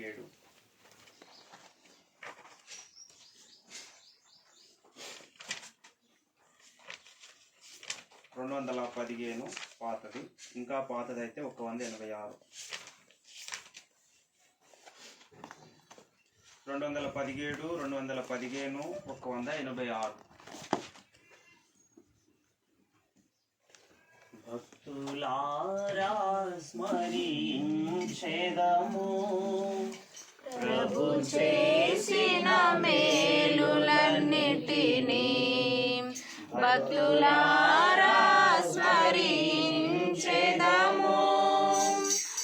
17 215 పాతది, ఇంకా పాతది అయితే 186. 217, 215, 186. భక్తులారా స్మరించెదము ప్రభు చేసిన మేలులన్నిటినీ. భక్తులారా స్మరించెదము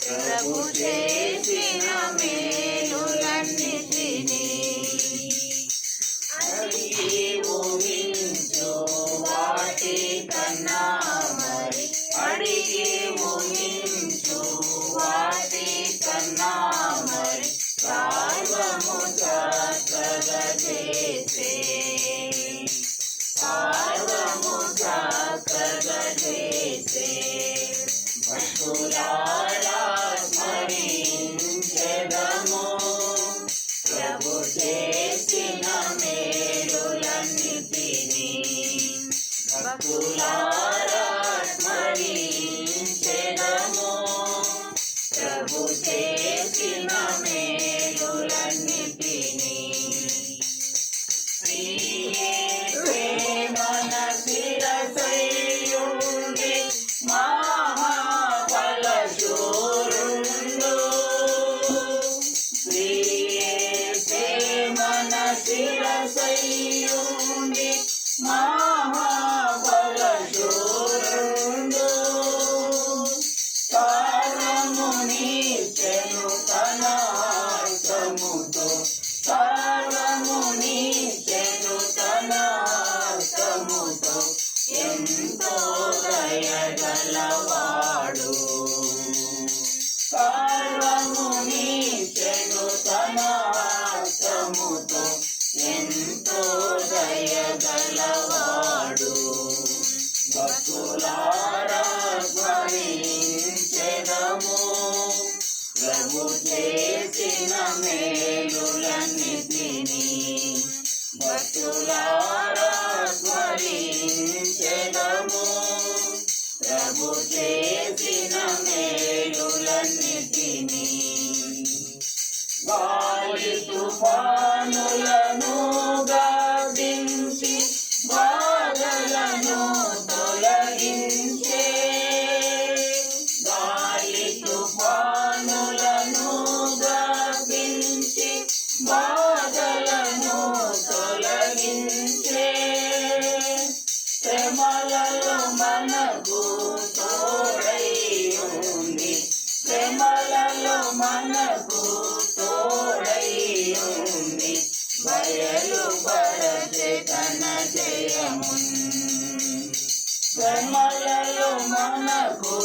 ప్రభు చేసిన మేలులన్నిటినీ. అడిగి ఊహించు వాటి కన్నా మరి, అడిగి ఊహించు వాటి కన్నా మరి సర్వము చక్కగా చేసే, సర్వము చక్కగా చేసే. భక్తులారా స్మరించెదము ప్రభు చేసిన మేలులన్నిటినీ. భక్తులారా స్మరించెదము ప్రభు చేసిన మేలులన్నిటినీ. శ్రీయేసే మన శిరసయ్యుండి మహాబలశూరుండు. శ్రీయేసే మన శిరసయ్యుండి మహాబలశూరుండు. సర్వమునిచ్చెను తన హస్తముతో, సర్వమునిచ్చెను తన హస్తముతో. ఎంతో దయగలవాడు, సర్వమునిచ్చెను తన హస్తముతో. ఎంతో దయగలవాడు. భక్తులారా స్మరించెదము ప్రభు చేసిన మేలులన్నిటినీ. భక్తులారా స్మరించెదము ప్రభు చేసిన మేలులన్నిటినీ. గాలి తుఫానులను గావించి బాధలను తొలగించే, గాలి తుఫానులను గావించి బాధలను తొలగించే. శ్రమలలో మనకు తోడై ఉంది, శ్రమలలో మనకు తోడై ఉంది. బయలుపరచె తన జయమున్, శ్రమలలో మనకు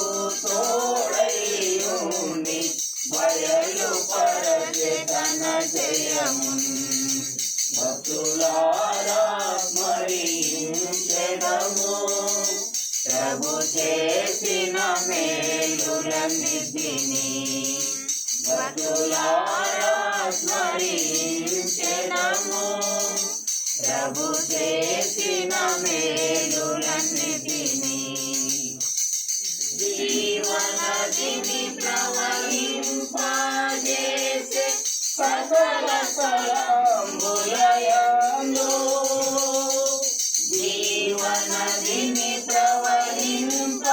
తోడై ఉంది. బయలుపరచె తన జయమున్. భక్తులారా స్మరించెదము ప్రభు చేసిన మేలులన్నిటినీ. భక్తులారా స్మరించెదము ప్రభు చేసిన మేలులన్నిటినీ. జీవనదిని ప్రవహింపజేసే సకల స్థలంబులయందు, జీవనదిని ప్రవహింపజేసే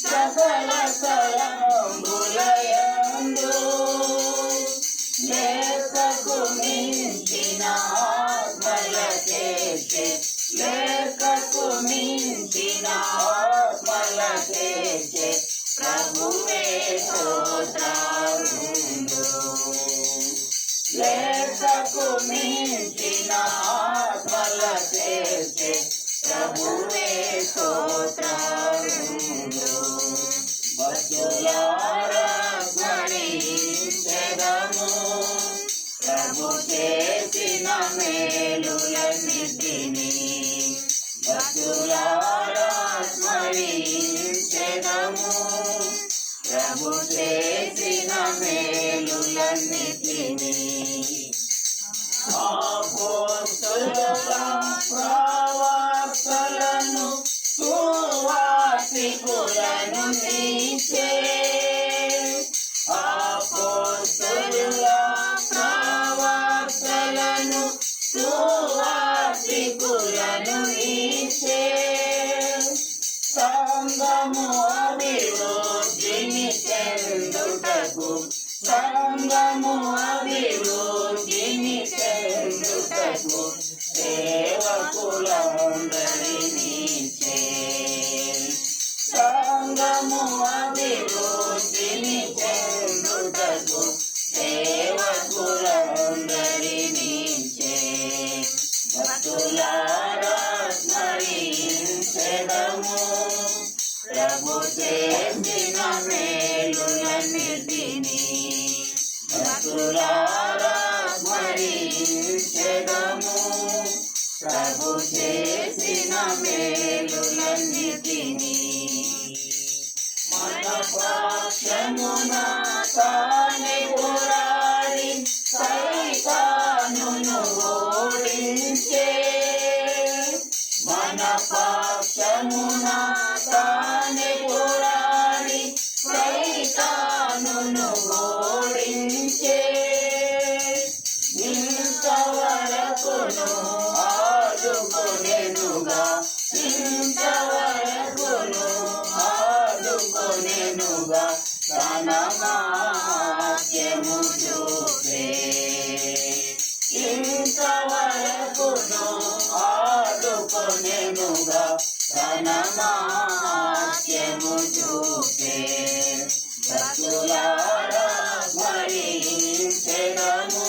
సకల స్థలంబులయందు. లెక్కకు మించిన ఆత్మల చేసే, లెక్కకు మించిన ఆత్మల చేసే ప్రభువే స్తోత్రముందు. లెక్కకు మించిన ఆత్మల చేసే ప్రభువే స్తోత్రముందు. భక్తులారా స్మరించెదము ప్రభు చేసిన మేలులన్నిటినీ. భక్తులారా స్మరించెదము ప్రభు చేసిన మేలు మేలులన్నిటినీ అపోస్తలుల ప్రవక్తలను సువార్తికులను నీచే అపోస్తలుల ప్రవక్తలను సువార్తికులను నీచే సంగము అభివృద్ధిని చెందుటకు సంగము అభివృద్ధిని చెందుటకు సేవకులందరినీ చే సంగము అభివృద్ధిని చెందుటకు సేవకులందరినీ చే భక్తులారా స్మరించెదము ప్రభు చేసిన మేలులన్నిటినీ భక్తులారా స్మరించెదము ప్రభు చేసిన మేలులన్నిటినీ మన పక్షమున తానే పోరాడి సైతానును ఓడించే మన పక్షమున తానే పోరాడి సైతానును ఓడించే ఇంతవరకును ఆదుకొనెనుగా ఇంతవరకును ఆదుకొనెనుగా తన వాక్యము చూపే ఇంతవరకును ఆదుకొనెనుగా తన వాక్యము చూపే భక్తులారా స్మరించెదము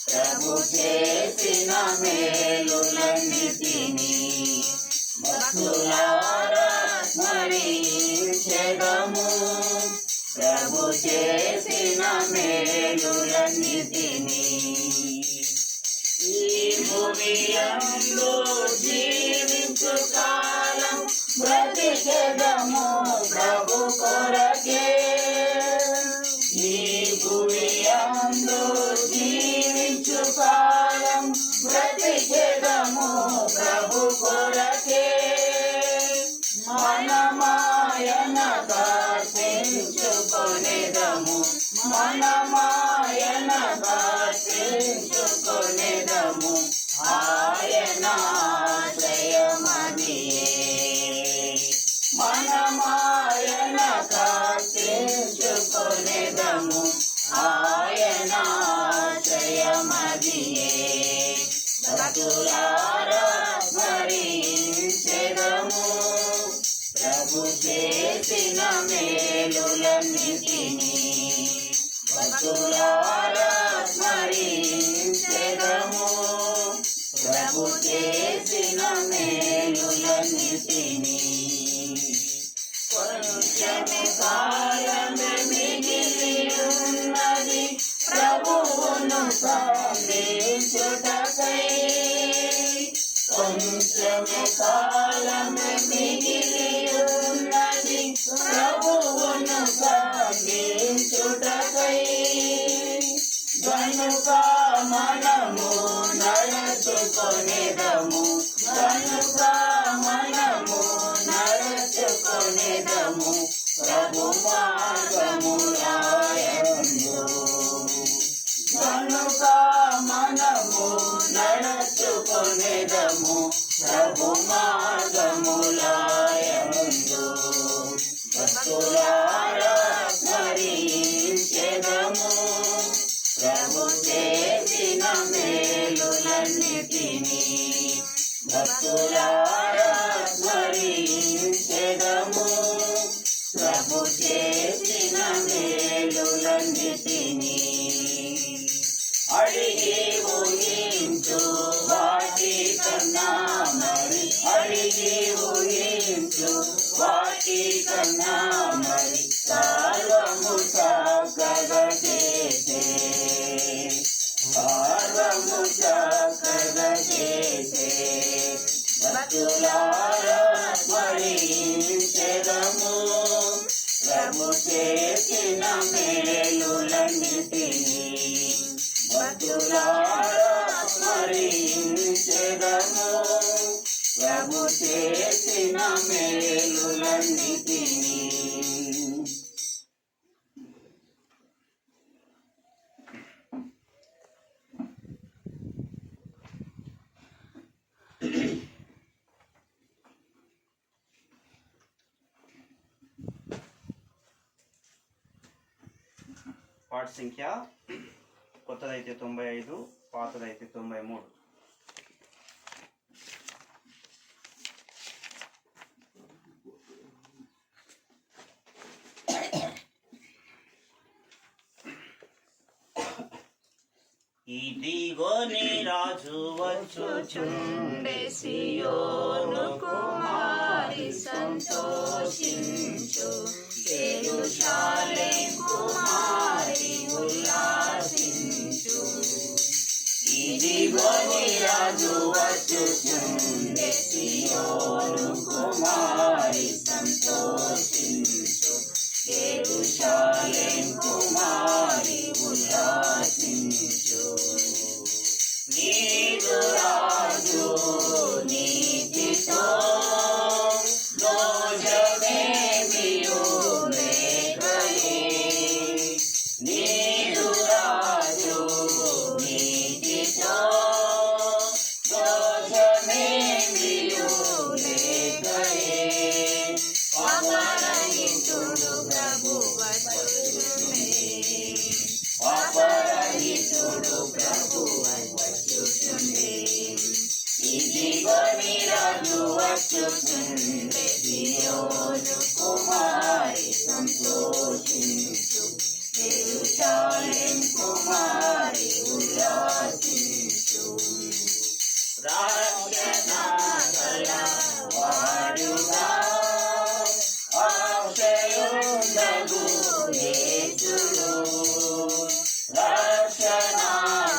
ప్రభు చేసిన మేలులన్నిటినీ భక్తులారా స్మరించెదము ప్రభు చేసిన మేలులన్నిటినీ ఈ భువియందు జీవించు కాలం బ్రతికెదము ప్రభు కొరకే ఈ భువియందు జీవించు కాలం బ్రతికెదము ప్రభు కొరకే మనమాయన దర్శించుకొనెదము మనమాయన దర్శించుకొనెదము ఆయన ఆశ్రయమదియే మనమాయన దర్శించుకొనెదము ఆయన ఆశ్రయమదియే భక్తులారా స్మరించెదము ప్రభు చేసిన మేలులన్నిటినీ భక్తులారా స్మరించెదము ప్రభు చేసిన మేలులన్నిటినీ కొంచెమే కాలమే మిగిలి ఉన్నది ప్రభువును సంధించుటకై కొంచెమే కాలమే మిగిలి ఉన్నది ప్రభువును సంధించుటకై గనుక మనము నడుచుకొనెదము గనుక మనము నడుచుకొనెదము ప్రభు మార్గములయందు గనుక మనము నడుచుకొనెదము ప్రభు మార్గములయందు భక్తులారా స్మరించెదము ప్రభు చేసిన మేలులన్నిటినీ భక్తులారా స్మరించెదము ప్రభు చేసిన మేలులన్నిటినీ అడిగి ఊహించు వాటి కన్నా మరి అడిగి ఊహించు వాటి కన్నా మరి సర్వము చక్కగా చేసే సర్వము చక్కగా చేసే భక్తులారా స్మరించెదము ప్రభు చేసిన మేలులన్నిటినీ భక్తులారా స్మరించెదము ప్రభు చేసిన మేలులన్నిటినీ. పాట సంఖ్య కొత్తదైతే 95, పాతదైతే 93. ఇదిగో నీ రాజు వచ్చుచుండే సియోను కుమారి సంతోషించు యెరూషలేము కుమారి ఉల్లాసించు. ఇదిగో నీ రాజు వచ్చుచుండే సియోను కుమారి సంతోషించు యెరూషలేము కుమారి ఉల్లాసించు. నీదు రాజు నీతితో దోషమేమియు లేకయే. నీదు రాజు నీతితో దోషమేమియు లేకయే. పాపరహితుడు ప్రభు వచ్చుచుండే. పాపరహితుడు ప్రభు వచ్చుచుండే. ఇదిగో నీ రాజు వచ్చుచుండే సియోను కుమారి సంతోషించు యెరూషలేము కుమారి ఉల్లాసించు. రక్షణ గలవాడుగా ఆశ్రయుండగు యేసుడు. రక్షణ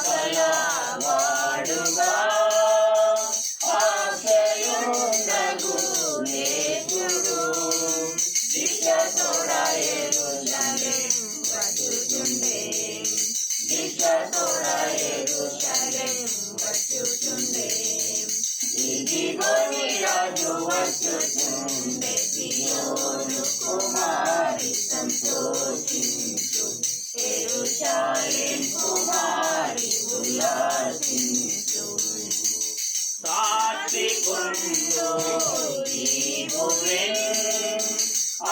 గలవాడుగా ఆశ్రయుండగు యేసుడు. దిశతోడ యెరూషలేము వచ్చుచుండే. దిశతోడ యెరూషలేము వచ్చుచుండే. ఇదిగో నీ రాజు వచ్చుచుండే సియోను కుమారి సంతోషించు యెరూషలేము కుమారి ఉల్లాసించు. సాత్వికుండు నీవువెన్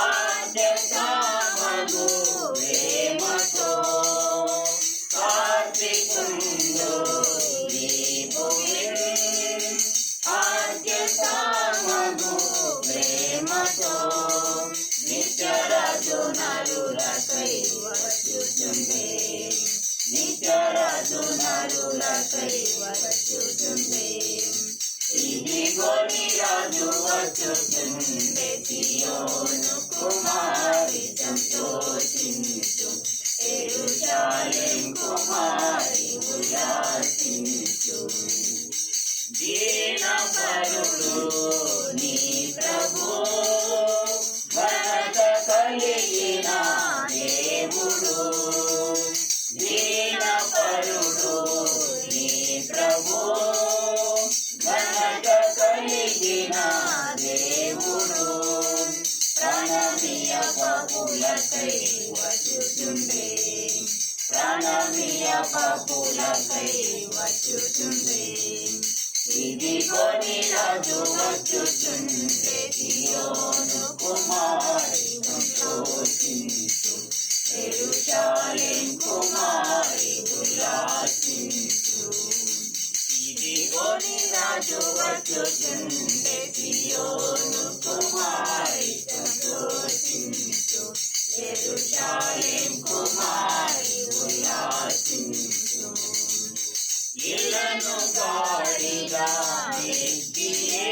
ఆద్యంతమగు ప్రేమతో. సాత్వికుండు నీవువెన్ ఆద్యంతమగు ప్రేమతో. నిత్యరాజు నరులకై వచ్చుచుండే. నిత్యరాజు నరులకై వచ్చుచుండే. ఇదిగో నీ రాజు వచ్చుచుండే సియోను కుమారి సంతోషించు యెరూషలేము కుమారి ఉల్లాసించు. దీనపరుడు నీ ప్రభు ఘనత కలిగిన దేవుడు. దీనపరుడు నీ ప్రభు ఘనత కలిగిన దేవుడు. ప్రాణమీయ పాపులకై వచ్చుచుండే. ప్రాణమీయ పాపులకై వచ్చుచుండే. ఇదిగో నీ రాజు వచ్చుచుండే సియోను కుమారి సంతోషించు యెరూషలేము కుమారి ఉల్లాసించు. ఇదిగో నీ రాజు వచ్చుచుండే సియోను కుమారి సంతోషించు యెరూషలేము కుమారి ఉల్లాసించు. ఇలను గాడిగా నెక్కియే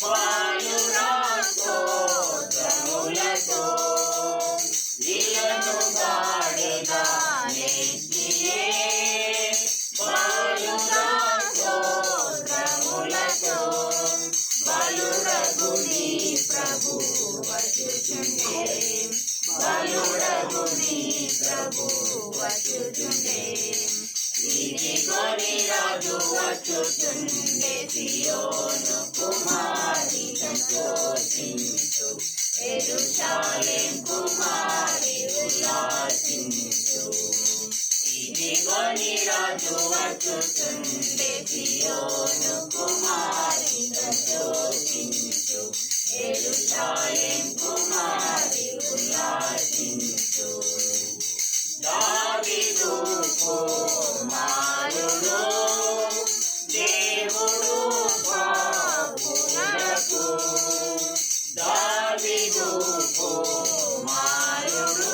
వాయురాస్తోత్రములతో. ఇలను గాడిగా నెక్కియే వాయురాస్తోత్రములతో. బలుడగు నీ ప్రభు వచ్చుచుండే. బలుడగు నీ ప్రభు వచ్చుచుండే. ఇదిగోని రాజు వచ్చుచుండే సియోను కుమారి సంతోషించు యెరూషలేము కుమారి ఉల్లాసించు ఇదిగోని రాజు వచ్చుచుండే సియోను కుమారి సంతోషించు యెరూషలేము కుమారి ఉల్లాసించు దావీదు కుమారుడు దేవుడు పాపులకు దావీదు కుమారుడు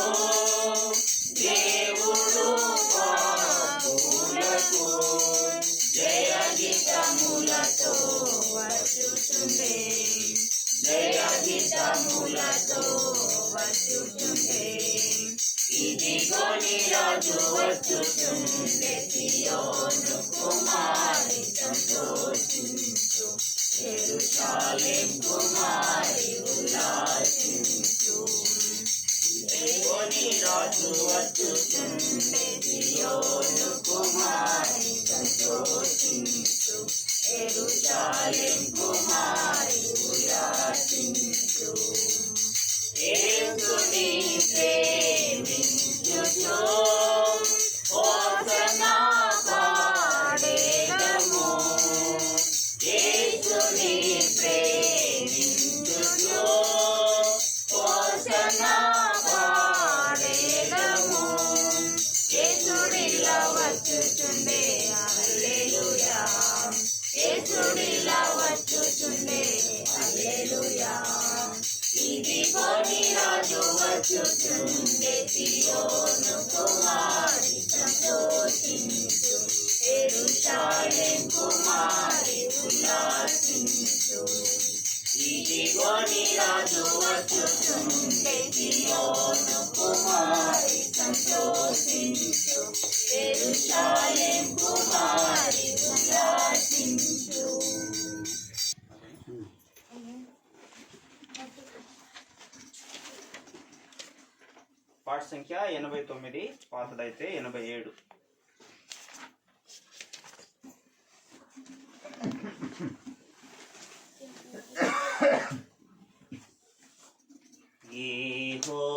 దేవుడు పాపులకు జయ గీతములతో వచ్చుచుండే జయ గీతములతో వచ్చుచుండే ఇదిగోని రాజు వచ్చుచుండే సియోను కుమారి సంతోషించు యెరూషలేము కుమారి ఉల్లాసించు ఇదిగోని రాజు వచ్చుచుండే సియోను కుమారి సంతోషించు యెరూషలేము కుమారి ఉల్లాసించు యేసుని ప్రేమించుచు హోసన్నా పాడెదము యేసుని ప్రేమించుచు హోసన్నా పాడెదము యేసుడిలా వచ్చుచుండే హల్లెలూయా యేసుడిలా వచ్చుచుండే హల్లెలూయా ఇదిగోని రాజు వచ్చుచుండే సియోను కుమారి సంతోషించు యెరూషలేము కుమారి ఉల్లాసించు ఇదిగోని రాజు వచ్చుచుండే సియోను కుమారి సంతోషించు యెరూషలేము కుమారి ఉల్లాసించు పాట సంఖ్య 89, పాతదైతే 87.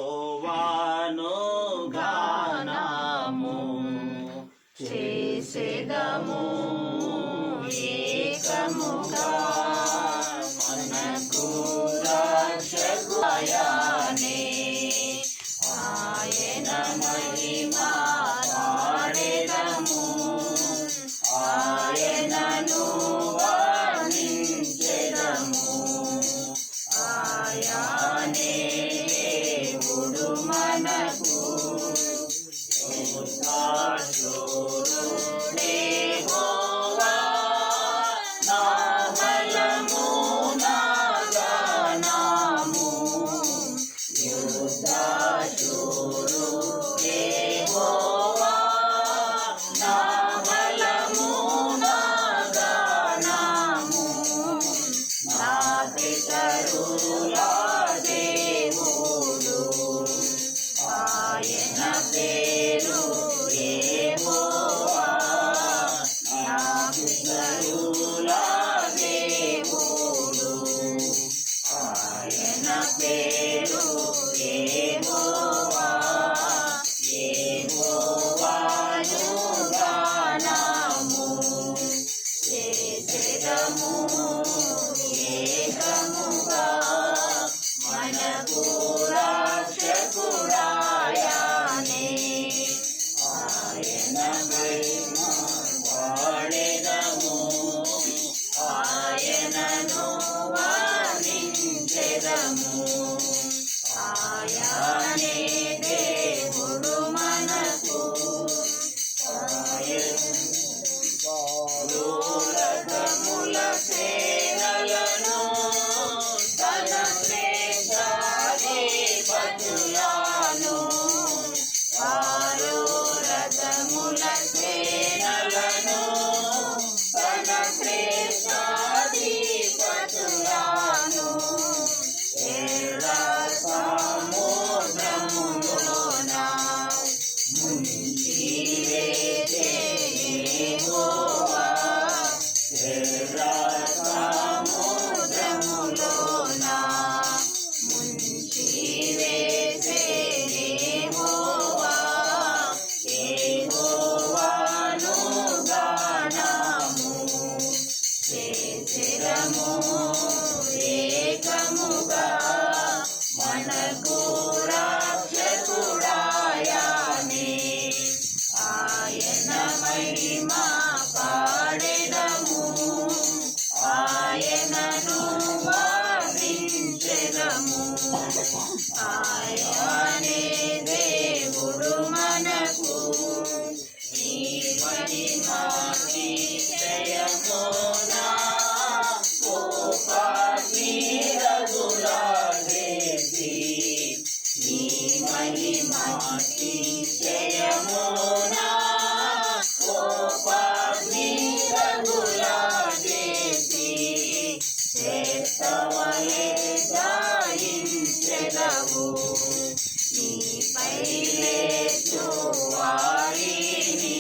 యెహోవాను గానము చేసెదము ఏకముగా మనకు రక్షకుయానే ఆయన మహిమా పాడెదము ఆయనను వర్ణించెదము ఆయనే దేవుడు మనకు యెహోవా నా బలము నా గానము యెహోవా నా బలము నా గానము నా పితరుల దేవుడు ఆయన పేరు యెహోవా నా పితరుల దేవుడు ఆయన పేరు యెహోవా యెహోవాను గానము చేసెదము ఏకముగా మనకు రక్షకుడాయనే ఆయన మహిమ పాడెదము ఆయనను వర్ణించెదము ఆయనే దేవుడు మనకు రథముల సేనలను తన శ్రేష్ఠాధిపతులను వారు రథముల సేనలను తన శ్రేష్ఠాధిపతులను ఎర్ర సముద్రములోన ముంచివేసే యెహోవా మహిమాతిశయమునా కోపాగ్ని రగులాడేసి నీ మహిమాతిశయమునా కోపాగ్ని రగులాడేసి చేతవలే గాయించెదవు నీపై లేచు వారిని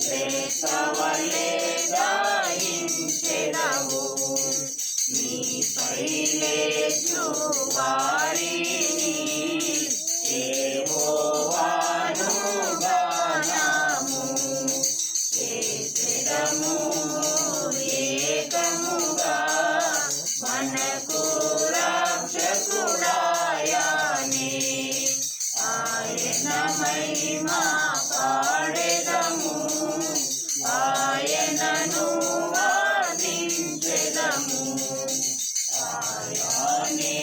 చేతవలే గాయించెదవు నీపై లేచు వారిని యెహోవాను గానము చేసెదము ఏకముగా మనకు రక్షకుడాయనే ఆయన మహిమ పాడెదము ఆయనను వర్ణించెదము ఆయనే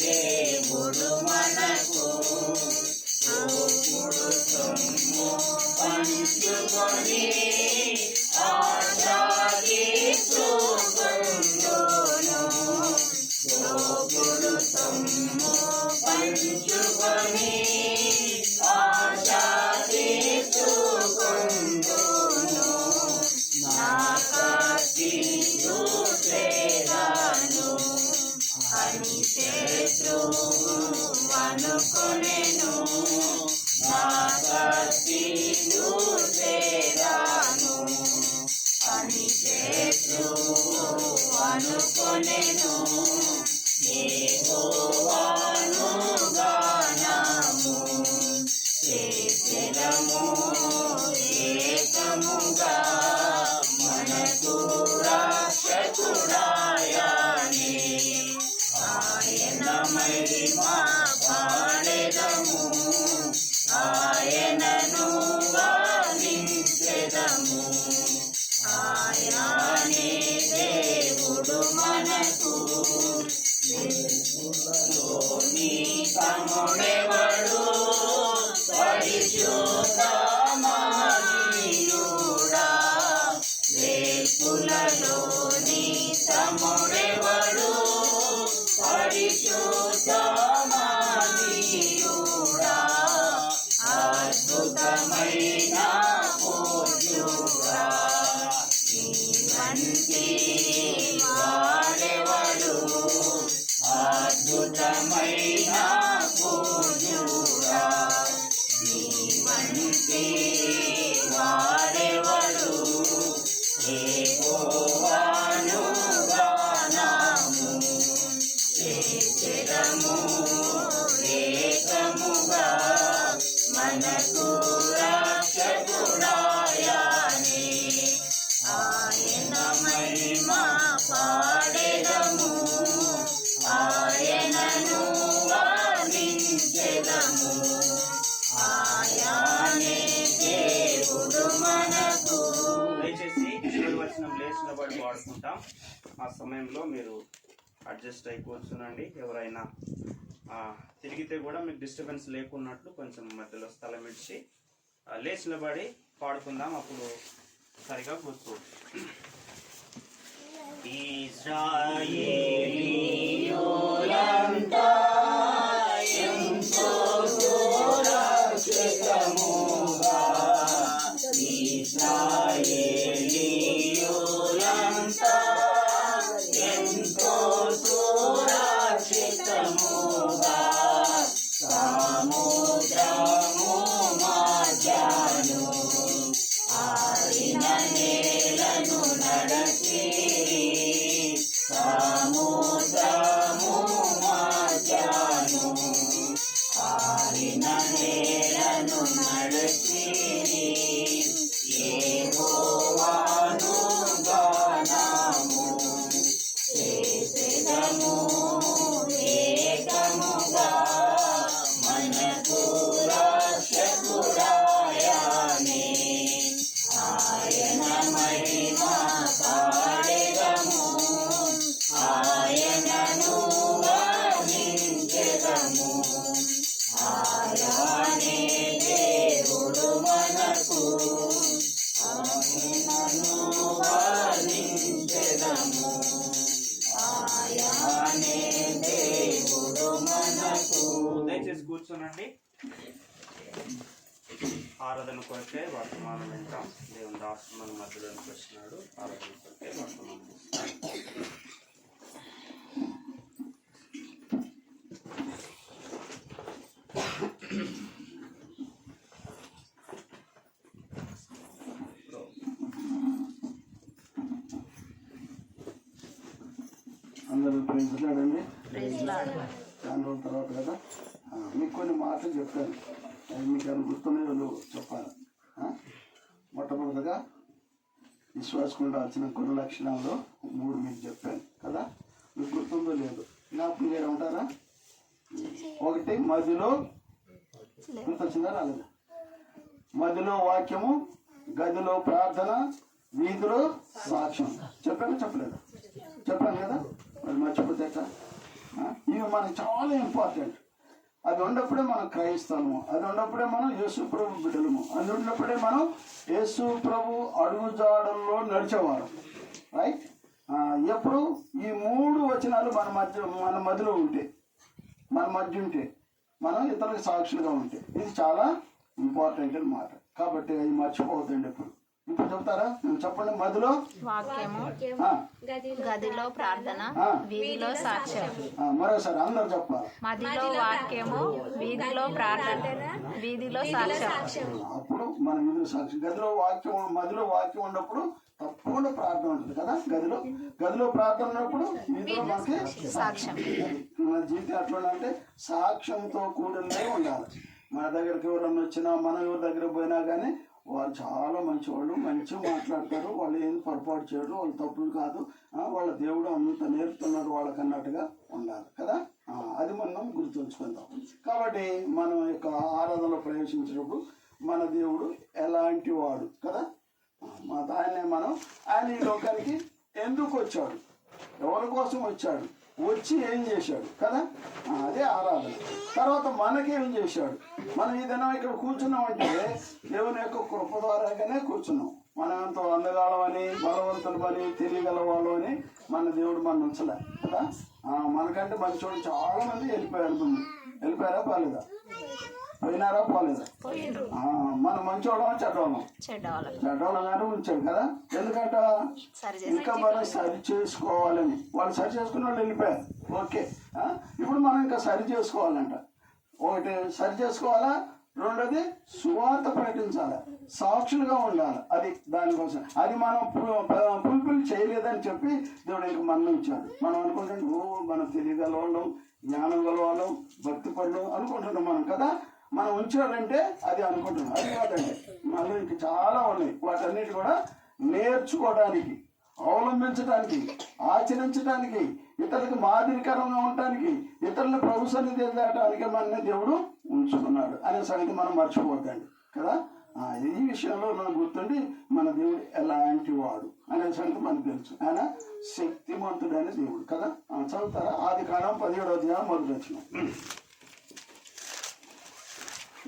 దేవుడు మనకు చూపుడు సొమ్ము పంచుకొని ఆచారీసుకుందును చూపుడు సొమ్ము పంచుకొని ఆచారీసుకుందును నా కత్తి చూసేదాను అని శత్రువు అనుకొనెను నా కత్తి చూసేదాను అని శత్రువు అనుకొనెను యెహోవాను గానము చేసెదము ఏకముగా మనకు రక్షకుడాయనే ఆయన మహిమ పాడెదము ఆయనను వర్ణించెదము ఆయనే దేవుడు మనకు లోని తముడెవడు పరిశుద్ధమనీయుడా వేల్పులలోని తముడెవడు పరిశుద్ధమనీయుడా అద్భుతమైన పూజ్యుడా నీవంటి వాడెవడు అద్భుతమైన పూజ్యుడా నీవంటి వాడెవడు యెహోవాను గానము చేసెదము ఏకముగా మనకు రక్షకుడాయనే ఆయన మహిమ పాడెదము ఆయనను వర్ణించెదము ఆయనే దేవుడు మనకు. దయచేసి చివరి వచనం లేచిన బట్టి వాడుకుంటాం. ఆ సమయంలో మీరు అడ్జస్ట్ అయి కూర్చునండి. ఎవరైనా తిరిగితే కూడా మీకు డిస్టర్బెన్స్ లేకున్నట్లు కొంచెం మధ్యలో స్థలం ఇచ్చి లేచి నిలబడి పాడుకుందాం. అప్పుడు సరిగా కూర్చో. ఇశ్రాయేలీయులంతా ఎంతో సురక్షితముగా ఇశ్రాయేలీయులంతా ఎంతో సురక్షితముగా సముద్రము మధ్యను ఆరిన నేలను నడచిరి సముద్రము కూర్చోనండి. ఆరాధన కొరకే వర్తమానం వింటాం. దేవుని దాసు మన మధ్యలోనికి వచ్చినాడు. ఆరాధన కొరకే వర్తమానం అందరూ ప్రేమించాడండి. చాలా రోజుల తర్వాత కదా మీకు కొన్ని మాటలు చెప్పాను. అవి మీకు ఏమైనా గుర్తున్నాయో చెప్పాలి. మొట్టమొదటిగా విశ్వాసకుండా వచ్చిన కొన్ని లక్షణాల్లో 3 మీకు చెప్పాను కదా. మీకు గుర్తుందో లేదు, జ్ఞాపకం చేయడం ఉంటారా? 1 మధ్యలో గుర్తొచ్చిందా రాలేదా? మధ్యలో వాక్యము, గదిలో ప్రార్థన, వీధిలో సాక్ష్యం. చెప్పాను చెప్పలేదు? చెప్పాను కదా. మరి మర్చిపోతే ఇవి మనకు చాలా ఇంపార్టెంట్. అది ఉన్నప్పుడే మనం క్రైస్తవము, అది ఉన్నప్పుడే మనం యేసు ప్రభు బిడ్డలము, అది ఉన్నప్పుడే మనం యేసు ప్రభు అడుగుజాడల్లో నడిచేవారు. రైట్? ఎప్పుడు ఈ 3 వచనాలు మన మధ్యలో ఉంటే, మన మధ్య ఉంటే, మనం ఇతరులకు సాక్షులుగా ఉంటే, ఇది చాలా ఇంపార్టెంట్ అన్నమాట. కాబట్టి అవి మర్చిపోవద్దండి. ఇప్పుడు చెప్తారా? చెప్పండి. మధ్యలో వాక్యము, గదిలో ప్రార్థన, వీధిలో సాక్ష్యం. మరోసారి అందరు చెప్పాలి. మధ్యలో వాక్యము, వీధిలో ప్రార్థన, వీధిలో సాక్ష్యం. అప్పుడు మన వీధిలో సాక్ష్యం. గదిలో వాక్యం, మధ్యలో వాక్యం ఉన్నప్పుడు తప్పకుండా ప్రార్థన ఉంటుంది కదా. గదిలో ప్రార్థన ఉన్నప్పుడు వీధిలో మనకి సాక్ష్యం. మన జీవితం అట్లా అంటే సాక్ష్యంతో కూడినదే ఉండాలి. మన దగ్గరికి ఎవరన్నా వచ్చినా, మనం ఎవరి దగ్గర పోయినా కానీ వాళ్ళు చాలా మంచివాళ్ళు, మంచిగా మాట్లాడతారు, వాళ్ళు ఏం పొరపాటు చేయరు, వాళ్ళు తప్పులు కాదు, వాళ్ళ దేవుడు అంత నేర్పుతున్నారు వాళ్ళకి అన్నట్టుగా ఉండాలి కదా. అది మనం గుర్తుంచుకుందాం. కాబట్టి మనం యొక్క ఆరాధనలో ప్రవేశించినప్పుడు మన దేవుడు ఎలాంటి వాడు కదా. ఆయన ఈ లోకానికి ఎందుకు వచ్చాడు, ఎవరి కోసం వచ్చాడు, వచ్చి ఏం చేశాడు కదా. అదే ఆరాధన. తర్వాత మనకేం చేశాడు. మనం ఈ దినం ఇక్కడ కూర్చున్నామంటే దేవుని యొక్క కృప ద్వారాగానే కూర్చున్నాం. మనం ఎంతో అందగాళ్ళమని, బలవంతులమని, తెలియగలవాళ్ళు అని మన దేవుడు మన ఉంచలే కదా. మనకంటే మంచోళ్ళు చాలా మంది వెళ్ళిపోయారా పోలేదా? పోయినారా పోలేదా? మనం మంచోళ్ళం చెడ్డోళ్ళగానే ఉంచాడు కదా. ఎందుకంట ఇంకా మనం సరి చేసుకోవాలని. వాళ్ళు సరి చేసుకున్న వాళ్ళు వెళ్ళిపోయారు. ఓకే, ఇప్పుడు మనం ఇంకా సరి చేసుకోవాలంట. ఒకటి సరి చేసుకోవాలా, రెండోది సువార్త ప్రకటించాలి, సాక్షులుగా ఉండాలి. అది దానికోసం. అది మనం ఫుల్ఫిల్ చేయలేదని చెప్పి దేవుడు ఇంక మనం ఇచ్చాడు. మనం అనుకుంటాం మనం తెలియగల వాళ్ళం, జ్ఞానం గల వాళ్ళం, భక్తి పనులు అనుకుంటున్నాం మనం కదా. మనం ఉంచాడంటే అది అనుకుంటున్నాం. అది కాదండి, మనలో ఇంక చాలా ఉన్నాయి. వాటన్నిటి కూడా నేర్చుకోవడానికి, అవలంబించడానికి, ఆచరించడానికి, ఇతరులకు మాదిరికరంగా ఉండటానికి, ఇతరుల ప్రభు సన్నిధి తేటానికి మన దేవుడు ఉంచుకున్నాడు అనే సంగతి మనం మర్చిపోద్దండి కదా. ఈ విషయంలో మనకు గుర్తుండి మన దేవుడు ఎలాంటి వాడు అనే సంగతి మనకు తెలుసు. ఆయన శక్తిమంతుడైన దేవుడు కదా. చదువుతారా? ఆదికాండం 17వ అధ్యాయం మొదటి వచనం.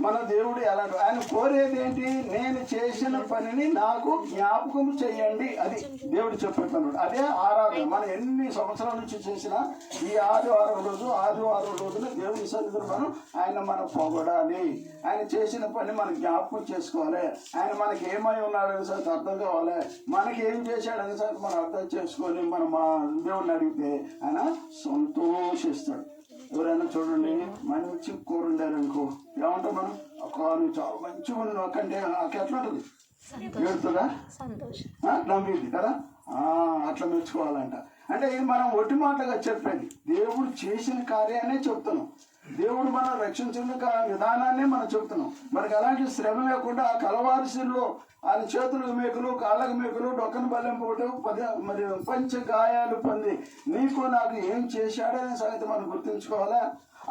మన దేవుడు ఎలాంటి, ఆయన కోరేది ఏంటి? నేను చేసిన పనిని నాకు జ్ఞాపకం చేయండి. అది దేవుడు చెప్పేటన్నాడు. అదే ఆరాధన. మనం ఎన్ని సంవత్సరాల నుంచి చేసినా ఈ ఆదివారం రోజున దేవుని సన్నిధిలో మనం పొగడాలి. ఆయన చేసిన పని మనం జ్ఞాపకం చేసుకోవాలి. ఆయన మనకి ఏమై ఉన్నాడని సంగతి అర్థం కావాలి. మనకి ఏం చేశాడని సంగతి మనం అర్థం చేసుకొని మనం మా దేవుడిని అడిగితే ఆయన సంతోషిస్తాడు. ఎవరైనా చూడండి, మంచి కూర ఉండారనుకో, ఏమంటాం మనం? నువ్వు చాలా మంచిగా ఉంది నాకంటే నాకు ఎట్లా ఉంటుంది? ఏడుతుందా? నమ్మింది కదా. అట్లా మెచ్చుకోవాలంట. అంటే ఇది మనం ఒట్టి మాటగా చెప్పేది. దేవుడు చేసిన కార్యాన్నే చెప్తున్నాం. దేవుడు మనం రక్షించిన విధానాన్ని మనం చెప్తున్నాం. మనకు అలాంటి శ్రమ లేకుండా ఆ కలవారిశిలో ఆయన చేతులకు మేకులు, కాళ్ళకు మేకులు, డొక్కను బల్లెంపడం, మరి పంచ గాయాలు పొంది నీకు నాకు ఏం చేశాడనే సంగతి మనం గుర్తుంచుకోవాలా.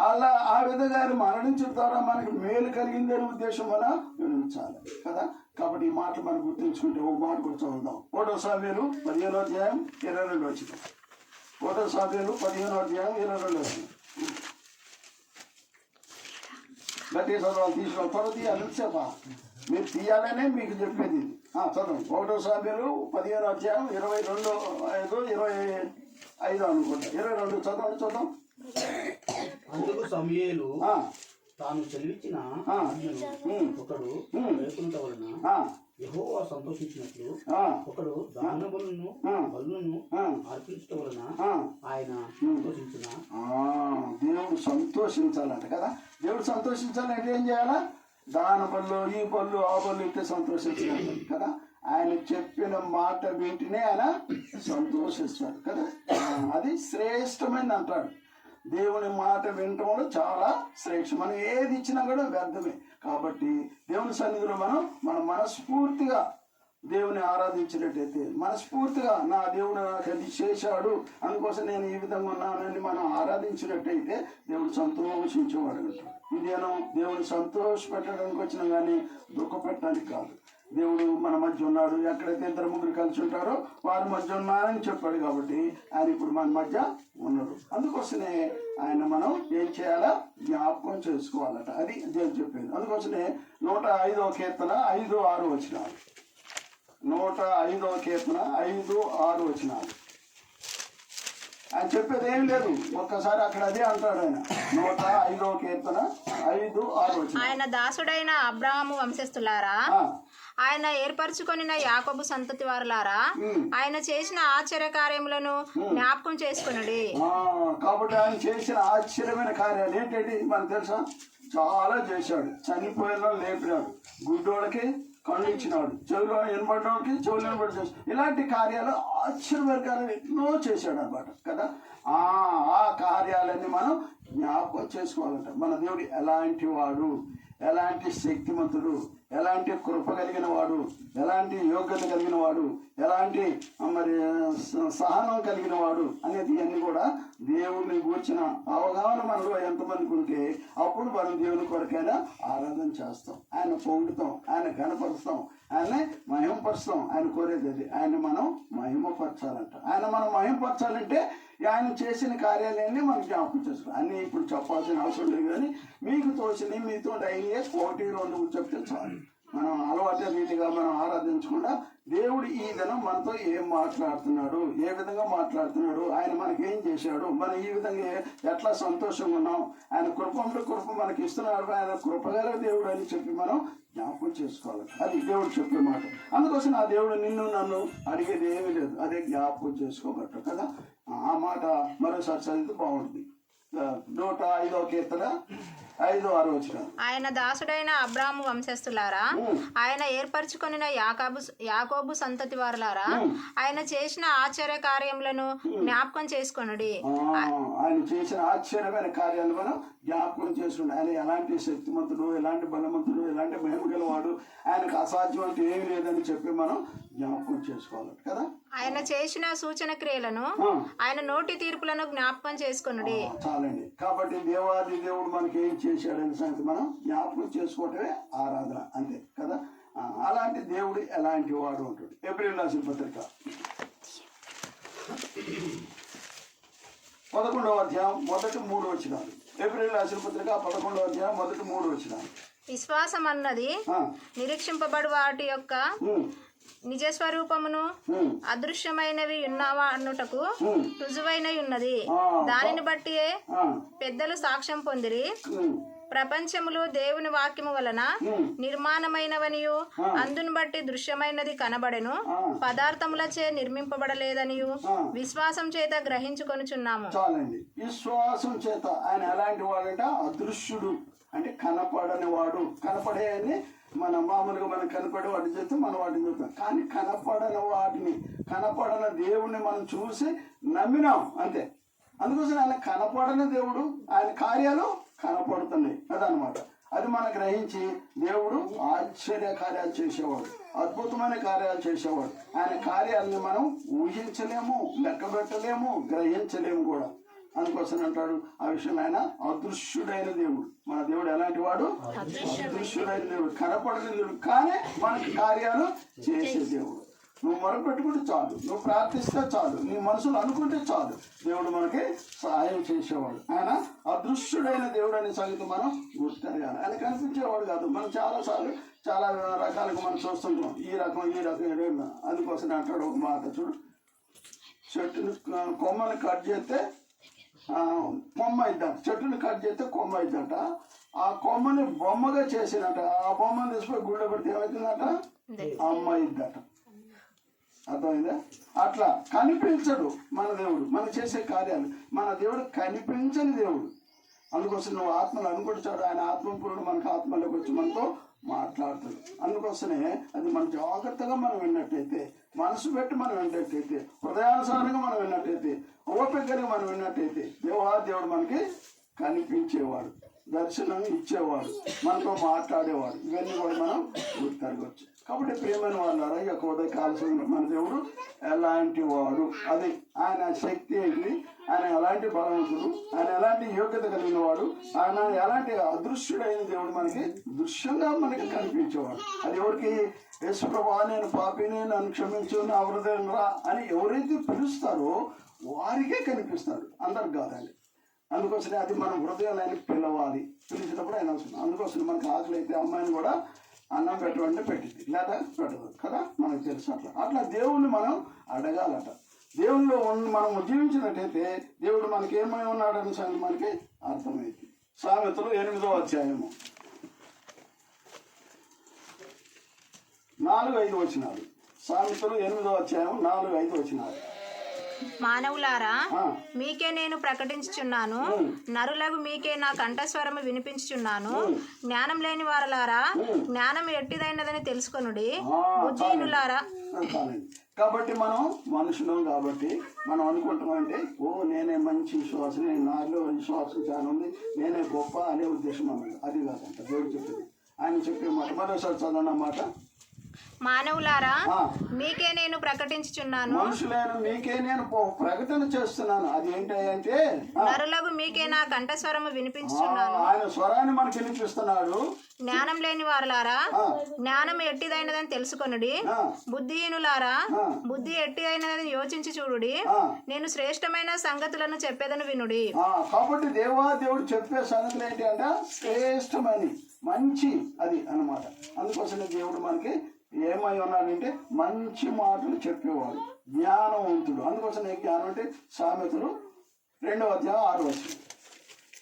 అలా ఆ విధంగా మరణించిన ద్వారా మనకి మేలు కలిగింది అనే ఉద్దేశం మనం వినించాలి కదా. కాబట్టి ఈ మాటలు మనం గుర్తుంచుకుంటే ఒక మాట కూడా చదువుదాం. 1 సమూయేలు 15వ అధ్యాయం 22వ వచనం. 1 సమూయేలు 15వ అధ్యాయం 22వ వచనం. గట్టిగా చదవాలి, తీసుకోవాలి. త్వర తీయాలి, ఎంతసేపా మీరు తీయాలనే మీకు చెప్పేది. చదవండి. 1 సమూయేలు 15వ అధ్యాయం 22 అనుకుంటా. 22 చదవండి. అందుకు సమూయేలు తాను చెల్లించిన ఆ. ఒకడు వేకునుట వలన ఆ, యెహోవా సంతోషించినట్లు ఆ, ఒకడు దహన బలులను అర్పించట వలన ఆ. ఆయన సంతోషించిన. దేవుడు సంతోషించాలంట కదా. దేవుడు సంతోషించాలంటే ఏం చేయాలా? దాని పళ్ళు ఈ పళ్ళు ఆ పళ్ళు ఇట్టే సంతోషించాలి కదా. ఆయన చెప్పిన మాట వింటేనే ఆయన సంతోషిస్తాడు కదా. అది శ్రేష్టమైనది అంటాడు. దేవుని మాట వినటంలో చాలా శ్రేష్టం. మనం ఏది ఇచ్చినా కూడా వ్యర్థమే. కాబట్టి దేవుని సన్నిధిలో మనం మనస్ఫూర్తిగా దేవుని ఆరాధించినట్టయితే, మనస్ఫూర్తిగా నా దేవుడు నాకు అది చేశాడు అందుకోసం నేను ఈ విధంగా ఉన్నానని మనం ఆరాధించినట్టయితే దేవుడు సంతోషించేవాడు అంటాడు. ఇదేనో దేవుని సంతోషపెట్టడానికి వచ్చినా కానీ దుఃఖపెట్టడానికి కాదు. దేవుడు మన మధ్య ఉన్నాడు. ఎక్కడైతే ఇద్దరు ముగ్గురు కలిసి ఉంటారో వారి మధ్య ఉన్నారని చెప్పాడు. కాబట్టి ఆయన ఇప్పుడు మన మధ్య ఉన్నాడు. అందుకోసమే ఆయన మనం ఏం చేయాలా? జ్ఞాపకం చేసుకోవాలట. అది దేవుడు చెప్పేది. అందుకోసమే 105వ కీర్తన 5-6 వచనాలు. 105వ కీర్తన 5-6 వచనాలు. ఆయన చెప్పేది ఏం లేదు. ఒక్కసారి అక్కడ అదే అంటాడు ఆయన. 105వ కీర్తన 5-6 వచనాలు. ఆయన దాసుడైన అబ్రాహాము వంశస్థులారా, ఆయన ఏర్పరచుకొనిన యాకోబు సంతతి వారులారా, ఆయన చేసిన ఆశ్చర్య కార్యములను జ్ఞాపకం చేసుకొనుడి. కాబట్టి ఆయన చేసిన ఆశ్చర్యమైన కార్యాలు ఏంటంటే మనకు తెలుసా? చాలా చేశాడు. చనిపోయిన లేపినాడు, గుడ్డోళ్ళకి కళ్ళు ఇచ్చినాడు, చెవులో వినబడ్డోళ్ళకి చెవులు వినబడి చేశాడు. ఇలాంటి కార్యాలు ఆశ్చర్యమైన కార్యాలు ఎన్నో చేశాడు అన్నమాట కదా. ఆ కార్యాలన్నీ మనం జ్ఞాపకం చేసుకోవాలంట. మన దేవుడు ఎలాంటి వాడు, ఎలాంటి శక్తిమంతుడు, ఎలాంటి కృప కలిగిన వాడు, ఎలాంటి యోగ్యత కలిగిన వాడు, ఎలాంటి మరి సహనం కలిగిన వాడు అనేది అన్ని కూడా దేవుడిని గూర్చిన అవగాహన మనలో ఎంతమందికి ఉంటే అప్పుడు మనం దేవుని కొరకైనా ఆరాధన చేస్తాం, ఆయన పొగుడుతాం, ఆయన గణపరుస్తాం, ఆయన్ని మహిమపరుస్తాం. ఆయన కోరేది అది. ఆయన మనం మహిమపరచాలంట. ఆయన మనం మహిమపరచాలంటే ఆయన చేసిన కార్యాలన్నీ మనం జ్ఞాపకం చేసుకోవాలి. అన్నీ ఇప్పుడు చెప్పాల్సిన అవసరం లేదు. కానీ మీకు తోచినవి మీతో అయ్యే 1-2 చెప్తే చాలు. మనం అలవాటు రీతిగా మనం ఆరాధించకుండా దేవుడు ఈ దినం మనతో ఏం మాట్లాడుతున్నాడు, ఏ విధంగా మాట్లాడుతున్నాడు, ఆయన మనకి ఏం చేశాడు, మనం ఈ విధంగా ఎట్లా సంతోషంగా ఉన్నాం, ఆయన కృప మనకి ఇస్తున్నాడు, ఆయన కృపగల దేవుడు అని చెప్పి మనం జ్ఞాపకం చేసుకోవాలి. అది దేవుడు చెప్పే మాట. అందుకోసం నా దేవుడు నిన్ను నన్ను అడిగేది ఏమీ లేదు, అదే జ్ఞాపకం చేసుకోబట్టు కదా. ఆ మాట మరోసారి చదివితే బాగుంటుంది. 105వ కీర్తన 5-6 వచనాలు. ఆయన దాసుడైన అబ్రాహాము వంశస్థులారా, ఆయన ఏర్పరచుకొనిన యాకోబు సంతతి వారులారా, ఆయన చేసిన ఆశ్చర్య కార్యములను జ్ఞాపకం చేసుకొనుడి. ఆయన చేసిన ఆశ్చర్యమైన కార్యాలు మనం జ్ఞాపకం చేసుకుని, ఆయన ఎలాంటి శక్తిమంతుడు, ఎలాంటి బలవంతుడు, ఎలాంటి మహిమ గలవాడు, ఆయనకు అసాధ్యం అంటే ఏమి లేదని చెప్పి మనం జ్ఞాపకం చేసుకోవాలి కదా. ఆయన చేసిన సూచన క్రియలను, ఆయన నోటి తీర్పులను జ్ఞాపకం చేసుకొనుడి. చాలండి. కాబట్టి దేవాది దేవుడు మనకి ఏం చేశాడనే సంగతి మనం జ్ఞాపకం చేసుకోవటమే ఆరాధన, అంతే కదా. అలాంటి దేవుడు ఎలాంటి వాడు అంటాడు. ఏప్రిల్ రాసిన పత్రిక 11వ అధ్యాయం 1-3 వచనాలు. ఏప్రిల్ రాసిన పత్రిక 11వ అధ్యాయం 1-3 వచనాలు. విశ్వాసం అన్నది నిరీక్షింపబడు వాటి యొక్క నిజస్వరూపమును, అదృశ్యమైనవి ఉన్నవా అన్నుటకు రుజువైనవి ఉన్నది. దానిని బట్టి పెద్దలు సాక్ష్యం పొందిరి. ప్రపంచములు దేవుని వాక్యము వలన నిర్మాణమైనవనియు, అందుని బట్టి దృశ్యమైనది కనబడెను, పదార్థములచే నిర్మింపబడలేదనియు విశ్వాసం చేత గ్రహించుకొనుచున్నాము. చాలండి. విశ్వాసం చేత ఆయన ఎలాంటి వాడంట? అదృశ్యుడు అంటే కనపడని వాడు. కనపడే అని మన మామూలుగా మనకు కనపడే వాటిని చేస్తే మనం వాటిని చూస్తాం. కానీ కనపడని వాటిని, కనపడని దేవుణ్ణి మనం చూసి నమ్మినాం అంతే. అందుకోసం ఆయన కనపడని దేవుడు, ఆయన కార్యాలు కనపడుతున్నాయి అదనమాట. అది మనం గ్రహించి దేవుడు ఆశ్చర్య కార్యాలు చేసేవాడు, అద్భుతమైన కార్యాలు చేసేవాడు. ఆయన కార్యాలని మనం ఊహించలేము, లెక్క పెట్టలేము, గ్రహించలేము కూడా. అందుకోసం అంటాడు ఆ విషయంలో ఆయన అదృశ్యుడైన దేవుడు. మన దేవుడు ఎలాంటి వాడు? అదృశ్యుడైన దేవుడు, కనపడని దేవుడు, కానీ మనకి కార్యాలు చేసే దేవుడు. నువ్వు మొరపెట్టుకుంటే చాలు, నువ్వు ప్రార్థిస్తే చాలు, నీ మనసులో అనుకుంటే చాలు, దేవుడు మనకి సహాయం చేసేవాడు. ఆయన అదృశ్యుడైన దేవుడు అనే సంగతి మనం గుర్తించాలి. ఆయన కనిపించేవాడు కాదు. మనం చాలాసార్లు చాలా రకాలుగా మనం చూస్తుంటాం, ఈ రకం. అందుకోసం అంటాడు ఒక మాట, చూడు, చెట్టును కొమ్మని కట్ చేస్తే కొమ్మ అయిద్దట, చెట్టుని కట్ చేస్తే కొమ్మ అయిద్దట, ఆ కొమ్మని బొమ్మగా చేసినట. ఆ బొమ్మను తీసుకుని గుళ్ళో పెడితే ఏమవుతుందట? అమ్మ ఇద్దట. అర్థమైందా? అట్లా కనిపించడు మన దేవుడు, మనం చేసే కార్యాలు. మన దేవుడు కనిపించని దేవుడు. అందుకోసం నువ్వు ఆత్మను అనుకుంటాడు, ఆయన ఆత్మపురుడు మనకు ఆత్మలోకి వచ్చి మనతో మాట్లాడుతాడు. అందుకోసమే అది మనం జాగ్రత్తగా మనం విన్నట్టయితే, మనసు పెట్టి మనం విన్నట్టయితే, హృదయానుసారంగా మనం విన్నట్టయితే, ఓపికగా మనం విన్నట్టయితే దేవుడు మనకి కనిపించేవాడు, దర్శనం ఇచ్చేవాడు, మనతో మాట్లాడేవాడు. ఇవన్నీ కూడా మనం గుర్తెరగవచ్చు. కాబట్టి ప్రియమైన వాళ్ళారా, ఈ యొక్క ఉదయకాల సమయంలో మన దేవుడు ఎలాంటి వాడు, అది ఆయన శక్తి ఏంటి, ఆయన ఎలాంటి బలవంతుడు, ఆయన ఎలాంటి యోగ్యత కలిగిన వాడు, ఆయన ఎలాంటి అదృశ్యుడైన దేవుడు మనకి దృశ్యంగా మనకి కనిపించేవాడు. అది ఎవరికి? యేసు ప్రభువా నేను పాపిని, నన్ను క్షమించు, నా హృదయం రా అని ఎవరైతే పిలుస్తారో వారికే కనిపిస్తాడు, అందరికి కాదండి. అందుకోసమే అది మన హృదయాన్ని పిలవాలి, పిలిచినప్పుడు ఆయన అవసరం. అందుకోసం మనకు ఆకలి అయితే అమ్మాయిని కూడా అన్నం పెట్టమంటే పెట్టింది, లేదా పెట్టదు కదా, మనకు తెలుసు. అట్లా దేవుణ్ణి మనం అడగాలట. దేవుల్లో మనం జీవించినట్టయితే దేవుడు మనకి ఏమై ఉన్నాడని సంగతి మనకి అర్థమైంది. సామెతలు 8వ అధ్యాయము 4-5 వచనాలు. సామెతలు 8వ అధ్యాయం 4-5 వచనాలు. మానవులారా, మీకే నేను ప్రకటించుచున్నాను, నరులకు మీకే నా కంఠస్వరము వినిపించుచున్నాను. జ్ఞానం లేని వారలారా, జ్ఞానం ఎట్టిదైనదని తెలుసుకొనుడి. బుద్ధిహీనులారా. కాబట్టి మనం మనుషులం కాబట్టి మనం అనుకుంటామంటే నేనే మంచి విశ్వాసం, నాలో విశ్వాసం చాలా ఉంది, నేనే గొప్ప అనే ఉద్దేశం అన్నది. అది కాదంట దేవుడు చెప్పింది. ఆయన చెప్పే మాట మరోసారి చదవనమాట. మానవులారా, మీకే నేను ప్రకటించుచున్నాను, మనుషులైన మీకే నేను ప్రకటన చేస్తున్నాను. అది ఏంటంటే నరులకు మీకే నా కంఠస్వరము వినిపించుచున్నాను. ఆయన స్వరాన్ని మనకి వినిపిస్తున్నాడు. జ్ఞానం లేని వారలారా, జ్ఞానం ఎట్టిదైనదని తెలుసుకొనుడి. బుద్ధిహీనులారా, బుద్ధి ఎట్టిదైనదని యోచించి చూడుడి. నేను శ్రేష్టమైన సంగతులను చెప్పేదను వినుడి. కాబట్టి దేవుడు చెప్పే సంగతులు ఏంటి అంటే శ్రేష్టమని, మంచి అది అన్నమాట. అందుకోసమే దేవుడు మనకి ఏమై ఉన్నాడంటే మంచి మాటలు చెప్పేవాడు, జ్ఞానవంతుడు. అందుకోసం జ్ఞానం అంటే సామెతలు 2వ అధ్యాయం 6వ వచనం.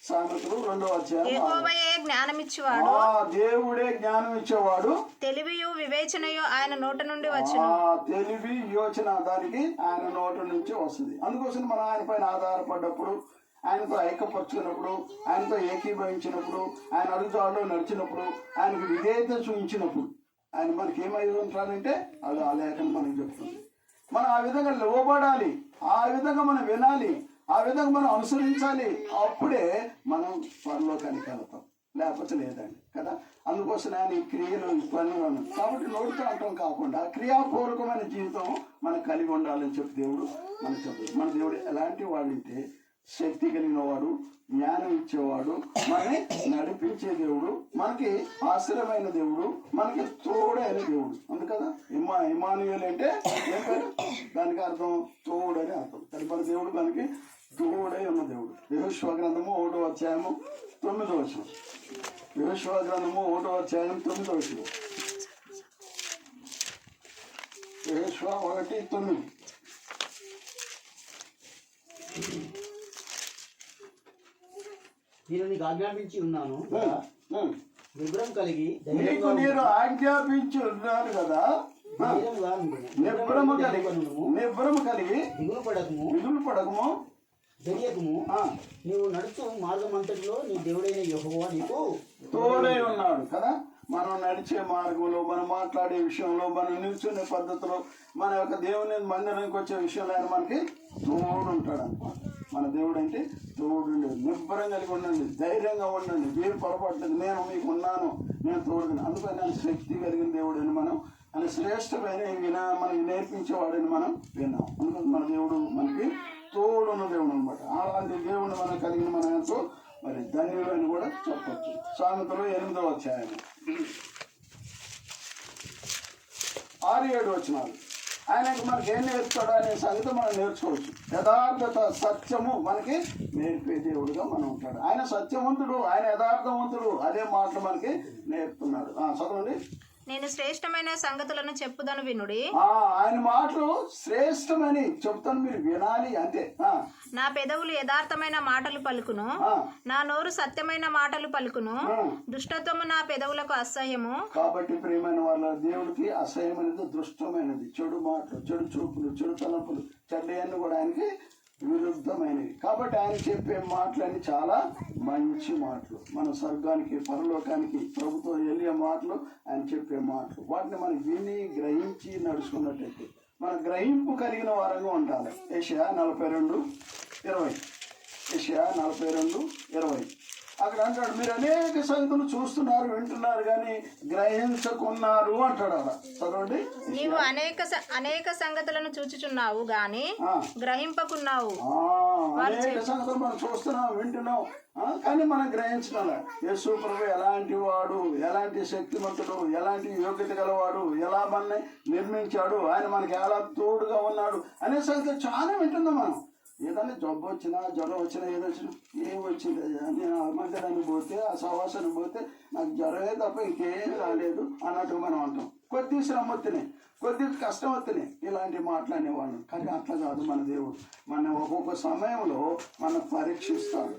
సామెతలు 2వ అధ్యాయం యెహోవాయే జ్ఞానమిచ్చువాడు, దేవుడే జ్ఞానం ఇచ్చేవాడు. తెలివియు వివేచనయు ఆయన నోట నుండి వచ్చును. తెలివి యోచన దానికి ఆయన నోట నుంచి వస్తుంది. అందుకోసం మనం ఆయన పైన ఆధారపడ్డప్పుడు, ఆయనతో ఐక్యపరుచుకున్నప్పుడు, ఆయనతో ఏకీభవించినప్పుడు, ఆయన అడుగుజాడలో నడిచినప్పుడు, ఆయనకు విధేయత చూపించినప్పుడు ఆయన మనకి ఏమై ఉంటాడంటే అది ఆ లేఖనం మనకి చెప్తుంది. మనం ఆ విధంగా లోబడాలి, ఆ విధంగా మనం వినాలి, ఆ విధంగా మనం అనుసరించాలి. అప్పుడే మనం పరలోకానికి వెళ్తాం, లేకపోతే లేదండి కదా. అందుకోసం ఆయన ఈ క్రియలు పనులను కాబట్టి నోటితో అంటాం కాకుండా క్రియాపూర్వకమైన జీవితం మనం కలిగి ఉండాలని చెప్పి దేవుడు మనకు చెప్తాడు. మన దేవుడు ఎలాంటి వాడంటే శక్తి కలిగిన వాడు, జ్ఞానం ఇచ్చేవాడు, మనని నడిపించే దేవుడు, మనకి ఆశ్రయమైన దేవుడు, మనకి తోడైన దేవుడు. అందుకదా ఇమానుయేలు అంటే ఏం పేరు? దానికి అర్థం తోడని అర్థం. తదుపరి దేవుడు మనకి తోడై ఉన్న దేవుడు. యెహోషువ గ్రంథము 1వ అధ్యాయము 9వ వచనం. యెహోషువ గ్రంథము 1వ అధ్యాయం 9వ వచనం. యెహోషువ 1:9. నేను నీకు ఆజ్ఞాపించి ఉన్నాను, నిగ్రహం కలిగి నీకు నేను ఆజ్ఞాపించి ఉన్నాను కదా, నిబ్రము కలిగి దిగులు పడకము ధైర్యకము. నీవు నడుచు మార్గమంతటిలో నీ దేవుడైన యెహోవా నీకు తోడై ఉన్నాడు కదా. మనం నడిచే మార్గంలో, మనం మాట్లాడే విషయంలో, మనం నిల్చునే పద్ధతిలో, మన యొక్క దేవుని మందిరానికి వచ్చే విషయంలో ఆయన మనకి తోడు ఉంటాడు అనమాట. మన దేవుడు అంటే తోడుండి, నిబ్బరం కలిగి ఉండండి, ధైర్యంగా ఉండండి, మీరు పొరపడలేదు, నేను మీకు ఉన్నాను, నేను తోడుని. అందుకని నేను శక్తి కలిగిన దేవుడని మనం, ఆయన శ్రేష్టమైన మనకి నేర్పించేవాడని మనం విన్నాం. అందుకని మన దేవుడు మనకి తోడున్న దేవుడు అనమాట. అలాంటి దేవుడిని మనం కలిగిన మనం ఎంతో మరి ధన్యుడు అని కూడా చెప్పచ్చు. సామెతలు 8వ అధ్యాయం 6-7 వచనాలు. ఆయనకు మనకి ఏం నేర్పుతాడు అనే సంగతి మనం నేర్చుకోవచ్చు. యథార్థత, సత్యము మనకి నేర్పే దేవుడుగా మనం ఉంటాడు. ఆయన సత్యవంతుడు, ఆయన యథార్థవంతుడు. అదే మాటలు మనకి నేర్పుతున్నాడు. చదవండి. నేను శ్రేష్టమైన సంగతులను చెప్పుదను వినుడి. ఆయన మాటలు శ్రేష్టమని చెప్తాను, మీరు వినాలి అంతే. నా పెదవులు యథార్థమైన మాటలు పలుకును, నా నోరు సత్యమైన మాటలు పలుకును. దుష్టత్వము నా పెదవులకు అసహ్యము. కాబట్టి ప్రియమైన వాళ్ళ దేవుడికి అసహ్యమైనది దుష్టమైనది, చెడు మాటలు, చెడు చూపులు, చెడు తలంపులు, చెడ్డయన్ని కూడా ఆయనకి విరుద్ధమైనవి. కాబట్టి ఆయన చెప్పే మాటలన్నీ చాలా మంచి మాటలు. మన స్వర్గానికి పరలోకానికి ప్రభుత్వం వెళ్ళే మాటలు, ఆయన చెప్పే మాటలు. వాటిని మనం విని గ్రహించి నడుచుకున్నట్టయితే మన గ్రహింపు కలిగిన వారంగా ఉండాలి. యెషయా 42:20. యెషయా 42:20 అక్కడ అంటాడు, మీరు అనేక సంగతులు చూస్తున్నారు, వింటున్నారు, కానీ గ్రహించకున్నారు అంటాడు. అలా చదవండి. నీవు అనేక సంగతులను చూచుచున్నావు గాని గ్రహింపకున్నావు. అనేక సంగతులు మనం చూస్తున్నాం, వింటున్నాం, కానీ మనం గ్రహించడం. యేసు ప్రభు ఎలాంటి వాడు, ఎలాంటి శక్తిమంతుడు, ఎలాంటి యోగ్యత గలవాడు, ఎలా మనల్ని నిర్మించాడు, ఆయన మనకి ఎలా తోడుగా ఉన్నాడు అనే సంగతి చాలా వింటున్నాం మనం. ఏదైనా జబ్బు వచ్చినా, జ్వరం వచ్చినా, ఏదో వచ్చినా, ఏం వచ్చింది నేను ఆ మందిరానికి పోతే, ఆ సహవాసానికి పోతే నాకు జ్వరమే తప్ప ఇంకేం రాలేదు అన్నట్టు మనం అంటాం. కొద్ది శ్రమ వస్తున్నాయి, కొద్ది కష్టం వస్తున్నాయి, ఇలాంటి మాట్లాడేవాళ్ళం. కానీ అట్లా కాదు మన దేవుడు. మన ఒక్కొక్క సమయంలో మనం పరీక్షిస్తాడు.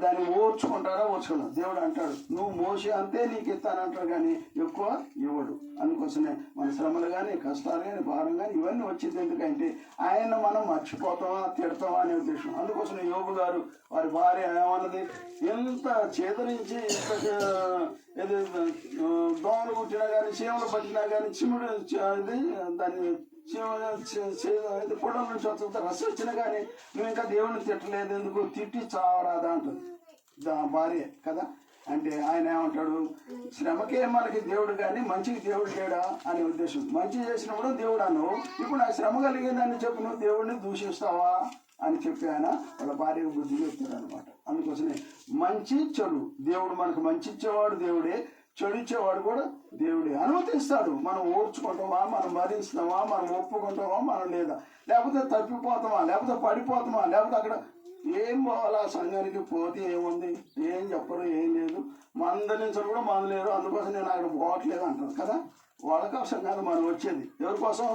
దాన్ని ఓర్చుకుంటారా, ఓర్చుకుంటారు. దేవుడు అంటాడు, నువ్వు మోసే అంతే నీకు ఇస్తానంటాడు, కానీ ఎక్కువ ఇవ్వడు. అందుకోసమే మన శ్రమలు కానీ, కష్టాలు కానీ, భారం కానీ ఇవన్నీ వచ్చింది ఎందుకంటే ఆయన మనం మర్చిపోతామా, తిడతామా అనే ఉద్దేశం. అందుకోసం యోబు గారు వారి భార్య ఏమన్నది, ఎంత చేదరించి, ఇది దోమలు కుట్టినా కానీ, చీమలు పట్టినా కానీ, చిముడు దాన్ని పొడల నుంచి వస్తుంటే రసం వచ్చినా కానీ నువ్వు ఇంకా దేవుడిని తిట్టలేదు ఎందుకు, తిట్టి చావరాదా అంటుంది భార్య కదా. అంటే ఆయన ఏమంటాడు, శ్రమకే మనకి దేవుడు కానీ మంచికి దేవుడు లేడా అనే ఉద్దేశం. మంచి చేసినప్పుడు దేవుడు అన్నావు, ఇప్పుడు నాకు శ్రమ కలిగిందని చెప్పి నువ్వు దేవుడిని దూషిస్తావా అని చెప్పి ఆయన వాళ్ళ భార్యకు బుద్ధి చెప్తాడు అనమాట. అందుకోసమే మంచి చెడు, దేవుడు మనకు మంచి ఇచ్చేవాడు దేవుడే, చెడు ఇచ్చేవాడు కూడా దేవుడే. అనుమతిస్తాడు. మనం ఓర్చుకుంటామా, మనం భరిస్తామా, మనం ఒప్పుకుంటామా, మనం లేదా, లేకపోతే తప్పిపోతామా, లేకపోతే పడిపోతామా, లేకపోతే అక్కడ ఏం పోవాలా, సంఘానికి పోతే ఏముంది, ఏం చెప్పరు, ఏం లేదు, మందలించరు కూడా మందలేరు, అందుకోసం నేను అక్కడ పోవట్లేదు అంటారు కదా. వాళ్ళ కోసం కాదు మనం వచ్చేది, ఎవరి కోసం,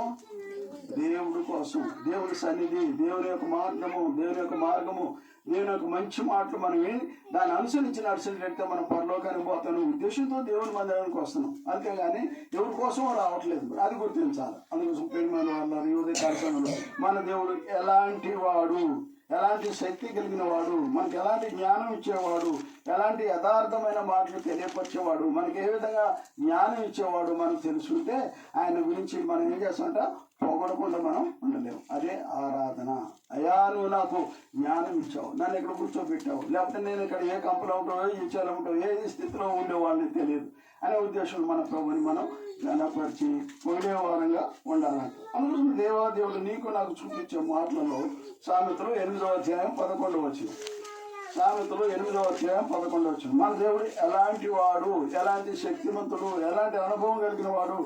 దేవుడి కోసం. దేవుడి సన్నిధి, దేవుని యొక్క మార్గము, దేవుని యొక్క మార్గము, దేవుని యొక్క మంచి మాటలు మనం విని దాన్ని అనుసరించి నడిచినట్లయితే మనం పరలోకానికి పోతాను ఉద్దేశంతో దేవుని మందిరానికి వస్తున్నాం. అంతేగాని ఎవరి కోసం రావట్లేదు, అది గుర్తించాలి. అందుకోసం పెరుమాల వాళ్ళ యువత కార్యక్రమంలో మన దేవుడు ఎలాంటి వాడు, ఎలాంటి శక్తి కలిగిన వాడు, మనకి ఎలాంటి జ్ఞానం ఇచ్చేవాడు, ఎలాంటి యథార్థమైన మాటలు తెలియపరిచేవాడు, మనకి ఏ విధంగా జ్ఞానం ఇచ్చేవాడు మనకు తెలుసుకుంటే ఆయన గురించి మనం ఏం చేస్తామంట, పొగడకుండా మనం ఉండలేము. అదే ఆరాధన. అయ్యా నువ్వు నాకు జ్ఞానం ఇచ్చావు, నన్ను ఇక్కడ కూర్చోబెట్టావు, లేకపోతే నేను ఇక్కడ ఏ కంపలో ఉంటావో, ఏ చేలో ఉంటావో, ఏ స్థితిలో ఉండేవాళ్ళని తెలియదు అనే ఉద్దేశంలో మన ప్రభుని మనం ఘనపరిచి పొగిడే వారంగా ఉండాలంట. అందుకోసం దేవాదేవుడు నీకు నాకు చూపించే మాటలలో సామెతలు 8వ అధ్యాయం 11వ వచనం. సామెతలు 8వ అధ్యాయం 11వ వచనం. మన దేవుడు ఎలాంటి వాడు, ఎలాంటి శక్తిమంతుడు, ఎలాంటి అనుభవం కలిగిన వాడు,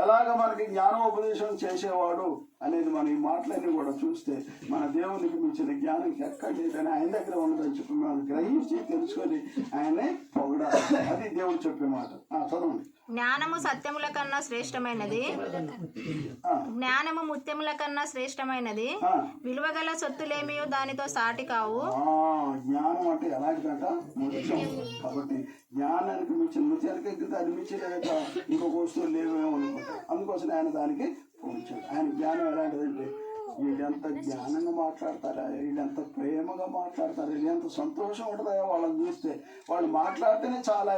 ఎలాగ మనకి జ్ఞానోపదేశం చేసేవాడు అనేది మనం ఈ మాటలన్నీ కూడా చూస్తే మన దేవునికి మించిన జ్ఞానం ఎక్కడ లేదని ఆయన దగ్గర ఉన్నదని చెప్పి మనం గ్రహించి తెలుసుకొని ఆయనే పొగడాలి. అది దేవుడు చెప్పే మాట. చదవండి. జ్ఞానము సత్యముల కన్నా శ్రేష్టమైనది, జ్ఞానము ముత్యముల కన్నా శ్రేష్టమైనది, విలువగల సొత్తులేమియో దానితో సాటి కావు. జ్ఞానం అంటే ఎలాంటిదంట, ముత్యం. కాబట్టి జ్ఞానానికి మించిన ముత్యానికి దాన్ని మించిన ఇంకొక వస్తువులు లేవేమో అనుకుంటారు. అందుకోసం ఆయన దానికి పోల్చాడు. ఆయన జ్ఞానం ఎలాంటిదంటే వీళ్ళెంత జ్ఞానంగా మాట్లాడతారా, వీళ్ళెంత ప్రేమగా మాట్లాడతారా, వీళ్ళెంత సంతోషం ఉంటుందా వాళ్ళని చూస్తే, వాళ్ళు మాట్లాడితేనే చాలా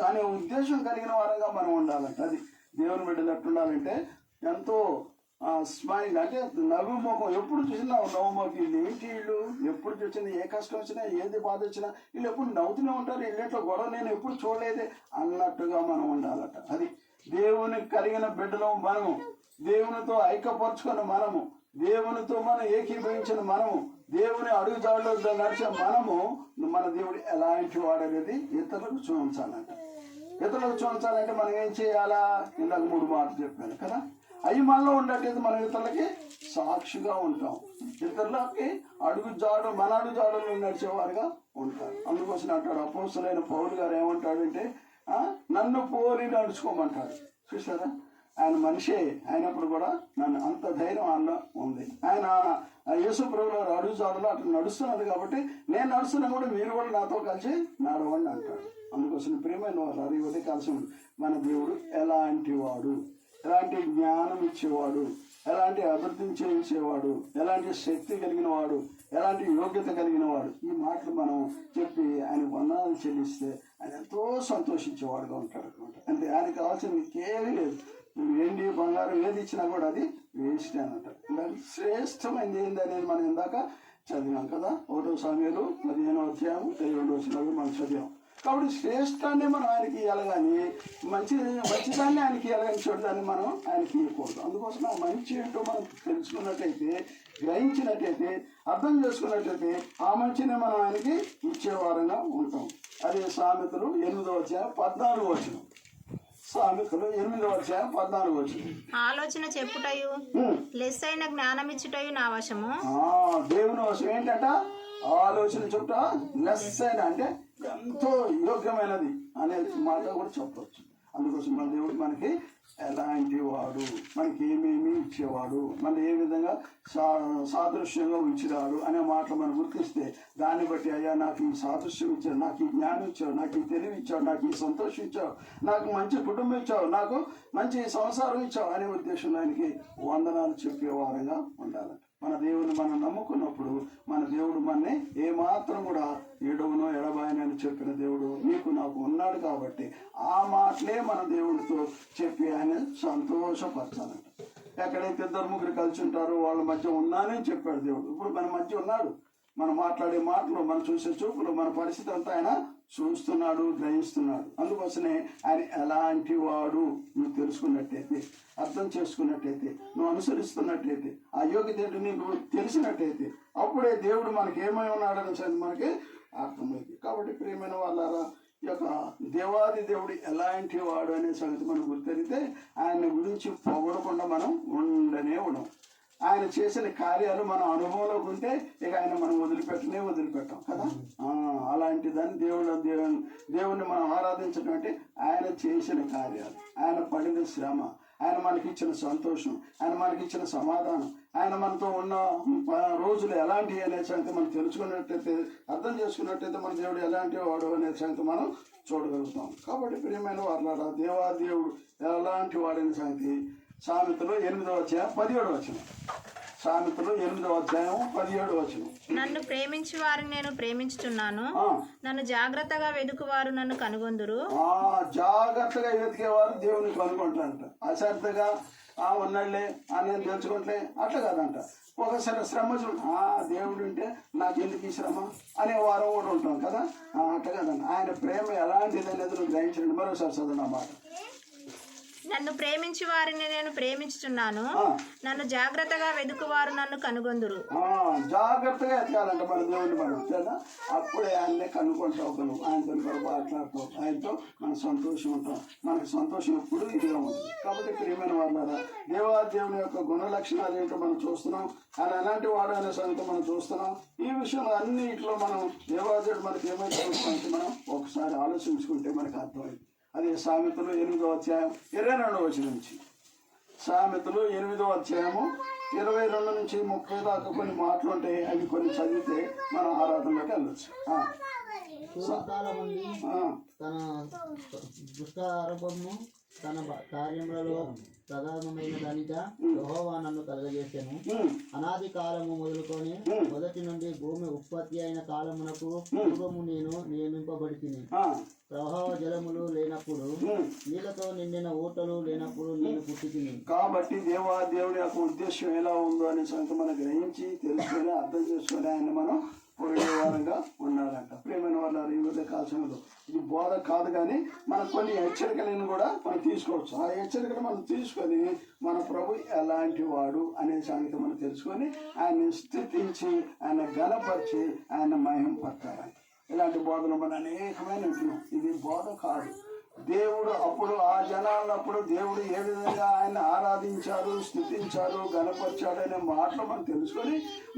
అనే ఉద్దేశం కలిగిన వారంగా మనం ఉండాలంట. అది దేవుని బిడ్డలు ఎట్టుండాలంటే ఎంతో స్మైల్, అంటే నవ్వు ముఖం. ఎప్పుడు చూసినా నవ్వు ముఖం. వీళ్ళు ఏంటి, వీళ్ళు ఎప్పుడు చూసినా ఏ కష్టం వచ్చినా, ఏది బాధ వచ్చినా వీళ్ళు ఎప్పుడు నవ్వుతూనే ఉంటారు, వీళ్ళేట్లో గొడవ నేను ఎప్పుడు చూడలేదే అన్నట్టుగా మనం ఉండాలట. అది దేవుని కలిగిన బిడ్డలు మనము, దేవునితో ఐక్యపరుచుకున్న మనము, దేవునితో మనం ఏకీభవించిన మనము, దేవుని అడుగుజాడలో నడిచే మనము, మన దేవుడు ఎలాంటి వాడనేది ఇతరులకు చూపించాలంట. ఇతరులకు చూపించాలంటే మనం ఏం చేయాలా, ఇందాక 3 మాటలు చెప్పాను కదా. అవి మనలో ఉండేది మనం ఇతరులకి సాక్షిగా ఉంటాం, ఇతరులకి మన అడుగుజాడలో నడిచేవారుగా ఉంటారు. అందుకోసం అంటాడు అపోస్తలుడైన పౌలు గారు ఏమంటాడంటే, నన్ను పోలి నడుచుకోమంటాడు. చూసారా, ఆయన మనిషే అయినప్పుడు కూడా నన్ను అంత ధైర్యం ఆయనలో ఉంది. ఆయన యేసు ప్రభువుల అడుగుజాడలో అట్లా నడుస్తున్నది కాబట్టి నేను నడుస్తున్నా కూడా మీరు కూడా నాతో కలిసి నడవండి అంటాడు. అందుకోసం ప్రియమైన వారు ఈ ఉదయకాలం మన దేవుడు ఎలాంటి వాడు, ఎలాంటి జ్ఞానం ఇచ్చేవాడు, ఎలాంటి అభివృద్ధిని చేయించేవాడు, ఎలాంటి శక్తి కలిగిన వాడు, ఎలాంటి యోగ్యత కలిగిన వాడు. ఈ మాటలు మనం చెప్పి ఆయన వందనాలు చెల్లిస్తే ఆయన ఎంతో సంతోషించేవాడుగా ఉంటాడు అనమాట. అంటే ఆయనకు కావాల్సింది ఇంకేమీ లేదు. వెండి బంగారం ఏది ఇచ్చినా కూడా అది వేస్ట్ అనమాట. శ్రేష్టమైనది ఏంది అనేది మనం ఇందాక చదివాం కదా. 1 సమూయేలు 15వ అధ్యాయం 22వ వచనం మనం చదివాం. కాబట్టి శ్రేష్టాన్ని మనం ఆయనకి ఇవ్వాలి, కానీ మంచిదాన్ని ఆయనకి ఇవ్వాలని చూడదాన్ని మనం ఆయనకి ఇవ్వకూడదు. అందుకోసం ఆ మంచి ఏంటో మనం తెలుసుకున్నట్టయితే, గ్రహించినట్టయితే, అర్థం చేసుకున్నట్టయితే ఆ మంచిని మనం ఆయనకి ఇచ్చేవారంగా ఉంటాం. అదే సామెతలు 8వ అధ్యాయం 14వ వచనం. సామెతలు 8వ అధ్యాయం 14వ వచనం. ఆలోచన చెప్పుటయు లెస్సైన జ్ఞానమిచ్చుటయు నా వశము. దేవుని వశం ఏంటంట? ఆలోచన చెప్పుట లెస్సైన అంటే ఎంతో యోగ్యమైనది అనే మాట కూడా చెప్పవచ్చు. అందుకోసం మన దేవుడు మనకి ఎలాంటి వాడు, మనకి ఏమేమి ఇచ్చేవాడు, మనం ఏ విధంగా సాదృశ్యంగా ఉంచినాడు అనే మాటలు మనం గుర్తిస్తే దాన్ని బట్టి అయ్యా నాకు ఈ సాదృశ్యం ఇచ్చాడు, నాకు ఈ జ్ఞానం ఇచ్చావు, నాకు ఈ తెలివి ఇచ్చావు, నాకు ఈ సంతోషం ఇచ్చావు, నాకు మంచి కుటుంబం ఇచ్చావు, నాకు మంచి సంసారం ఇచ్చావు అనే ఉద్దేశంలో ఆయనకి వందనాలు చెప్పేవారంగా ఉండాలంట. మన దేవుని మనం నమ్ముకున్నప్పుడు మన దేవుడు మనని ఏమాత్రం కూడా ఎడవునో ఎడబాయనని చెప్పిన దేవుడు నీకు నాకు ఉన్నాడు. కాబట్టి ఆ మాటలే మన దేవుడితో చెప్పి ఆయన సంతోషపరచాలంట. ఎక్కడైతే 2-3 కలిసి ఉంటారో వాళ్ళ మధ్య ఉన్నానని చెప్పాడు దేవుడు. ఇప్పుడు మన మధ్య ఉన్నాడు. మనం మాట్లాడే మాటలు, మనం చూసే చూపులు, మన పరిస్థితి అంతా ఆయన చూస్తున్నాడు, గ్రహిస్తున్నాడు. అందుకోసమే ఆయన ఎలాంటి వాడు నువ్వు తెలుసుకున్నట్టయితే, అర్థం చేసుకున్నట్టయితే, నువ్వు అనుసరిస్తున్నట్టయితే, ఆ యోగ్యత ఏంటో నీకు తెలిసినట్టయితే అప్పుడే దేవుడు మనకి ఏమై ఉన్నాడని సంగతి మనకి అర్థమైంది. కాబట్టి ప్రియమైన వాళ్ళారా, ఈ యొక్క దేవాది దేవుడు ఎలాంటి వాడు అనే సంగతి మనం గుర్తెరిగితే ఆయన గురించి పొగడకుండా మనం ఉండనే ఉండం. ఆయన చేసిన కార్యాలు మన అనుభవంలోకి ఉంటే ఇక ఆయన మనం వదిలిపెట్టాం కదా. అలాంటి దాన్ని దేవుణ్ణి మనం ఆరాధించడం అంటే ఆయన చేసిన కార్యాలు, ఆయన పడిన శ్రమ, ఆయన మనకిచ్చిన సంతోషం, ఆయన మనకిచ్చిన సమాధానం, ఆయన మనతో ఉన్న రోజులు ఎలాంటివి అనే సంగతి మనం తెలుసుకున్నట్టయితే, అర్థం చేసుకున్నట్టయితే మన దేవుడు ఎలాంటి వాడు అనే సంగతి మనం చూడగలుగుతాం. కాబట్టి ప్రియమైన వాళ్ళ దేవాదేవుడు ఎలాంటి వాడనే సంగతి సామెతలు 8వ అధ్యాయం 17వ వచనం. సామెతలు 8వ అధ్యాయం 17వ వచనం. నన్ను ప్రేమించి వారిని నేను ప్రేమించుచున్నాను, నన్ను జాగ్రత్తగా వెదుకువారు నన్ను కనుగొందురు. జాగ్రత్తగా వెతికేవారు దేవుని కనుగొంటారంట. అశ్రద్ధగా ఉన్నాళ్లే నేను తెలుసుకుంటే అట్లా కాదంట. ఒకసారి శ్రమ చూడు, దేవుడు ఉంటే నాకు ఎందుకు ఈ శ్రమ అనే వారం కూడా ఉంటాం కదా. అట్లా కాదంట. ఆయన ప్రేమ ఎలాంటిది అనేది నువ్వు గ్రహించండి. మరోసారి చదువు నా మాట. నన్ను ప్రేమించి వారిని నేను ప్రేమించుచున్నాను, నన్ను జాగ్రత్తగా వెదుకువారు నన్ను కనుగొందురు. జాగ్రత్తగా ఎత్తాలంట మన దేవుడిని మనం కదా. అప్పుడే ఆయన్నే కనుక్కుంటావు, నువ్వు ఆయనతో కూడా మాట్లాడతావు, ఆయనతో మన సంతోషం ఉంటాం. మనకు సంతోషం ఎప్పుడు ఇదిగా ఉంటుంది. కాబట్టి ప్రియమైన వాళ్ళారా, దేవాదేవుని యొక్క గుణ లక్షణాలు ఏంటో మనం చూస్తున్నాం. ఆయన ఎలాంటి వాడు అనే సంగతి మనం చూస్తున్నాం. ఈ విషయంలో అన్నింటిలో మనం దేవాదేవుడు మనకి ఏమైతే మనం ఒకసారి ఆలోచించుకుంటే మనకు అర్థమైంది. అదే సామెతలు 8వ అధ్యాయం 22వ వచనం నుంచి. సామెతలు 8వ అధ్యాయము 22 నుంచి 30 దాకా కొన్ని మాటలు ఉంటాయి. అవి కొన్ని చదివితే మనం ఆరాధనలోకి వెళ్ళొచ్చు. తన దుష్టారోపము తన కార్యములలో ప్రధానమైన దానిగా యెహోవా నన్ను కలగజేసాను. అనాది కాలము మొదలుకొని మొదటి నుండి భూమి ఉత్పత్తి అయిన కాలమునకు పూర్వము నేను నియమింపబడితిని. ప్రవాహ జలములు లేనప్పుడు, నీళ్లతో నిండిన ఊటలు లేనప్పుడు నేను పుట్టితిని. కాబట్టి దేవుడి యొక్క ఉద్దేశం ఎలా ఉందో అనే సంగతి మనం గ్రహించి తెలుసుకొని అర్థం చేసుకొని ఆయన మనం పోయేవారంగా ఉండాలంట. ప్రియమైన వాళ్ళ ఈ విధ కాలంలో ఇది బోధ కాదు, కానీ మనకు కొన్ని హెచ్చరికలను కూడా మనం తీసుకోవచ్చు. ఆ హెచ్చరికలు మనం తీసుకొని మన ప్రభు ఎలాంటి వాడు అనే సంగతి మనం తెలుసుకొని ఆయన్ని స్తుతించి ఆయన ఘనపరిచి ఆయన మహిమ పట్టాలి. ఇలాంటి బోధలు మనం అనేకమైన వింటున్నాం. ఇది బోధ కాదు, దేవుడు అప్పుడు ఆ జనాలప్పుడు దేవుడు ఏ విధంగా ఆయన ఆరాధించారు, స్తుతించారు, గణపరిచాడు అనే మాటలు మనం తెలుసుకొని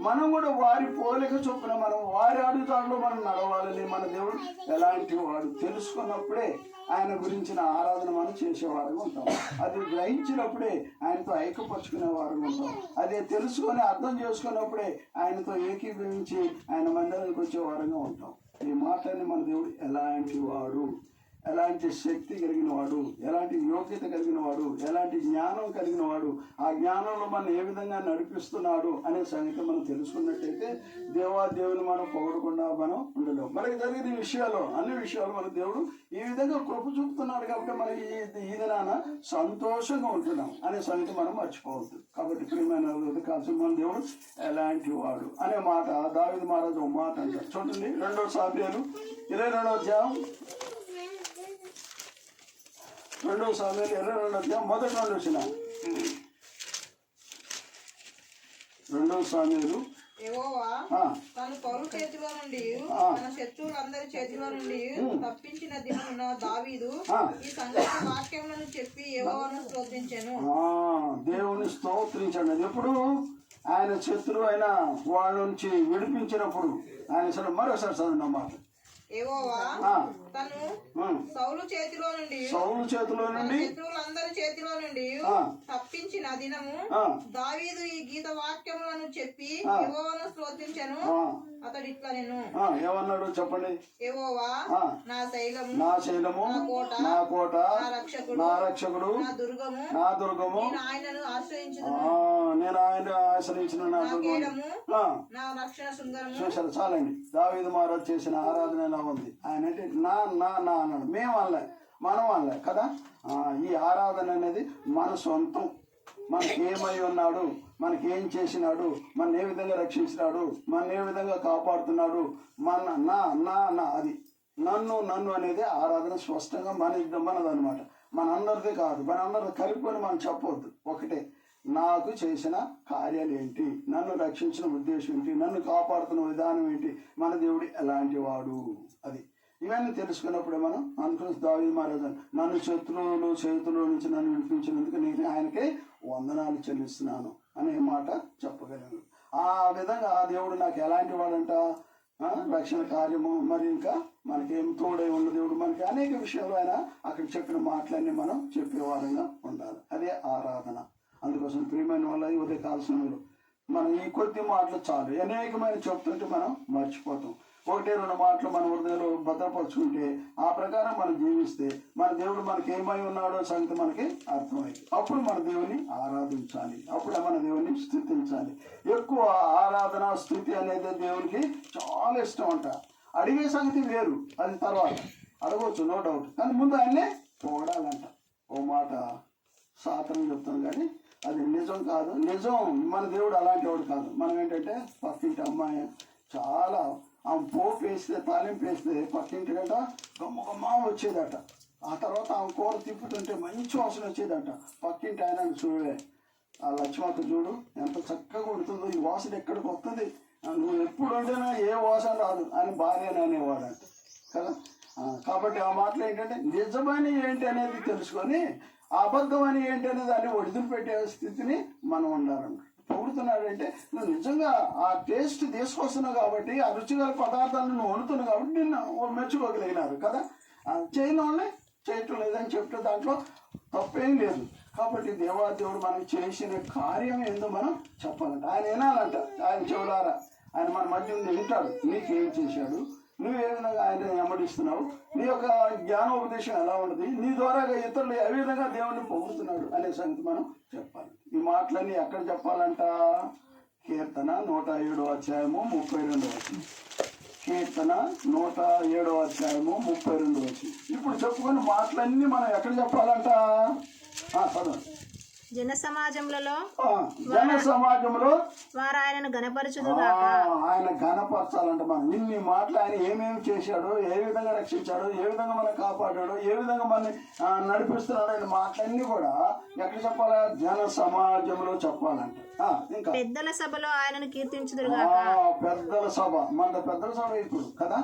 మనం కూడా వారి పోలిక చొప్పున మనం వారి అడుగుతాడులో మనం నడవాలని మన దేవుడు ఎలాంటి వాడు తెలుసుకున్నప్పుడే ఆయన గురించిన ఆరాధన మనం చేసేవారుగా ఉంటాం. అది గ్రహించినప్పుడే ఆయనతో ఐక్యపరుచుకునే వారుగా ఉంటాం. అదే తెలుసుకొని అర్థం చేసుకున్నప్పుడే ఆయనతో ఏకీభవించి ఆయన మందిరానికి వచ్చే వారుగా ఉంటాం. ఈ మాటని మన దేవుడు ఎలాంటి వాడు, ఎలాంటి శక్తి కలిగిన వాడు, ఎలాంటి యోగ్యత కలిగిన వాడు, ఎలాంటి జ్ఞానం కలిగిన వాడు, ఆ జ్ఞానంలో మనం ఏ విధంగా నడిపిస్తున్నాడు అనే సంగతి మనం తెలుసుకున్నట్టయితే దేవుని మనం పొగడకుండా మనం ఉండలేము. మనకి జరిగిన విషయాలు అన్ని విషయాలు మన దేవుడు ఈ విధంగా కృప చూపుతున్నాడు కాబట్టి మనం ఈ దినాన సంతోషంగా ఉంటున్నాం అనే సంగతి మనం మర్చిపోవద్దు. కాబట్టి ప్రియమైన కాల్సిన మన దేవుడు ఎలాంటి వాడు అనే మాట దావీదు మహారాజు ఒక మాట అంటారు. చూడండి 2 సామ్యుయేలు 22వ అధ్యాయం 2 సామ్యుయేలు 22వ అధ్యాయం మొదటి 2 వచనాలు. 2 సామ్యుయేలు యెహోవా తన పౌరు చేతిలో నుండి తన శత్రువులందరి చేతిలో నుండి తప్పించిన దినమున దావీదు ఈ సంగతి వాక్యములను చెప్పి యెహోవాను స్తుతించెను. దేవుని స్తోత్రించండి. ఎప్పుడు ఆయన శత్రువు అయిన వాళ్ళ నుంచి విడిపించినప్పుడు ఆయన మరోసారి చదివినమాట. యెహోవా తను సౌలు చేతిలో నుండి శత్రువులందరి చేతిలో నుండి తప్పించిన దినము దావీదు ఈ గీత వాక్యములను చెప్పి యెహోవాను స్తుతించెను. అతడు ఇట్లా నేను ఏమన్నాడు చెప్పండి. యెహోవా నా శైలము, నా కోట, నా రక్షకుడు, నా దుర్గము, నేను ఆయనను ఆశ్రయించిన నా రక్షణ శృంగరము. చూసారు చాలండి. దావీదు మహారాజు చేసిన ఆరాధన ఎలా ఉంది. ఆయన అంటే నా నా నా అన్నాడు. మేము అనలే, మనం అనలే కదా. ఈ ఆరాధన అనేది మన సొంతం. మనకి ఏమై ఉన్నాడు, మనకి ఏం చేసినాడు, మన ఏ విధంగా రక్షించినాడు, మన ఏ విధంగా కాపాడుతున్నాడు, మన నా నా నా అది నన్ను అనేది ఆరాధన స్పష్టంగా మనదనమాట. మనందరిది కాదు, మనందరిది కలుపుకొని మనం చెప్పవద్దు. ఒకటే, నాకు చేసిన కార్యాలు ఏంటి, నన్ను రక్షించిన ఉద్దేశం ఏంటి, నన్ను కాపాడుతున్న విధానం ఏంటి, మన దేవుడు ఎలాంటి వాడు, అది ఇవన్నీ తెలుసుకున్నప్పుడే మనం అనుకున్న దావీదు మహారాజు నన్ను శత్రువులు చేతుల నుంచి నన్ను విడిపించినందుకు నేను ఆయనకే వందనాలు చెల్లిస్తున్నాను అనే మాట చెప్పగలను. ఆ విధంగా ఆ దేవుడు నాకు ఎలాంటి వాడంట, రక్షణ కార్యము, మరి ఇంకా మనకేం తోడై ఉన్న దేవుడు మనకి అనేక విషయాలు ఆయన అక్కడ చెప్పిన మాటలన్నీ మనం చెప్పేవారంగా ఉండాలి. అదే ఆరాధన. అందుకోసం ప్రియమైన వల్ల ఉదయ కాల్సిన మనం ఈ కొద్ది మాటలు చాలు, అనేకమైన చెప్తుంటే మనం మర్చిపోతాం. 1-2 మాటలు మన హృదయంలో భద్రపరుచుకుంటే ఆ ప్రకారం మనం జీవిస్తే మన దేవుడు మనకి ఏమై ఉన్నాడో సంగతి మనకి అర్థమైంది. అప్పుడు మన దేవుని ఆరాధించాలి, అప్పుడే మన దేవుని స్తుతించాలి. ఎక్కువ ఆరాధన స్తుతి అనేది దేవునికి చాలా ఇష్టం అంట. అడిగే సంగతి వేరు, అది తర్వాత అడగవచ్చు, నో డౌట్. కానీ ముందు ఆయన్నే పొగడాలంట. ఓ మాట సాధారణ చెప్తాను కానీ అది నిజం కాదు. నిజం మన దేవుడు అలాంటి వాడు కాదు. మనం ఏంటంటే పక్కింటి అమ్మాయి చాలా ఆమె పోపు వేస్తే, తాలింపు వేస్తే పక్కింటి గట గమ్మ వచ్చేదట. ఆ తర్వాత ఆమె కూర తిప్పుతుంటే మంచి వాసన వచ్చేదట. పక్కింటి ఆయన చూడే, ఆ లక్ష్మక్క చూడు ఎంత చక్కగా ఉడుతుందో, ఈ వాసన ఎక్కడికి వస్తుంది, నువ్వు ఎప్పుడు వండినా ఏ వాసన రాదు అని భార్య అనేవాడంట కదా. కాబట్టి ఆ మాటలు ఏంటంటే నిజమని ఏంటి అనేది తెలుసుకొని అబద్ధం అని ఏంటి అనేది దాన్ని వదిలిపెట్టే స్థితిని మనం ఉండాలంట. పొగుడుతున్నాడంటే నువ్వు నిజంగా ఆ టేస్ట్ తీసుకొస్తున్నావు కాబట్టి, ఆ రుచిగల పదార్థాలను నువ్వు వండుతున్నావు కాబట్టి నిన్ను మెచ్చుకోగలిగినారు కదా. చేయని వాళ్ళే చేయటం లేదని చెప్తే దాంట్లో తప్పేం లేదు. కాబట్టి దేవాదేవుడు మనకి చేసిన కార్యం ఏందో మనం చెప్పాలంట. ఆయన వినాలంట. ఆయన చెవులారా ఆయన మన మధ్య వింటాడు. నీకేం చేశాడు, నువ్వు ఏ విధంగా ఆయన వెంబడిస్తున్నావు, నీ యొక్క జ్ఞానోపదేశం ఎలా ఉంటుంది, నీ ద్వారా ఇతరులు ఏ విధంగా దేవుడిని పొగుడుతున్నాడు అనే సంగతి మనం చెప్పాలి. ఈ మాటలన్నీ ఎక్కడ చెప్పాలంట? కీర్తన 107వ అధ్యాయము 32వ వచనం. కీర్తన 107వ అధ్యాయము 32వ వచనం. ఇప్పుడు చెప్పుకుని మాటలన్నీ మనం ఎక్కడ చెప్పాలంట? చదవండి. జన సమాజములలో జన సమాజంలో వారు ఆయనను గణపరచుదుగాక. ఆయన ఘనపరచాలంటే మనం ఇన్ని మాటలు ఆయన ఏమేమి చేశాడో, ఏ విధంగా రక్షించాడో, ఏ విధంగా మనం కాపాడాడో, ఏ విధంగా మనని నడిపిస్తున్నాడో ఆయన మాటలన్నీ కూడా ఎక్కడ చెప్పాలా? జన సమాజంలో చెప్పాలంట. ఇంకా పెద్దల సభలో ఆయనను కీర్తించుదురుగాక. పెద్దల సభ, మన పెద్దల సభ ఇప్పుడు కదా,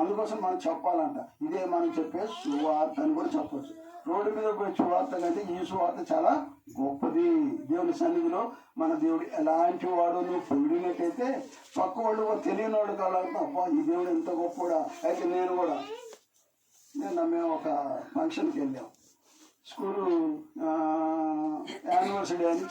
అందుకోసం మనం చెప్పాలంట. ఇదే మనం చెప్పే సువార్త అని కూడా చెప్పచ్చు. రోడ్డు మీద పోయి సువార్త కంటే ఈ సువార్త చాలా గొప్పది. దేవుని సన్నిధిలో మన దేవుడు ఎలాంటి వాడు నువ్వు పొగిడినట్టయితే పక్క వాళ్ళు తెలియని వాళ్ళు కావాలంటే అబ్బా ఈ దేవుడు ఎంత గొప్పడా. అయితే నేను కూడా మేము ఒక ఫంక్షన్కి వెళ్ళాం. స్కూలు యానివర్సరీ అని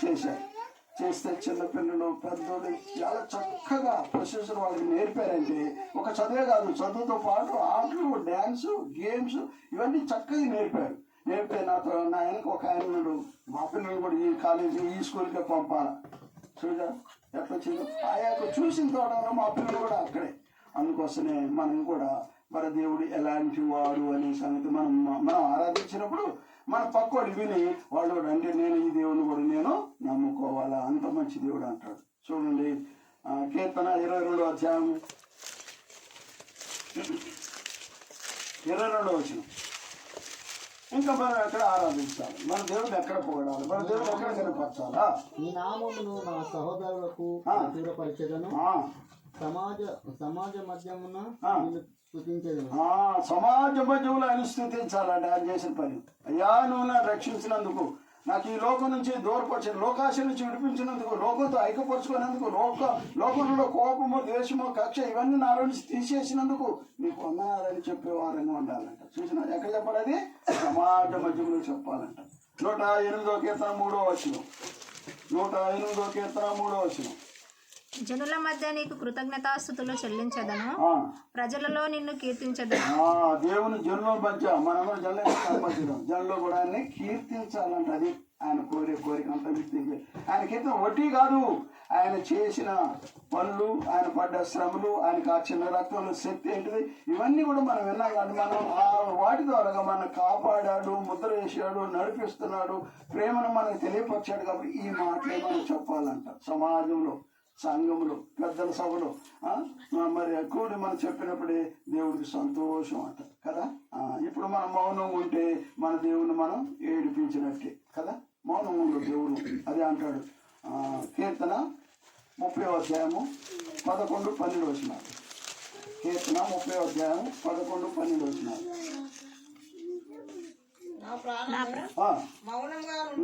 చేస్తే చిన్నపిల్లలు పెద్దోళ్ళు చాలా చక్కగా ప్రొసెసర్ వాళ్ళకి నేర్పారంటే ఒక చదివే కాదు, చదువుతో పాటు ఆటలు, డ్యాన్స్, గేమ్స్ ఇవన్నీ చక్కగా నేర్పారు. నేర్పే నాతో నా వెనక ఒక ఆయన ఉన్నాడు, మా పిల్లలు కూడా ఈ కాలేజీ ఈ స్కూల్కే పంపాలి. చూడా ఎట్లా వచ్చిందో ఆయా చూసిన తోట మా పిల్లలు కూడా అక్కడే. అందుకోసమే మనం కూడా మన దేవుడు ఎలాంటి వాడు అనే సంగతి మనం ఆరాధించినప్పుడు మన పక్కోడు విని వాళ్ళు కూడా అంటే నేను ఈ దేవుని కూడా నేను నమ్ముకోవాలా, అంత మంచి దేవుడు అంటాడు. చూడండి కీర్తన 22వ అధ్యాయం 22వ వచనం. ఇంకా మనం ఎక్కడ ఆరాధించాలి, మన దేవుడు ఎక్కడ పొగడాలి, మన దేవుడు ఎక్కడ కనపరచాలా? ఈ నామమును నా సహోదరులకు దూరపరిచెదను, సమాజ మధ్యమున స్తుతించెదను. సమాజ మధ్యంలో ఆయన స్తుతించాలంటే ఆయన చేసిన పని. అయ్యా నువ్వు నన్ను రక్షించినందుకు, నాకు ఈ లోకం నుంచి దూరపరిచిన, లోకాశ నుంచి విడిపించినందుకు, లోకంతో ఐక్యపరుచుకునేందుకు, లోకంలో కోపము, ద్వేషము, కక్ష ఇవన్నీ నాలో నుంచి తీసేసినందుకు నీకు వందనాలని చెప్పేవారని ఉండాలంట. చూసిన ఎక్కడ చెప్పాలి? అది సమాజ మధ్యంలో చెప్పాలంట. 108వ కీర్తన 3వ వచనం. 108వ కీర్తన 3వ వచనం. జనుల మధ్య నీకు కృతజ్ఞతాస్తుతులు చెల్లించదను, ప్రజలలో నిన్ను కీర్తించదను. దేవుని జనుల మధ్య మనం జనులో కూడా ఆయన్ని కీర్తించాలంట. అది ఆయన కోరిక అంత వ్యక్తికి. ఆయన కీర్తన వడ్డీ కాదు, ఆయన చేసిన పనులు, ఆయన పడ్డ శ్రమలు, ఆయన కాచిన రక్తంలో శక్తి ఏంటిది ఇవన్నీ కూడా మనం విన్నాం. కాబట్టి మనం వాటి ద్వారా మనం కాపాడాడు, ముద్ర వేసాడు, నడిపిస్తున్నాడు, ప్రేమను మనకు తెలియపరిచాడు. కాబట్టి ఈ మాటలే మనం చెప్పాలంట. సమాజంలో, సంఘంలో, పెద్దల సభలో మరి కూడి మనం చెప్పినప్పుడే దేవుడికి సంతోషం అంట కదా. ఇప్పుడు మనం మౌనం ఉంటే మన దేవుని మనం ఏడిపించినట్టే కదా. మౌనం ఉండు దేవుడు అదే అంటాడు. కీర్తన 30వ అధ్యాయము 11-12 వచనాలు. కీర్తన 30వ అధ్యాయం 11-12 వచనాలు.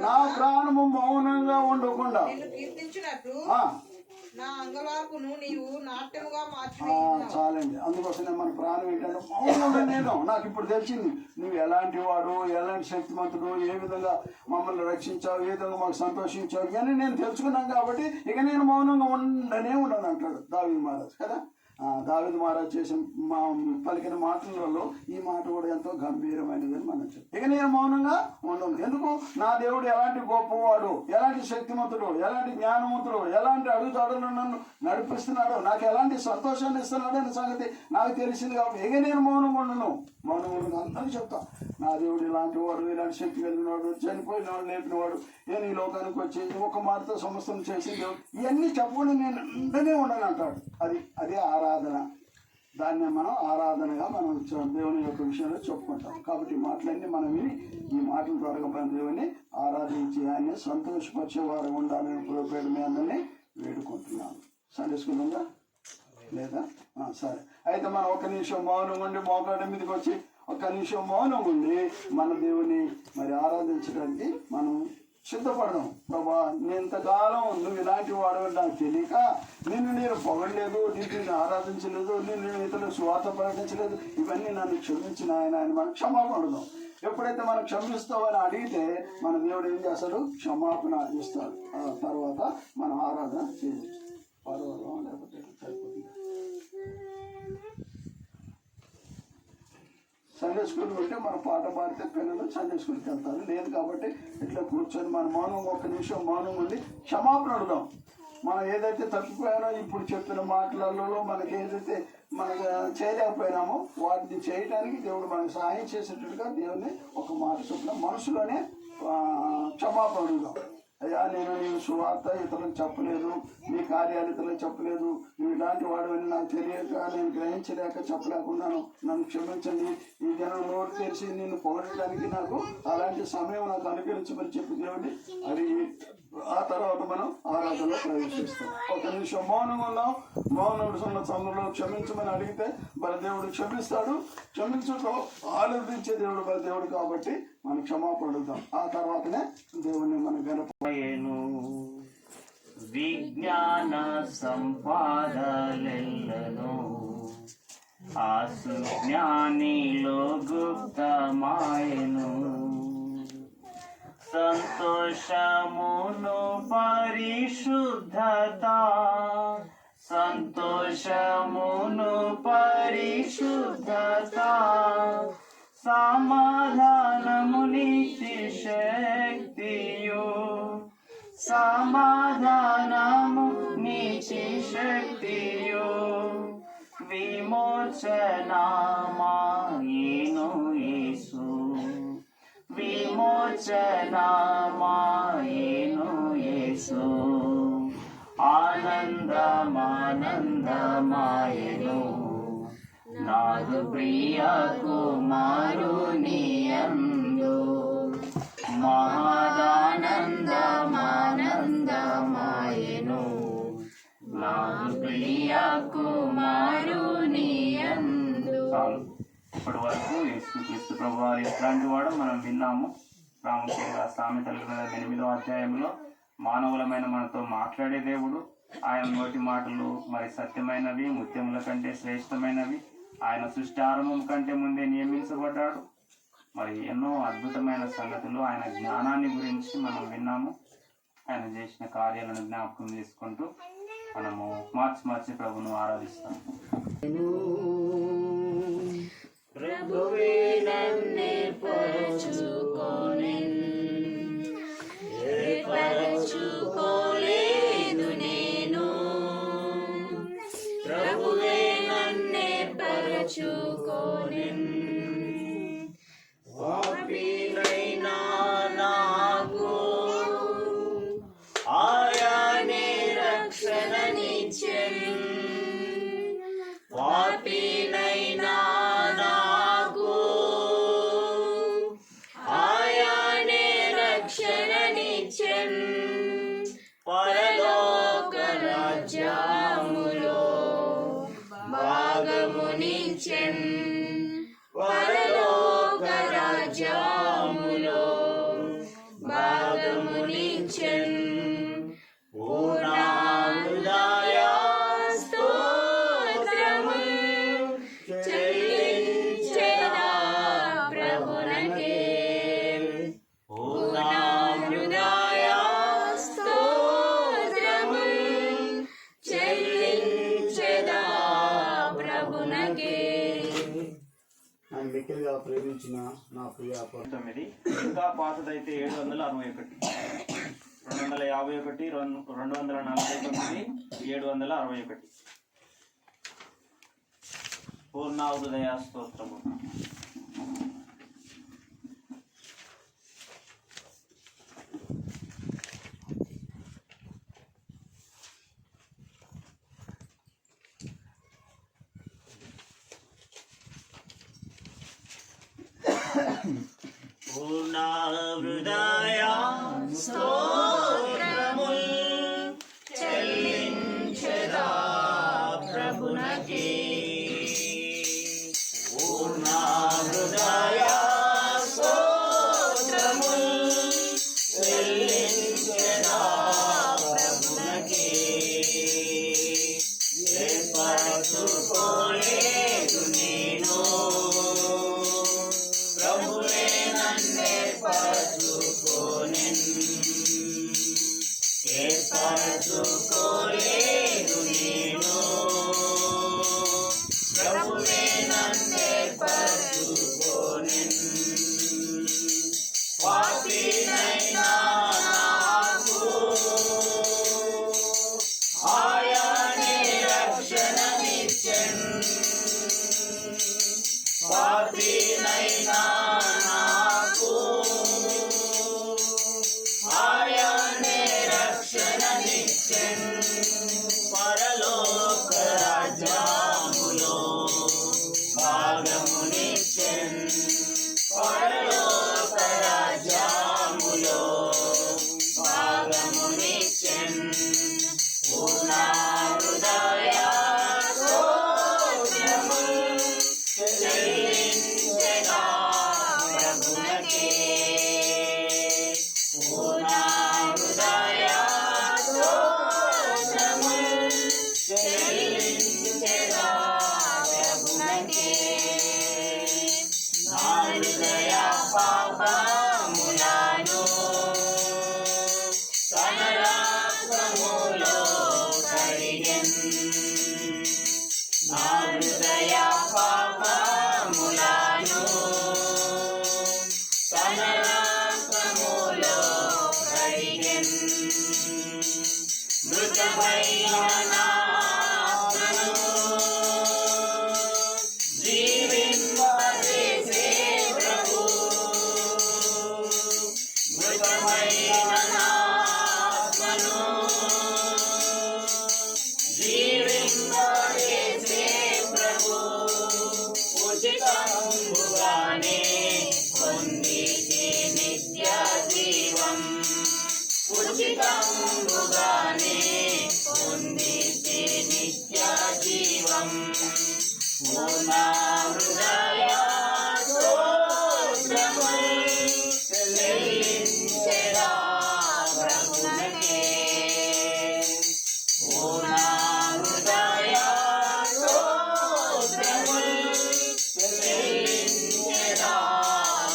నా ప్రాణము మౌనంగా ఉండకుండా కీర్తించినట్లు నా అంగలార్పును నీవు నాట్యముగా మార్చి. చాలండి. అందుకోసమే మన ప్రాణం ఏంటంటే మౌనంగా నేను, నాకు ఇప్పుడు తెలిసింది నువ్వు ఎలాంటి వాడు, ఎలాంటి శక్తిమంతుడు, ఏ విధంగా మమ్మల్ని రక్షించావు, ఏ విధంగా మాకు సంతోషించావు, ఇవన్నీ నేను తెలుసుకున్నాను. కాబట్టి ఇక నేను మౌనంగా ఉండను అంటాడు దావీదు మహారాజు కదా. దావీదు మహారాజు చేసిన పలికిన మాటలలో ఈ మాట కూడా ఎంతో గంభీరమైనదని మనం చెప్పాం. ఇక నేను మౌనంగా ఉండను. ఎందుకు? నా దేవుడు ఎలాంటి గొప్పవాడు, ఎలాంటి శక్తిమంతుడు, ఎలాంటి జ్ఞానవంతుడు, ఎలాంటి అడుగుదాడులు నన్ను నడిపిస్తున్నాడు, నాకు ఎలాంటి సంతోషాన్ని ఇస్తున్నాడు అనే సంగతి నాకు తెలిసింది. కాబట్టి ఇక నేను మౌనంగా ఉండను. మౌనంగా ఉండను అందరికీ చెప్తాను, నా దేవుడు ఇలాంటి వాడు, ఇలాంటి శక్తి కలిగినవాడు, చనిపోయిన వాడు, లేపినవాడు, నేను ఈ లోకానికి వచ్చి ఒక మాటతో సమస్తం చేసింది, ఇవన్నీ చెప్పకుండా నేను ఉండనే ఉండను అంటాడు. అదే ఆరాధన. దాన్ని మనం ఆరాధనగా మనం దేవుని యొక్క విషయంలో చెప్పుకుంటాం. కాబట్టి ఈ మాటలన్నీ మనం విని ఈ మాటల ద్వారా మనం దేవుని ఆరాధించి ఆయన్ని సంతోషపరిచే వారు ఉండాలని ప్రభుపేట మీ అందరినీ వేడుకుంటున్నాను. సండే స్కూల్ ఉందా లేదా? సరే, అయితే మనం ఒక నిమిషం మౌనం ఉండి మోకాళ్ళ మీదకి వచ్చి ఒక నిమిషం మౌనం ఉండి మన దేవుని మరి ఆరాధించడానికి మనం సిద్ధపడదాం. ప్రభా ఇంతకాలం నువ్వు ఇలాంటి వాడు నాకు తెలియక నిన్ను నేను పొగడలేదు, నిన్ను ఆరాధించలేదు, నిన్ను ఇతరులకు స్వార్థ ప్రకటించలేదు, ఇవన్నీ నన్ను క్షమించిన ఆయన అని మనం క్షమాపణ అడుగుదాం. ఎప్పుడైతే మనం క్షమిస్తామని అడిగితే మన దేవుడు ఏం చేస్తాడు? క్షమాపణ ఇస్తాడు. ఆ తర్వాత మనం ఆరాధన చేయవచ్చు. పర్వాలేదు, లేకపోతే సరిపోతుంది. సండే స్కూల్ ఉంటే మన పాట పాడితే పిల్లలు సండే స్కూల్కి వెళ్తారు. లేదు కాబట్టి ఇట్లా కూర్చొని మన మౌనం ఒక నిమిషం మౌనం ఉండి క్షమాపణ అడుగుదాం. మనం ఏదైతే తప్పిపోయానో ఇప్పుడు చెప్పిన మాటలలో మనకి ఏదైతే మనకు చేయలేకపోయినామో వాటిని చేయడానికి దేవుడు మనకు సహాయం చేసేటట్టుగా దేవుని ఒక మాట చొప్పున మనసులోనే క్షమాపణ అడుగుదాం. అయ్యా నేను నీ సువార్త ఇతరులకు చెప్పలేదు, నీ కార్యాలు ఇతరులకు చెప్పలేదు, నువ్వు ఇలాంటి వాడు అని నాకు తెలియక నేను గ్రహించలేక చెప్పలేకున్నాను, నన్ను క్షమించండి. ఈ జనం నోరు తెరిచి నిన్ను పొగడడానికి నాకు అలాంటి సమయం నాకు అనుకరించమని చెప్పి దేవుడి అడిగి ఆ తర్వాత మనం ఆరాధనలో ప్రవేశిస్తాం. ఒక నిమిషం మౌనంగా ఉన్నాం. మౌనం ఉన్న సమయంలో క్షమించమని అడిగితే బలదేవుడు క్షమిస్తాడు. క్షమించడం ఆనందించే దేవుడు బలదేవుడు కాబట్టి మనం క్షమాపణ అడుగుతాం. ఆ తర్వాతనే దేవుని మన గణపను విజ్ఞాన సంపాదలెల్లను ఆసు జ్ఞానిలో గుప్తమాయను సంతోషమును పరిశుద్ధత సంతోషమును పరిశుద్ధత సమాధానము నీతి శక్తియు సమాధానము నీతి శక్తియు విమోచనమాయెను యేసు విమోచనమాయెను యేసు ఆనందమానందమాయెను నాదు ప్రియ కుమారుని యందు మహదానందమానందమాయెను నాదు ప్రియ కుమారుని యందు. ఇప్పటి వరకు యేసుక్రీస్తు ప్రభువారు ఎట్లాంటి వాడో మనం విన్నాము. ప్రాముఖ్యంగా సామెతల గ్రంథం 8వ అధ్యాయంలో మానవులమైన మనతో మాట్లాడే దేవుడు, ఆయన నోటి మాటలు మరి సత్యమైనవి, ముత్యముల కంటే శ్రేష్టమైనవి, ఆయన సృష్టి ఆరంభం కంటే ముందే నియమించబడ్డాడు. మరి ఎన్నో అద్భుతమైన సంగతులు, ఆయన జ్ఞానాన్ని గురించి మనం విన్నాము. ఆయన చేసిన కార్యాలను జ్ఞాపకం చేసుకుంటూ మనము మార్చి ప్రభును ఆరాధిస్తాం. ప్రభువే నన్నే పరచుకోలేదు నేను, ప్రభువే నన్నే పరచుకోలేదు. పాపినైనా నాకు ఆయనే రక్షణనిచ్చెను, పాపినైనా నాకు ఆయనే రక్షణనిచ్చెను. పరలోక రాజ్యములో భాగమునిచ్చెను, పరలోక రాజ్యములో భాగమునిచ్చెను. పూర్ణ హృదయ స్తోత్రము చెల్లించెదా ప్రభునకే, పూర్ణ హృదయ స్తోత్రము చెల్లించెదా ప్రభునకే. ఆయన మిక్కిలిగా ప్రేమించిన నా ప్రియ 9 ఇంకా పాతదైతే 761, 251, 249, 761. పూర్ణ హృదయ స్తోత్రము. పూర్ణ హృదయ స్తోత్రముల్ చెల్లించెదా ప్రభునకే, పూర్ణ హృదయ స్తోత్రముల్ చెల్లించెదా ప్రభునకే. ఏర్పరచుకోలేదు నేను, ప్రభువే నన్నే పరచుకోనెను. ఏర్పరచుకోలేదు నేను, ప్రభువే నన్నే పరచుకోనెను. పాపినైనా నాకు ఆయనే రక్షణనిచ్చెను, పాపినైనా నాకు ఫలమునిచ్చెన్ పూర్ణ హృదయ స్తోత్రము చెల్లించెదా ప్రభునకే పూర్ణ హృదయ స్తోత్రము చెల్లించెదా ప్రభునకే నా హృదయ పాపములను తన రక్తములో కడిగెన్ నా హృదయ పాపములను తన రక్తములో కడిగెన్ మృతమైన నా ఆత్మను జీవింపజేసే ప్రభు మృతమైన నా ఆత్మను జీవింపజేసే ప్రభు ఉచితంబుగానే పొందితే నిత్య జీవం ఉచితంబుగానే పొందితే నిత్య జీవం పూర్ణ హృదయ స్తోత్రము చెల్లించెదా ప్రభునకే పూర్ణ హృదయ స్తోత్రము చెల్లించెదా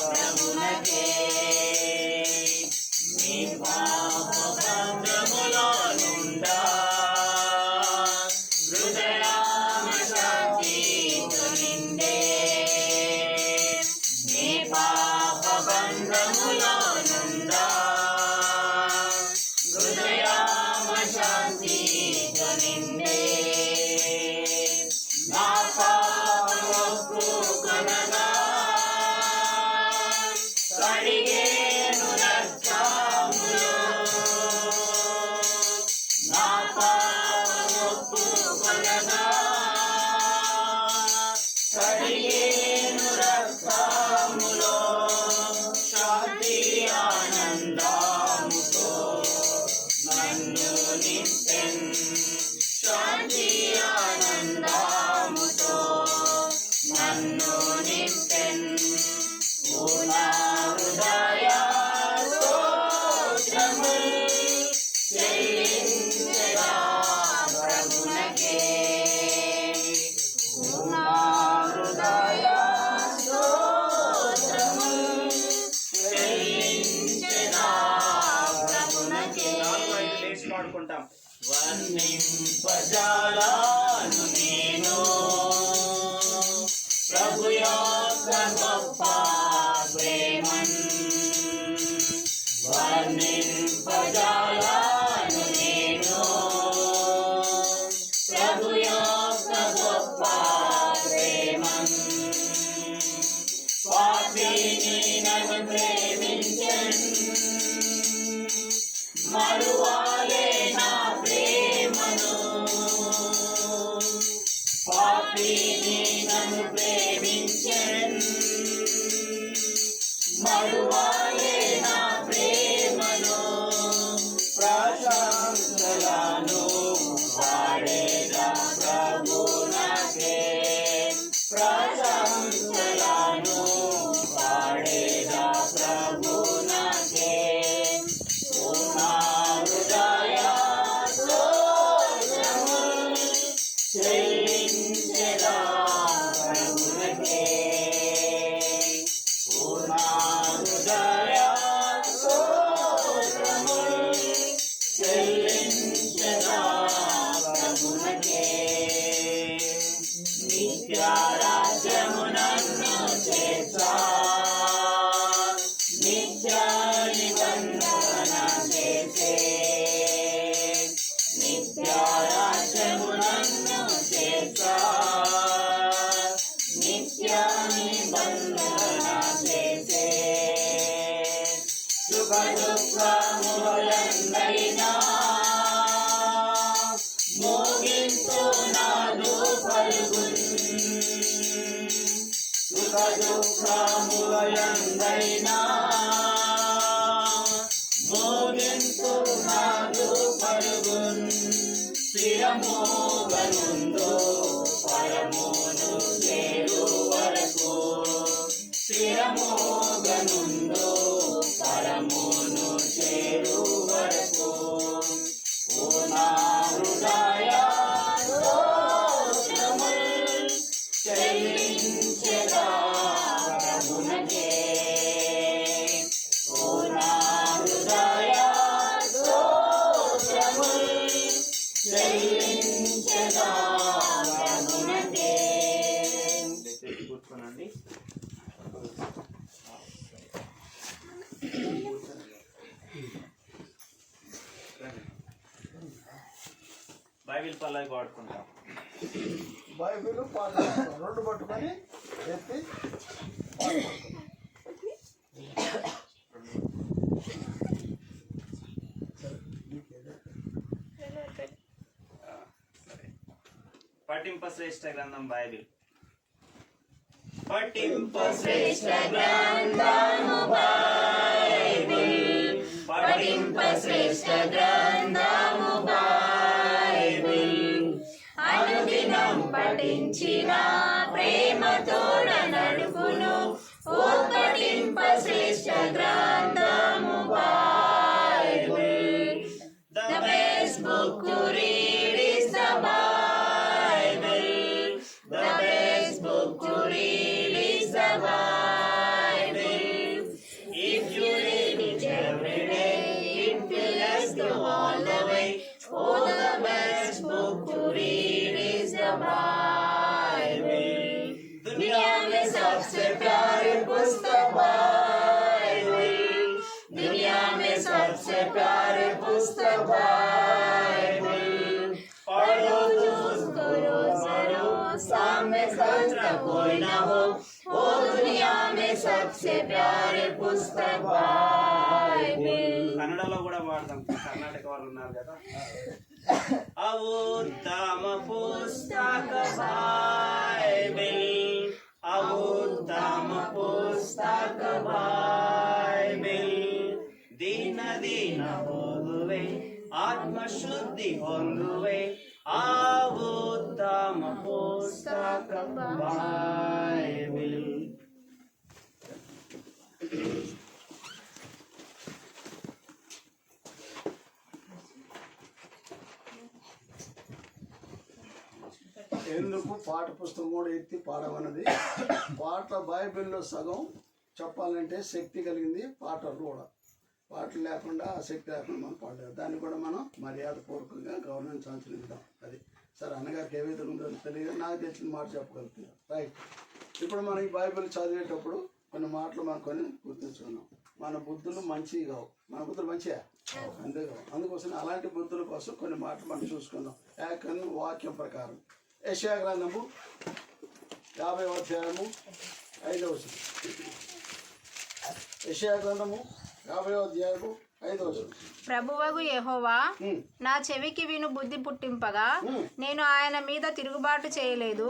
ప్రభునకే మీ పాపబంధములో నుండా హృదయామ శాంతితో నిండే మీ పాపబంధములో నుండా హృదయామ శాంతితో నిండే నా పాపము కొనగా కడిగేను రక్తములో నా పాపము కొనగా కడిగేను రక్తములో శాంతి ఆనందముతో నన్ను నింపెన్ శాంతి ఆనందముతో నన్ను నింపెన్ పూర్ణ హృదయ స్తోత్రము చెల్లించెదా ప్రభునకే పూర్ణ హృదయ స్తోత్రము చెల్లించెదా ప్రభునకే. లేచి పాడుకుంటాం. వర్ణింపజాలను నేను ప్రభు యొక్క గొప్ప ప్రేమన్ వర్ణింపజాలను నేను ప్రభు యొక్క గొప్ప ప్రేమన్ పాపిని నన్ను ప్రేమించెన్ మరువాలే నా ప్రేమను పాపిని నన్ను ప్రేమించెన్ మరువాలే నా ప్రేమను ప్రశంసలను పాడేదా ప్రభునకే ప్రశంసలను పాడేదా ప్రభునకే పూర్ణ హృదయ స్తోత్రము చెల్లించెదా ప్రభునకే పూర్ణ హృదయ స్తోత్రము చెల్లించెదా ప్రభునకే నిత్య రాజ్యమునన్ను చేర్చా నిత్య నిబంధన చేసే నిత్య రాజ్యమునన్ను చేర్చా నిత్య నిబంధన చేసే సుఖ దుఃఖములందైనా మోగించు నాదు పలుగున్ సుఖ దుఃఖములందైనా మో దయచేసి కూర్చోనండి. బైబిల్ పల్లవి వాడుకుంటాం. బైబిల్ పాట రెండు పట్టుకొని ఎత్తి పఠింప శ్రేష్ఠ గ్రంథం బైబిల్. పఠింప శ్రేష్ఠ గ్రంథము బైబిల్, పఠింప శ్రేష్ఠ గ్రంథము బైబిల్, అనుదినం పఠించిన ప్రేమతోడ నడుపును ఓ పఠింప శ్రేష్ఠ గ్రంథము Bible. The best book to read is the Bible. The best book to read is the Bible. If you read it every day, it will last you all the way. Oh, the best book to read is the Bible. दुनिया में सबसे प्यारे पुस्तक Bible, दुनिया में सबसे प्यारे पुस्तक बाइबल. पढ़ो चूज करो जरूर, सामने खतरा कोई ना हो. ओ दुनिया में सबसे प्यारे पुस्तक बाइबल. కన్నడలో కూడా వాడదాం, కర్ణాటక వాళ్ళు ఉన్నారు కదా. అవుత్తమ పుస్తక బైబిల్, అవుత్తమ పుస్తక ಬೈಬಲ್. ದಿನ ದಿನ ಓದುವೆ, ಆತ್ಮಶುದ್ಧಿ ಹೊಂದುವೆ, ಆ ಉತ್ತಮ ಪುಸ್ತಕ ಬೈಬಲ್. ఎందుకు పాఠ పుస్తకం కూడా ఎత్తి పాడమన్నది. పాట బైబిల్లో సగం చెప్పాలంటే శక్తి కలిగింది, పాటలు కూడా. పాటలు లేకుండా ఆ శక్తి లేకుండా మనం పాడలేదు. దాన్ని కూడా మనం మర్యాద పూర్వకంగా గౌరవించాల్సిన విధానం అది. సరే, అన్నగారికి ఏ విధంగా ఉందో తెలియదు, నాకు తెలిసిన మాట చెప్పగలుగుతున్నాం. రైట్. ఇప్పుడు మనం ఈ బైబిల్ చదివేటప్పుడు కొన్ని మాటలు మనం కొన్ని గుర్తుంచుకున్నాం. మన బుద్ధులు మంచివి కావు. మన బుద్ధులు మంచిగా అంతే కావు. అందుకోసం అలాంటి బుద్ధుల కోసం కొన్ని మాటలు మనం చూసుకుందాం ఏకన్ వాక్యం ప్రకారం. యెషయా గ్రంథము 50వ అధ్యాయము 5వ వచనం. యెషయా గ్రంథము 50వ అధ్యాయము 5వ వచనం. ప్రభువగు యెహోవా నా చెవికి విను బుద్ధి పుట్టింపగా నేను ఆయన మీద తిరుగుబాటు చేయలేదు.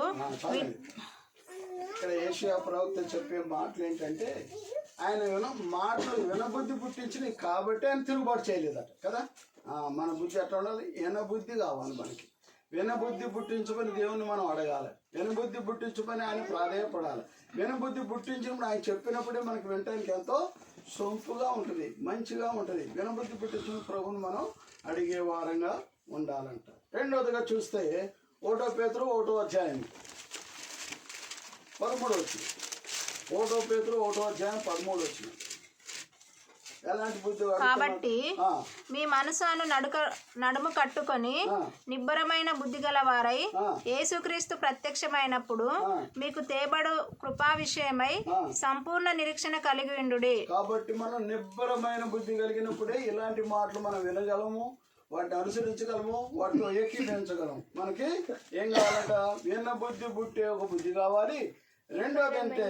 ఇక్కడ యెషయా ప్రవక్త చెప్పే మాటలు ఏంటంటే, ఆయన మాటలు వినబుద్ధి పుట్టించినవి కాబట్టి ఆయన తిరుగుబాటు చేయలేదట కదా. మన బుద్ధి ఎట్లా ఉండాలి? వినబుద్ధి కావాలి మనకి. వినబుద్ధి పుట్టించుకొని దేవుని మనం అడగాలి. వినబుద్ధి పుట్టించుకొని ఆయన ప్రాధేయపడాలి. వినబుద్ధి పుట్టించినప్పుడు ఆయన చెప్పినప్పుడే మనకి వినటానికి ఎంతో సొంపుగా ఉంటుంది, మంచిగా ఉంటుంది. వినబుద్ధి పుట్టించిన ప్రభువుని మనం అడిగే వారంగా ఉండాలంట. రెండవదిగా చూస్తే 1 పేతురు 1వ అధ్యాయం 13 వచ్చింది. 1 పేతురు 1వ అధ్యాయం 13 వచ్చింది. ఎలాంటి బుద్ధి? కాబట్టి మీ మనసును నడుము కట్టుకొని నిబ్బరమైన బుద్ధి గల వారై యేసుక్రీస్తు ప్రత్యక్షమైనప్పుడు మీకు తేబడు కృపా విషయమై సంపూర్ణ నిరీక్షణ కలిగి ఉండుడి. కాబట్టి మనం నిబ్బరమైన బుద్ధి కలిగినప్పుడే ఇలాంటి మాటలు మనం వినగలము, వాటిని అనుసరించగలము, వాటితో ఏకీభవించగలము. మనకి ఏం కావాలట? విన్న బుద్ధి పుట్టే ఒక బుద్ధి కావాలి. రెండోదంటే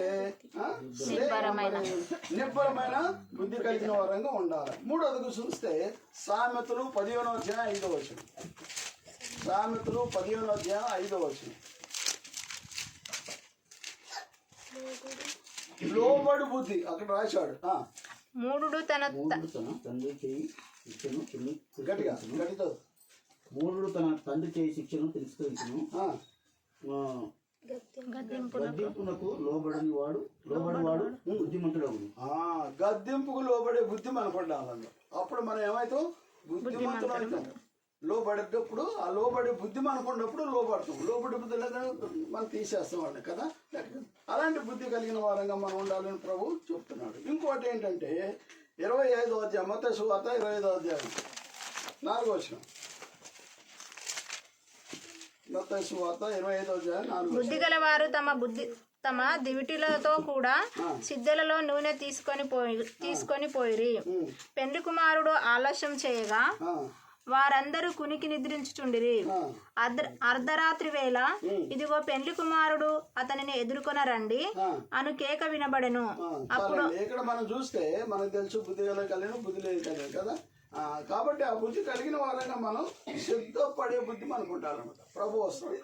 నిబ్బరమైన బుద్ధి కలిగిన వారంగా ఉండాలి. మూడోదిగా చూస్తే సామెతలు 15వ అధ్యాయం 5వ వచనం. సామెతలు 15వ అధ్యాయం 5వ వచనం. లోబడి బుద్ధి అక్కడ రాశాడు. మూఢుడు తన తండ్రి చెయ్యి శిక్షను గట్టిగా గట్టితో మూఢుడు తన తండ్రి చేయి శిక్షను తిరస్కరించును. గద్దింపునకు లోబడివాడు బుద్ధిమంతుడవును. గద్దెంపుకు లోబడే బుద్ధి మనకు ఉండాలన్న. అప్పుడు మనం ఏమైతాం? బుద్ధిమంతులు అవుతాం. లోబడేటప్పుడు ఆ లోబడే బుద్ధి మనకు ఉన్నప్పుడు లోబడతాం. లోబడే బుద్ధి లేదా మనం తీసేస్తాం అండి కదా. అలాంటి బుద్ధి కలిగిన వారంగా మనం ఉండాలని ప్రభు చెప్తున్నాడు. ఇంకోటి ఏంటంటే 25వ అధ్యాయం మత్తయి సువార్త 25వ అధ్యాయం 4వ వచనం. మత్తయి సువార్త 25వ అధ్యాయం 4వ వచనం. బుద్ధి గలవారు తమ దివిటీలతో కూడా సిద్ధలలో నూనె తీసుకొని పోయిరి. పెండ్లి కుమారుడు ఆలస్యం చేయగా వారందరూ కునికి నిద్రించుచుండిరి. అర్ధరాత్రి వేళ ఇదిగో పెండ్లి కుమారుడు అతనిని ఎదుర్కొన రండి అను కేక వినబడెను. అప్పుడు ఇక్కడ మనం చూస్తే మనకు తెలుసు బుద్ధి కలిగిన బుద్ధి లేదు కలిగిన కదా. కాబట్టి ఆ బుద్ధి కలిగిన వారంగా మనం సిద్ధపడే బుద్ధి మనకు ఉండాలన్నమాట. ప్రభు వస్తాడు,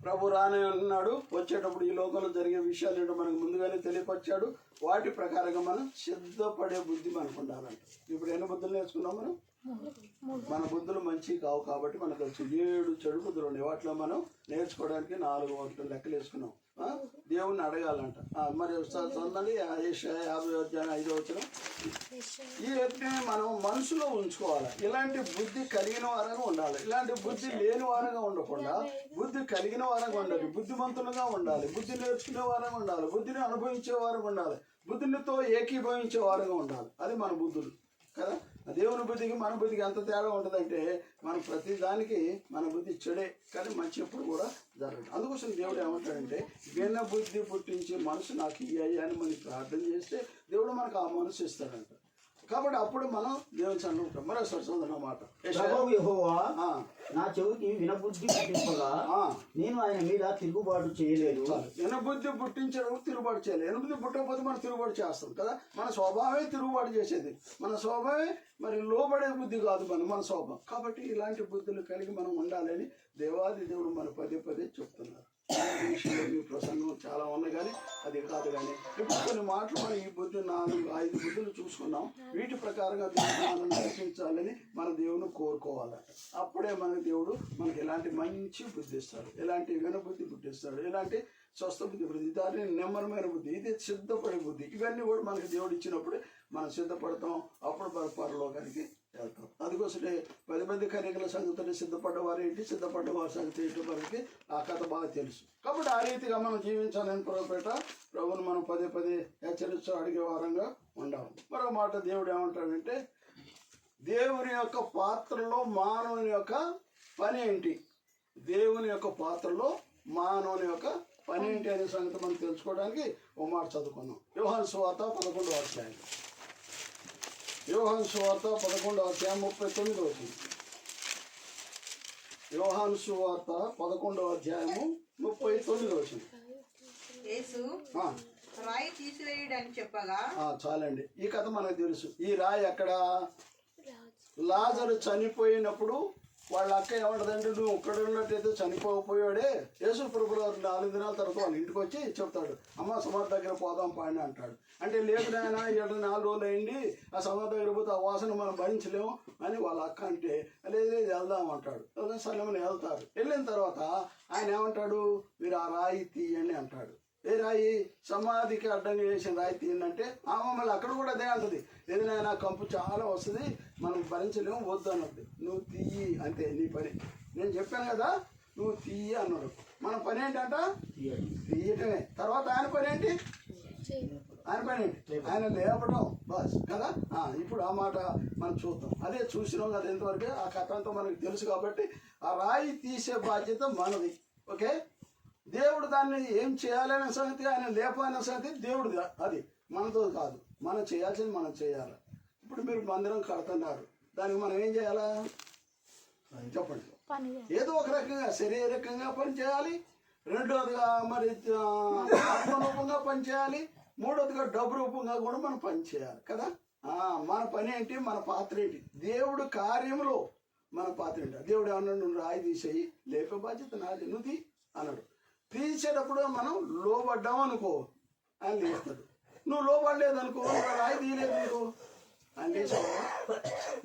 ప్రభు రానే ఉన్నాడు. వచ్చేటప్పుడు ఈ లోకంలో జరిగే విషయాలు ఏంటో మనకు ముందుగానే తెలియపరిచాడు. వాటి ప్రకారంగా మనం సిద్ధపడే బుద్ధి మనకు ఉండాలంట. ఇప్పుడు ఎన్ని బుద్ధులు నేర్చుకున్నాం మనం? మన బుద్ధులు మంచి కావు కాబట్టి మనకు తెలుసు 7 చెడు బుద్ధులు ఉన్నాయి. వాటిలో మనం నేర్చుకోవడానికి 4 లెక్కలు వేసుకున్నాం. దేవుణ్ణి అడగాలంట. మరి చదవండి 50వ అధ్యాయం 5వ వచనం. ఈ వ్యక్తిని మనం మనసులో ఉంచుకోవాలి. ఇలాంటి బుద్ధి కలిగిన వారంగా ఉండాలి. ఇలాంటి బుద్ధి లేని వారంగా ఉండకుండా బుద్ధి కలిగిన వారంగా ఉండాలి. బుద్ధిమంతులుగా ఉండాలి. బుద్ధి నేర్చుకునే వారంగా ఉండాలి. బుద్ధిని అనుభవించే వారంగా ఉండాలి. బుద్ధినితో ఏకీభవించే వారంగా ఉండాలి. అది మన బుద్ధులు కదా. దేవుని బుద్ధికి మన బుద్ధికి ఎంత తేడా ఉంటుందంటే మనం ప్రతి దానికి మన బుద్ధి చెడే, కానీ మంచి ఎప్పుడు కూడా జరగదు. అందుకోసం దేవుడు ఏమంటాడంటే భిన్న బుద్ధి పుట్టించి మనసు నాకు ఇయ్యాయి అని మనం ప్రార్థన చేస్తే దేవుడు మనకు ఆ మనసు ఇస్తాడంట. కాబట్టి అప్పుడు మనం దేవుని సన్నిధిలో ఉంటాం. మరోసారి చదువుతున్నమాట. యెహోవా నా చెవికి వినబుద్ధి పుట్టింపగా నేను ఆయన మీద తిరుగుబాటు చేయలేదు. వినబుద్ధి పుట్టించడం తిరుగుబాటు చేయలేదు. వినబుద్ధి పుట్టకపోతే మనం తిరుగుబాటు చేస్తాం కదా. మన స్వభావమే తిరుగుబాటు చేసేది. మన స్వభావమే మరి లోబడే బుద్ధి కాదు మన స్వభావం. కాబట్టి ఇలాంటి బుద్ధులు కలిగి మనం ఉండాలని దేవాది దేవుడు మన పదే చెప్తున్నారు. విషయంలో మీ ప్రసంగం చాలా ఉన్నాయి కానీ అది కాదు. కానీ ఇప్పుడు కొన్ని మాటలు మనం ఈ బుద్ధి 4-5 బుద్ధులు చూసుకున్నాం. వీటి ప్రకారంగా మనం నడిపించాలని మన దేవుని కోరుకోవాలి. అప్పుడే మన దేవుడు మనకి ఎలాంటి మంచి బుద్ధి ఇస్తాడు, ఎలాంటి వినబుద్ధి పుట్టిస్తాడు, ఎలాంటి స్వస్థ బుద్ధి బుద్ధి, దాని నెమ్మరమైన బుద్ధి, ఇది సిద్ధపడే బుద్ధి. ఇవన్నీ కూడా మనకి దేవుడు ఇచ్చినప్పుడు మనం సిద్ధపడతాం. అప్పుడు పరలోకానికి వెళ్తాం. అందుకోసమే 10 మంది కన్యకల సంగతిని సిద్ధపడ్డవారు ఏంటి, సిద్ధపడ్డవారి సంగతి ఏంటి మనకి ఆ కథ బాగా తెలుసు. కాబట్టి ఆ రీతిగా మనం జీవించాలని ప్రభువును మనం పదే హెచ్చరిస్తూ అడిగే వారంగా ఉండాలి. మరో మాట దేవుడు ఏమంటాడంటే దేవుని యొక్క పాత్రలో మానవుని యొక్క పని ఏంటి, దేవుని యొక్క పాత్రలో మానవుని యొక్క పని ఏంటి అనే సంగతి మనం తెలుసుకోవడానికి ఓ మాట చదువుకున్నాం. యోహాను సువార్త 11వ అధ్యాయం. యోహాను సువార్త 11వ అధ్యాయం 39వ వచనం. యోహాను సువార్త 11వ అధ్యాయము 39వ వచనం. యేసు రాయి తీసివేయడని చెప్పగా చాలండి, ఈ కథ మనకు తెలుసు. ఈ రాయి అక్కడ లాజరు చనిపోయినప్పుడు వాళ్ళ అక్క ఏమంటదంటే నువ్వు ఇక్కడ ఉన్నట్టయితే చనిపోకపోయాడే. యేసు ప్రభువు 4 దినాల తర్వాత వాళ్ళ ఇంటికి వచ్చి చెప్తాడు, అమ్మ సమాధి దగ్గర పోదాం పాడిన అంటాడు. అంటే లేదు నాయన 4 రోజులు అయింది, ఆ సమాధి దగ్గర పోతే ఆ వాసన మనం భరించలేము అని వాళ్ళ అక్క అంటే లేదు వెళ్దాం అంటాడు. సలమని వెళ్తారు. వెళ్ళిన తర్వాత ఆయన ఏమంటాడు, మీరు ఆ రాయి తీయండి అంటాడు. ఏ రాయి? సమాధికి అడ్డంగా చేసిన రాయి తీయండి. మళ్ళీ అక్కడ కూడా అదే అంటది, ఏదైనా కంపు చాలా వస్తుంది మనం భరించలేము వద్దు అన్నది. నువ్వు తీయి అంతే నీ పని. నేను చెప్పాను కదా నువ్వు తీయి అన్నాడు. మన పని ఏంటంట తీయటమే. తర్వాత ఆయన పని ఏంటి? ఆయన లేపడం బస్ కదా. ఇప్పుడు ఆ మాట మనం చూద్దాం. అదే చూసినాం కదా ఎంతవరకు. ఆ కథ అంతా మనకు తెలుసు కాబట్టి ఆ రాయి తీసే బాధ్యత మనది. ఓకే, దేవుడు దాన్ని ఏం చేయాలనే సంగతి, ఆయన లేపాలనే సంగతి దేవుడిది. అది మనతో కాదు. మనం చేయాల్సింది మనం చేయాలి. ఇప్పుడు మీరు మందిరం కడుతున్నారు, దానికి మనం ఏం చేయాలా చెప్పండి? ఏదో ఒక రకంగా శారీరకంగా పని చేయాలి, రెండోదిగా మరి ఆత్మరూపంగా పని చేయాలి, మూడోదిగా డబ్బు రూపంగా కూడా మనం పని చేయాలి కదా. మన పని ఏంటి, మన పాత్ర ఏంటి, దేవుడు కార్యంలో మన పాత్ర ఏంటి. దేవుడు ఏమన్నాడు, నువ్వు రాయి తీసేయి, లేపే బాధ్యత నాది, నువ్వు అన్నాడు. తీసేటప్పుడు మనం లోబడ్డాం అనుకో, ఆయన లేస్తాడు. నువ్వు లోపడలేదనుకో, రాయి తీయలేదు అనుకో, ఆయన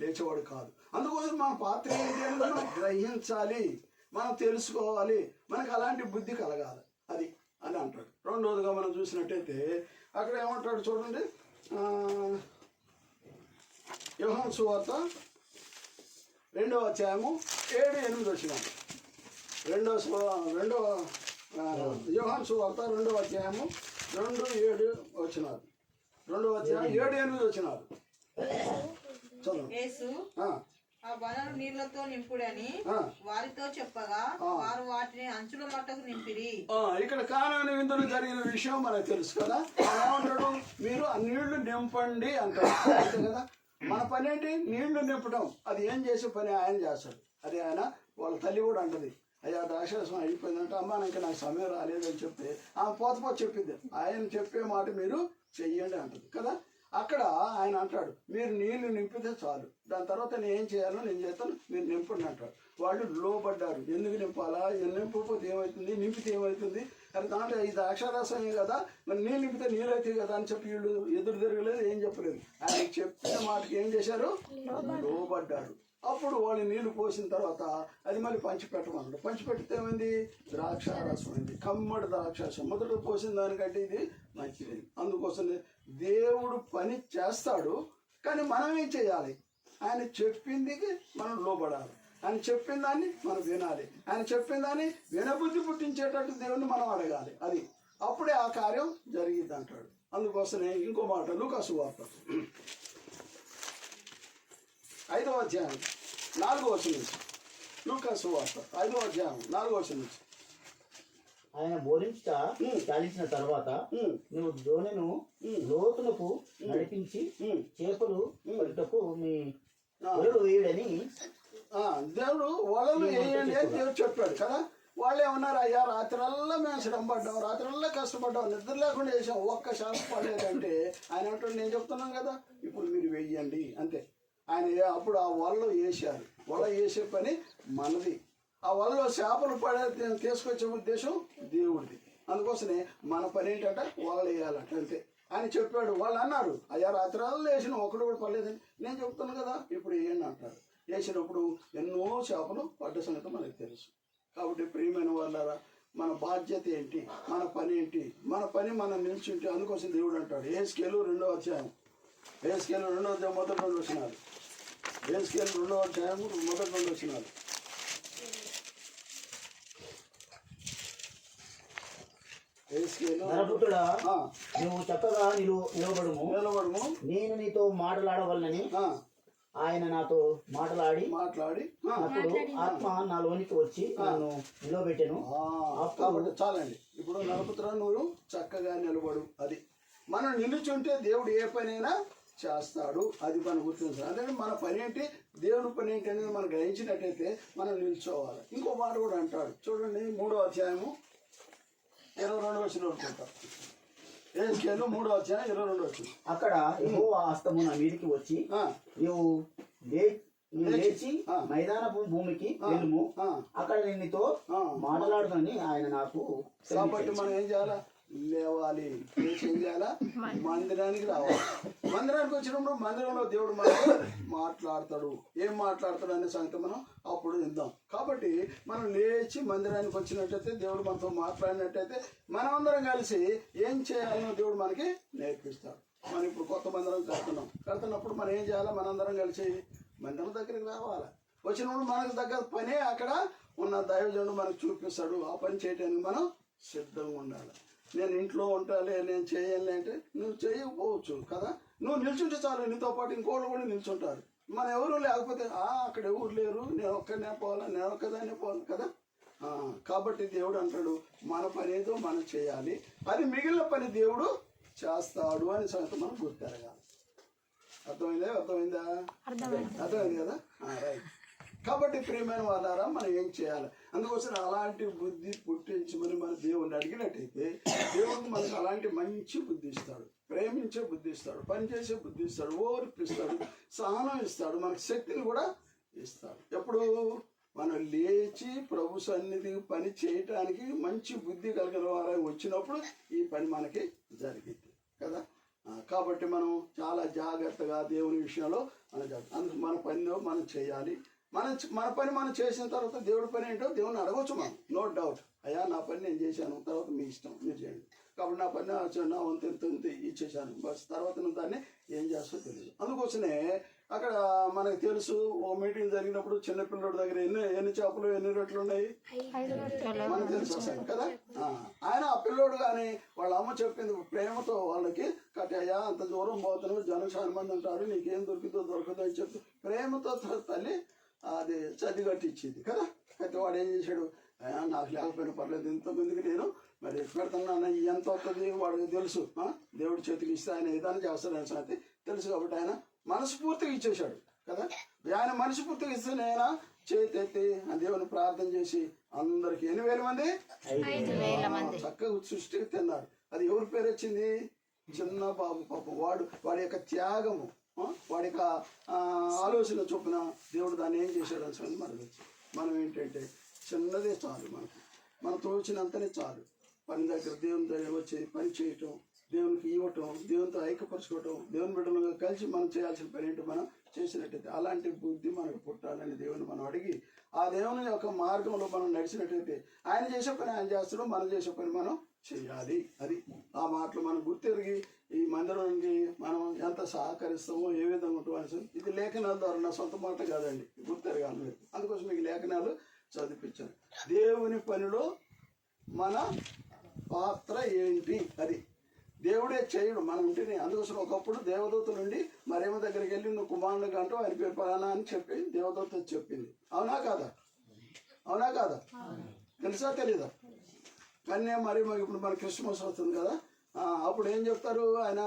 లేచేవాడు కాదు. అందుకోసం మన పాత్ర ఏంటి అని మనం గ్రహించాలి, మనం తెలుసుకోవాలి, మనకు అలాంటి బుద్ధి కలగాలి అది అని అంటాడు. రెండోదిగా మనం చూసినట్టయితే అక్కడ ఏమంటాడు చూడండి, యోహాను సువార్త 2వ అధ్యాయము 7-8 వచ్చినాడు. యోహాను సువార్త 2వ అధ్యాయము 2-7 వచ్చినారు. 2వ అధ్యాయం 7-8 వచ్చినారు. చదువు. యేసు ఆ వనరు నీళ్లతో నింపుడని వారితో చెప్పగా వారు వాటిని అంచుల మట్టకు నింపిరి. ఇక్కడ కానాని విందులు జరిగిన విషయం మనకు తెలుసు కదా. ఆయన ఏమంటాడు, మీరు ఆ నీళ్లు నింపండి అంటాడు, అంతే కదా. మన పని ఏంటి? నీళ్లు నింపడం. అది ఏం చేసే పని ఆయన చేస్తాడు. అది ఆయన వాళ్ళ తల్లి కూడా అంటది, అయ్యా ద్రాక్షరసం అయిపోయిందంటే, అమ్మ ఇంకా నాకు సమయం రాలేదని చెప్తే ఆమె పోత చెప్పింది, ఆయన చెప్పే మాట మీరు చెయ్యండి అంటది కదా. అక్కడ ఆయన అంటాడు, మీరు నీళ్లు నింపితే చాలు, దాని తర్వాత నేను ఏం చేయాలో నేను చేస్తాను, మీరు నింపండి అంటాడు. వాళ్ళు లోపడ్డారు. ఎందుకు నింపాలా, నింపకపోతే ఏమవుతుంది, నింపితే ఏమవుతుంది, అది దాంట్లో ఇది అక్షరాసమే కదా, మరి నీళ్ళు నింపితే నీళ్ళు అవుతాయి కదా అని చెప్పి వీళ్ళు ఎదురు తిరగలేదు, ఏం చెప్పలేదు. ఆయన చెప్పిన మాటకి ఏం చేశారు, లోపడ్డారు. అప్పుడు వాళ్ళు నీళ్లు పోసిన తర్వాత అది మళ్ళీ పంచిపెట్టమన్నాడు. పంచిపెట్టితే ఏమైంది, ద్రాక్షారసం అయింది, కమ్మడి ద్రాక్షారసం. మొదట పోసిన దానికంటే ఇది మంచిది. అందుకోసం దేవుడు పని చేస్తాడు, కానీ మనం ఏం చేయాలి, ఆయన చెప్పింది మనం లోబడాలి, ఆయన చెప్పిన దాన్ని మనం వినాలి, ఆయన చెప్పిన దాన్ని వినబుద్ధి పుట్టించేటట్టు దేవుణ్ణి మనం అడగాలి. అది అప్పుడే ఆ కార్యం జరిగిద్ది అంటాడు. అందుకోసమే ఇంకో మాట లూకా సువార్త 5వ అధ్యాయం 4వ వచనం నుంచి. లూకా సువార్త 5వ అధ్యాయం 4వ వచనం నుంచి. ఆయన బోధించుట చాలించిన తర్వాత నువ్వు దోణెను లోతులకు నడిపించి చేపలు పట్టుటకు మీ వలలు వేయడని దేవుడు వలలు వేయండి అని దేవుడు చెప్పాడు కదా. వాళ్ళు ఏమన్నారు, అయ్యా రాత్రల్లా మేము శ్రమ పడ్డాం, రాత్రల్లా కష్టపడ్డాం, నిద్ర లేకుండా వేసాం, ఒక్క శాతం పడలేదంటే ఆయన అంటాడు, నేను చెప్తున్నాను కదా ఇప్పుడు మీరు వెయ్యండి అంతే. ఆయన అప్పుడు ఆ వలలో వేసారు. వల వేసే పని మనది. ఆ వలలో చేపలు పడే తీసుకొచ్చే ఉద్దేశం దేవుడిది. అందుకోసమే మన పని ఏంటంటే వలలు వేయాలంట అంతే. ఆయన చెప్పాడు. వాళ్ళు అన్నారు, అయ్యా రాత్రాల్లో వేసిన ఒకటి కూడా పడలేదని. నేను చెప్తాను కదా ఇప్పుడు వేయండి అంటారు. వేసినప్పుడు ఎన్నో చేపలు పడ్డ సంగతి మనకు తెలుసు. కాబట్టి ప్రియమైన వాళ్ళారా, మన బాధ్యత ఏంటి, మన పని ఏంటి, మన పని మనం నిల్చుంటే. అందుకోసం దేవుడు అంటాడు, ఏస్కేలు 2వ అధ్యాయం, ఏస్కేలు 2వ అధ్యాయం మొదటి 2 వచనాలు, ఏస్కేలు 2వ అధ్యాయం మొదటి 2 వచనాలు. నరపుత్రుడా, నువ్వు చక్కగా నిలబడుము, నేను నీతో మాట్లాడవలనని ఆయన నాతో మాట్లాడి అప్పుడు ఆత్మ నాలోనికి వచ్చి నన్ను నిలబెట్టాను. కాబట్టి చాలండి. ఇప్పుడు నరపుత్ర నువ్వు చక్కగా నిలబడు. అది మనం నిలుచుంటే దేవుడు ఏ పనైనా చేస్తాడు. అది మనం గుర్తించాలి. అంటే మన పని ఏంటి, దేవుని పని ఏంటి అనేది మనం గ్రహించినట్టయితే మనం నిల్చోవాలి. ఇంకో మాట కూడా అంటాడు చూడండి, 3వ అధ్యాయము 22వ వచనం అనుకుంటాం. ఏస్కేలు 3వ అధ్యాయం 22వ వచనం. అక్కడ యెహోవా హస్తము నా మీదికి వచ్చి నువ్వు లేచి మైదానపు భూమికి వెళ్ళుము, అక్కడ నేను నీతో మాట్లాడుతానని ఆయన నాకు. కాబట్టి మనం ఏం చేయాలా, లేవాలి, లేచి ఏం చేయాలా, మందిరానికి రావాలి. మందిరానికి వచ్చినప్పుడు మందిరంలో దేవుడు మనతో మాట్లాడతాడు. ఏం మాట్లాడతాడు అనే సంగతి మనం అప్పుడు విందాం. కాబట్టి మనం లేచి మందిరానికి వచ్చినట్టయితే, దేవుడు మనతో మాట్లాడినట్టయితే, మనమందరం కలిసి ఏం చేయాలనో దేవుడు మనకి నేర్పిస్తాడు. మనం ఇప్పుడు కొత్త మందిరం కడుతున్నప్పుడు మనం ఏం చేయాలి, మనందరం కలిసి మందిరం దగ్గరికి రావాలి. వచ్చినప్పుడు మనకు దగ్గర పనే అక్కడ ఉన్న దైవజనుడు మనకు చూపిస్తాడు. ఆ పని చేయడానికి మనం సిద్ధంగా ఉండాలి. నేను ఇంట్లో ఉంటాలే, నేను చేయాలి అంటే నువ్వు చేయకపోవచ్చు కదా. నువ్వు నిల్చుంటే చాలు, నీతో పాటు ఇంకోళ్ళు కూడా నిల్చుంటారు. మనం ఎవరు లేకపోతే అక్కడ ఎవరు లేరు, నేను ఒక్కడనే పోవాలి, నేను ఒక్కదాన్నే పోవాలి కదా. కాబట్టి దేవుడు అంటాడు, మన పని ఏదో మనం చేయాలి, అది మిగిలిన పని దేవుడు చేస్తాడు అని సంగతి మనం గుర్తెరగాలి. అర్థమైందా? అర్థమైంది కదా, రైట్. కాబట్టి ప్రియమైన వాళ్ళారా, మనం ఏం చేయాలి? అందుకోసం అలాంటి బుద్ధి పుట్టించమని మన దేవుణ్ణి అడిగినట్టయితే దేవుడు మనకు అలాంటి మంచి బుద్ధి ఇస్తాడు, ప్రేమించే బుద్ధి ఇస్తాడు, పనిచేసే బుద్ధి ఇస్తాడు, ఓర్పిస్తాడు, సహనం ఇస్తాడు, మనకు శక్తిని కూడా ఇస్తాడు. ఎప్పుడు మనం లేచి ప్రభు సన్నిధికి పని చేయటానికి మంచి బుద్ధి కలిగిన వారు వచ్చినప్పుడు ఈ పని మనకి జరిగింది కదా. కాబట్టి మనం చాలా జాగ్రత్తగా దేవుని విషయంలో అందుకు మన పనిలో మనం చేయాలి. మన పని మనం చేసిన తర్వాత దేవుడి పని ఏంటో దేవుని అడగవచ్చు మనం, నో డౌట్. అయ్యా నా పని నేను చేశాను, తర్వాత మీ ఇష్టం మీరు చేయండి. కాబట్టి నా పని నా వంతు ఎంత ఇచ్చేసాను, బస్ తర్వాత నువ్వు దాన్ని ఏం చేస్తావో తెలియదు. అందుకోసమే అక్కడ మనకు తెలుసు, ఓ మీటింగ్ జరిగినప్పుడు చిన్నపిల్లడి దగ్గర ఎన్ని చేపలు ఎన్ని రొట్టెలు ఉన్నాయి మనకు తెలుసు అసలు కదా. ఆయన ఆ పిల్లోడు కానీ వాళ్ళ అమ్మ చెప్పింది ప్రేమతో వాళ్ళకి కట్టయ్యా అంత దూరం పోతున్నావు, జనం చాలా మంది అంటారు, నీకేం దొరకదో అని చెప్పి ప్రేమతో తల్లి అది చది కట్టి ఇచ్చింది కదా. అయితే వాడు ఏం చేశాడు, నాకు లేకపోయినా పర్లేదు, ఇంతమందికి నేను మరి పెడుతున్నాను, ఎంత వస్తుంది వాడికి తెలుసు, దేవుడి చేతికి ఇస్తే ఆయన ఏదైనా చేస్తాడని సంగతి తెలుసు. కాబట్టి ఆయన మనస్ఫూర్తిగా ఇచ్చేశాడు కదా. ఆయన మనస్ఫూర్తిగా ఇస్తే నేను చేతి దేవుని ప్రార్థన చేసి అందరికి 8,000 మంది చక్కగా సృష్టికి తిన్నారు. అది ఎవరి పేరు వచ్చింది? చిన్న బాబు పాపం. వాడి యొక్క త్యాగము, వాడి యొక్క ఆలోచన చొప్పున దేవుడు దాన్ని ఏం చేశాడు అని మనకు వచ్చి మనం ఏంటంటే చిన్నదే చాలు, మనం తోచినంతనే చాలు. పని దగ్గర దేవుని దగ్గర వచ్చి పని చేయటం, దేవునికి ఇవ్వటం, దేవునితో ఐక్యపరచుకోవటం, దేవుని బిడ్డలుగా కలిసి మనం చేయాల్సిన పని ఏంటో మనం చేసినట్టయితే అలాంటి బుద్ధి మనకు పుట్టాలని దేవుని మనం అడిగి ఆ దేవుని యొక్క మార్గంలో మనం నడిచినట్టయితే ఆయన చేసే పని ఆయన చేస్తాడు, మనం చేసే పని మనం చేయాలి. అది ఆ మాటలు మనం గుర్తెరిగి ఈ మందిరానికి మనం ఎంత సహకరిస్తామో ఏ విధంగా ఉంటామని ఇది లేఖనాల ద్వారా నా సొంత మాట కాదండి, గుర్తెరగాలి. అందుకోసం మీకు లేఖనాలు చదివించాను. దేవుని పనిలో మన పాత్ర ఏంటి అది దేవుడే చేయడు, మనం ఉంటేనే. అందుకోసం ఒకప్పుడు దేవదూత నుండి మరేమో దగ్గరికి వెళ్ళి నువ్వు కుమారుడు అంటూ ఆయన పేరు పలానా అని చెప్పి దేవదూత చెప్పింది. అవునా కాదా? అవునా కాదా? తెలుసా తెలీదా? కానీ మరి ఇప్పుడు మన క్రిస్మస్ వస్తుంది కదా, అప్పుడు ఏం చెప్తారు, ఆయన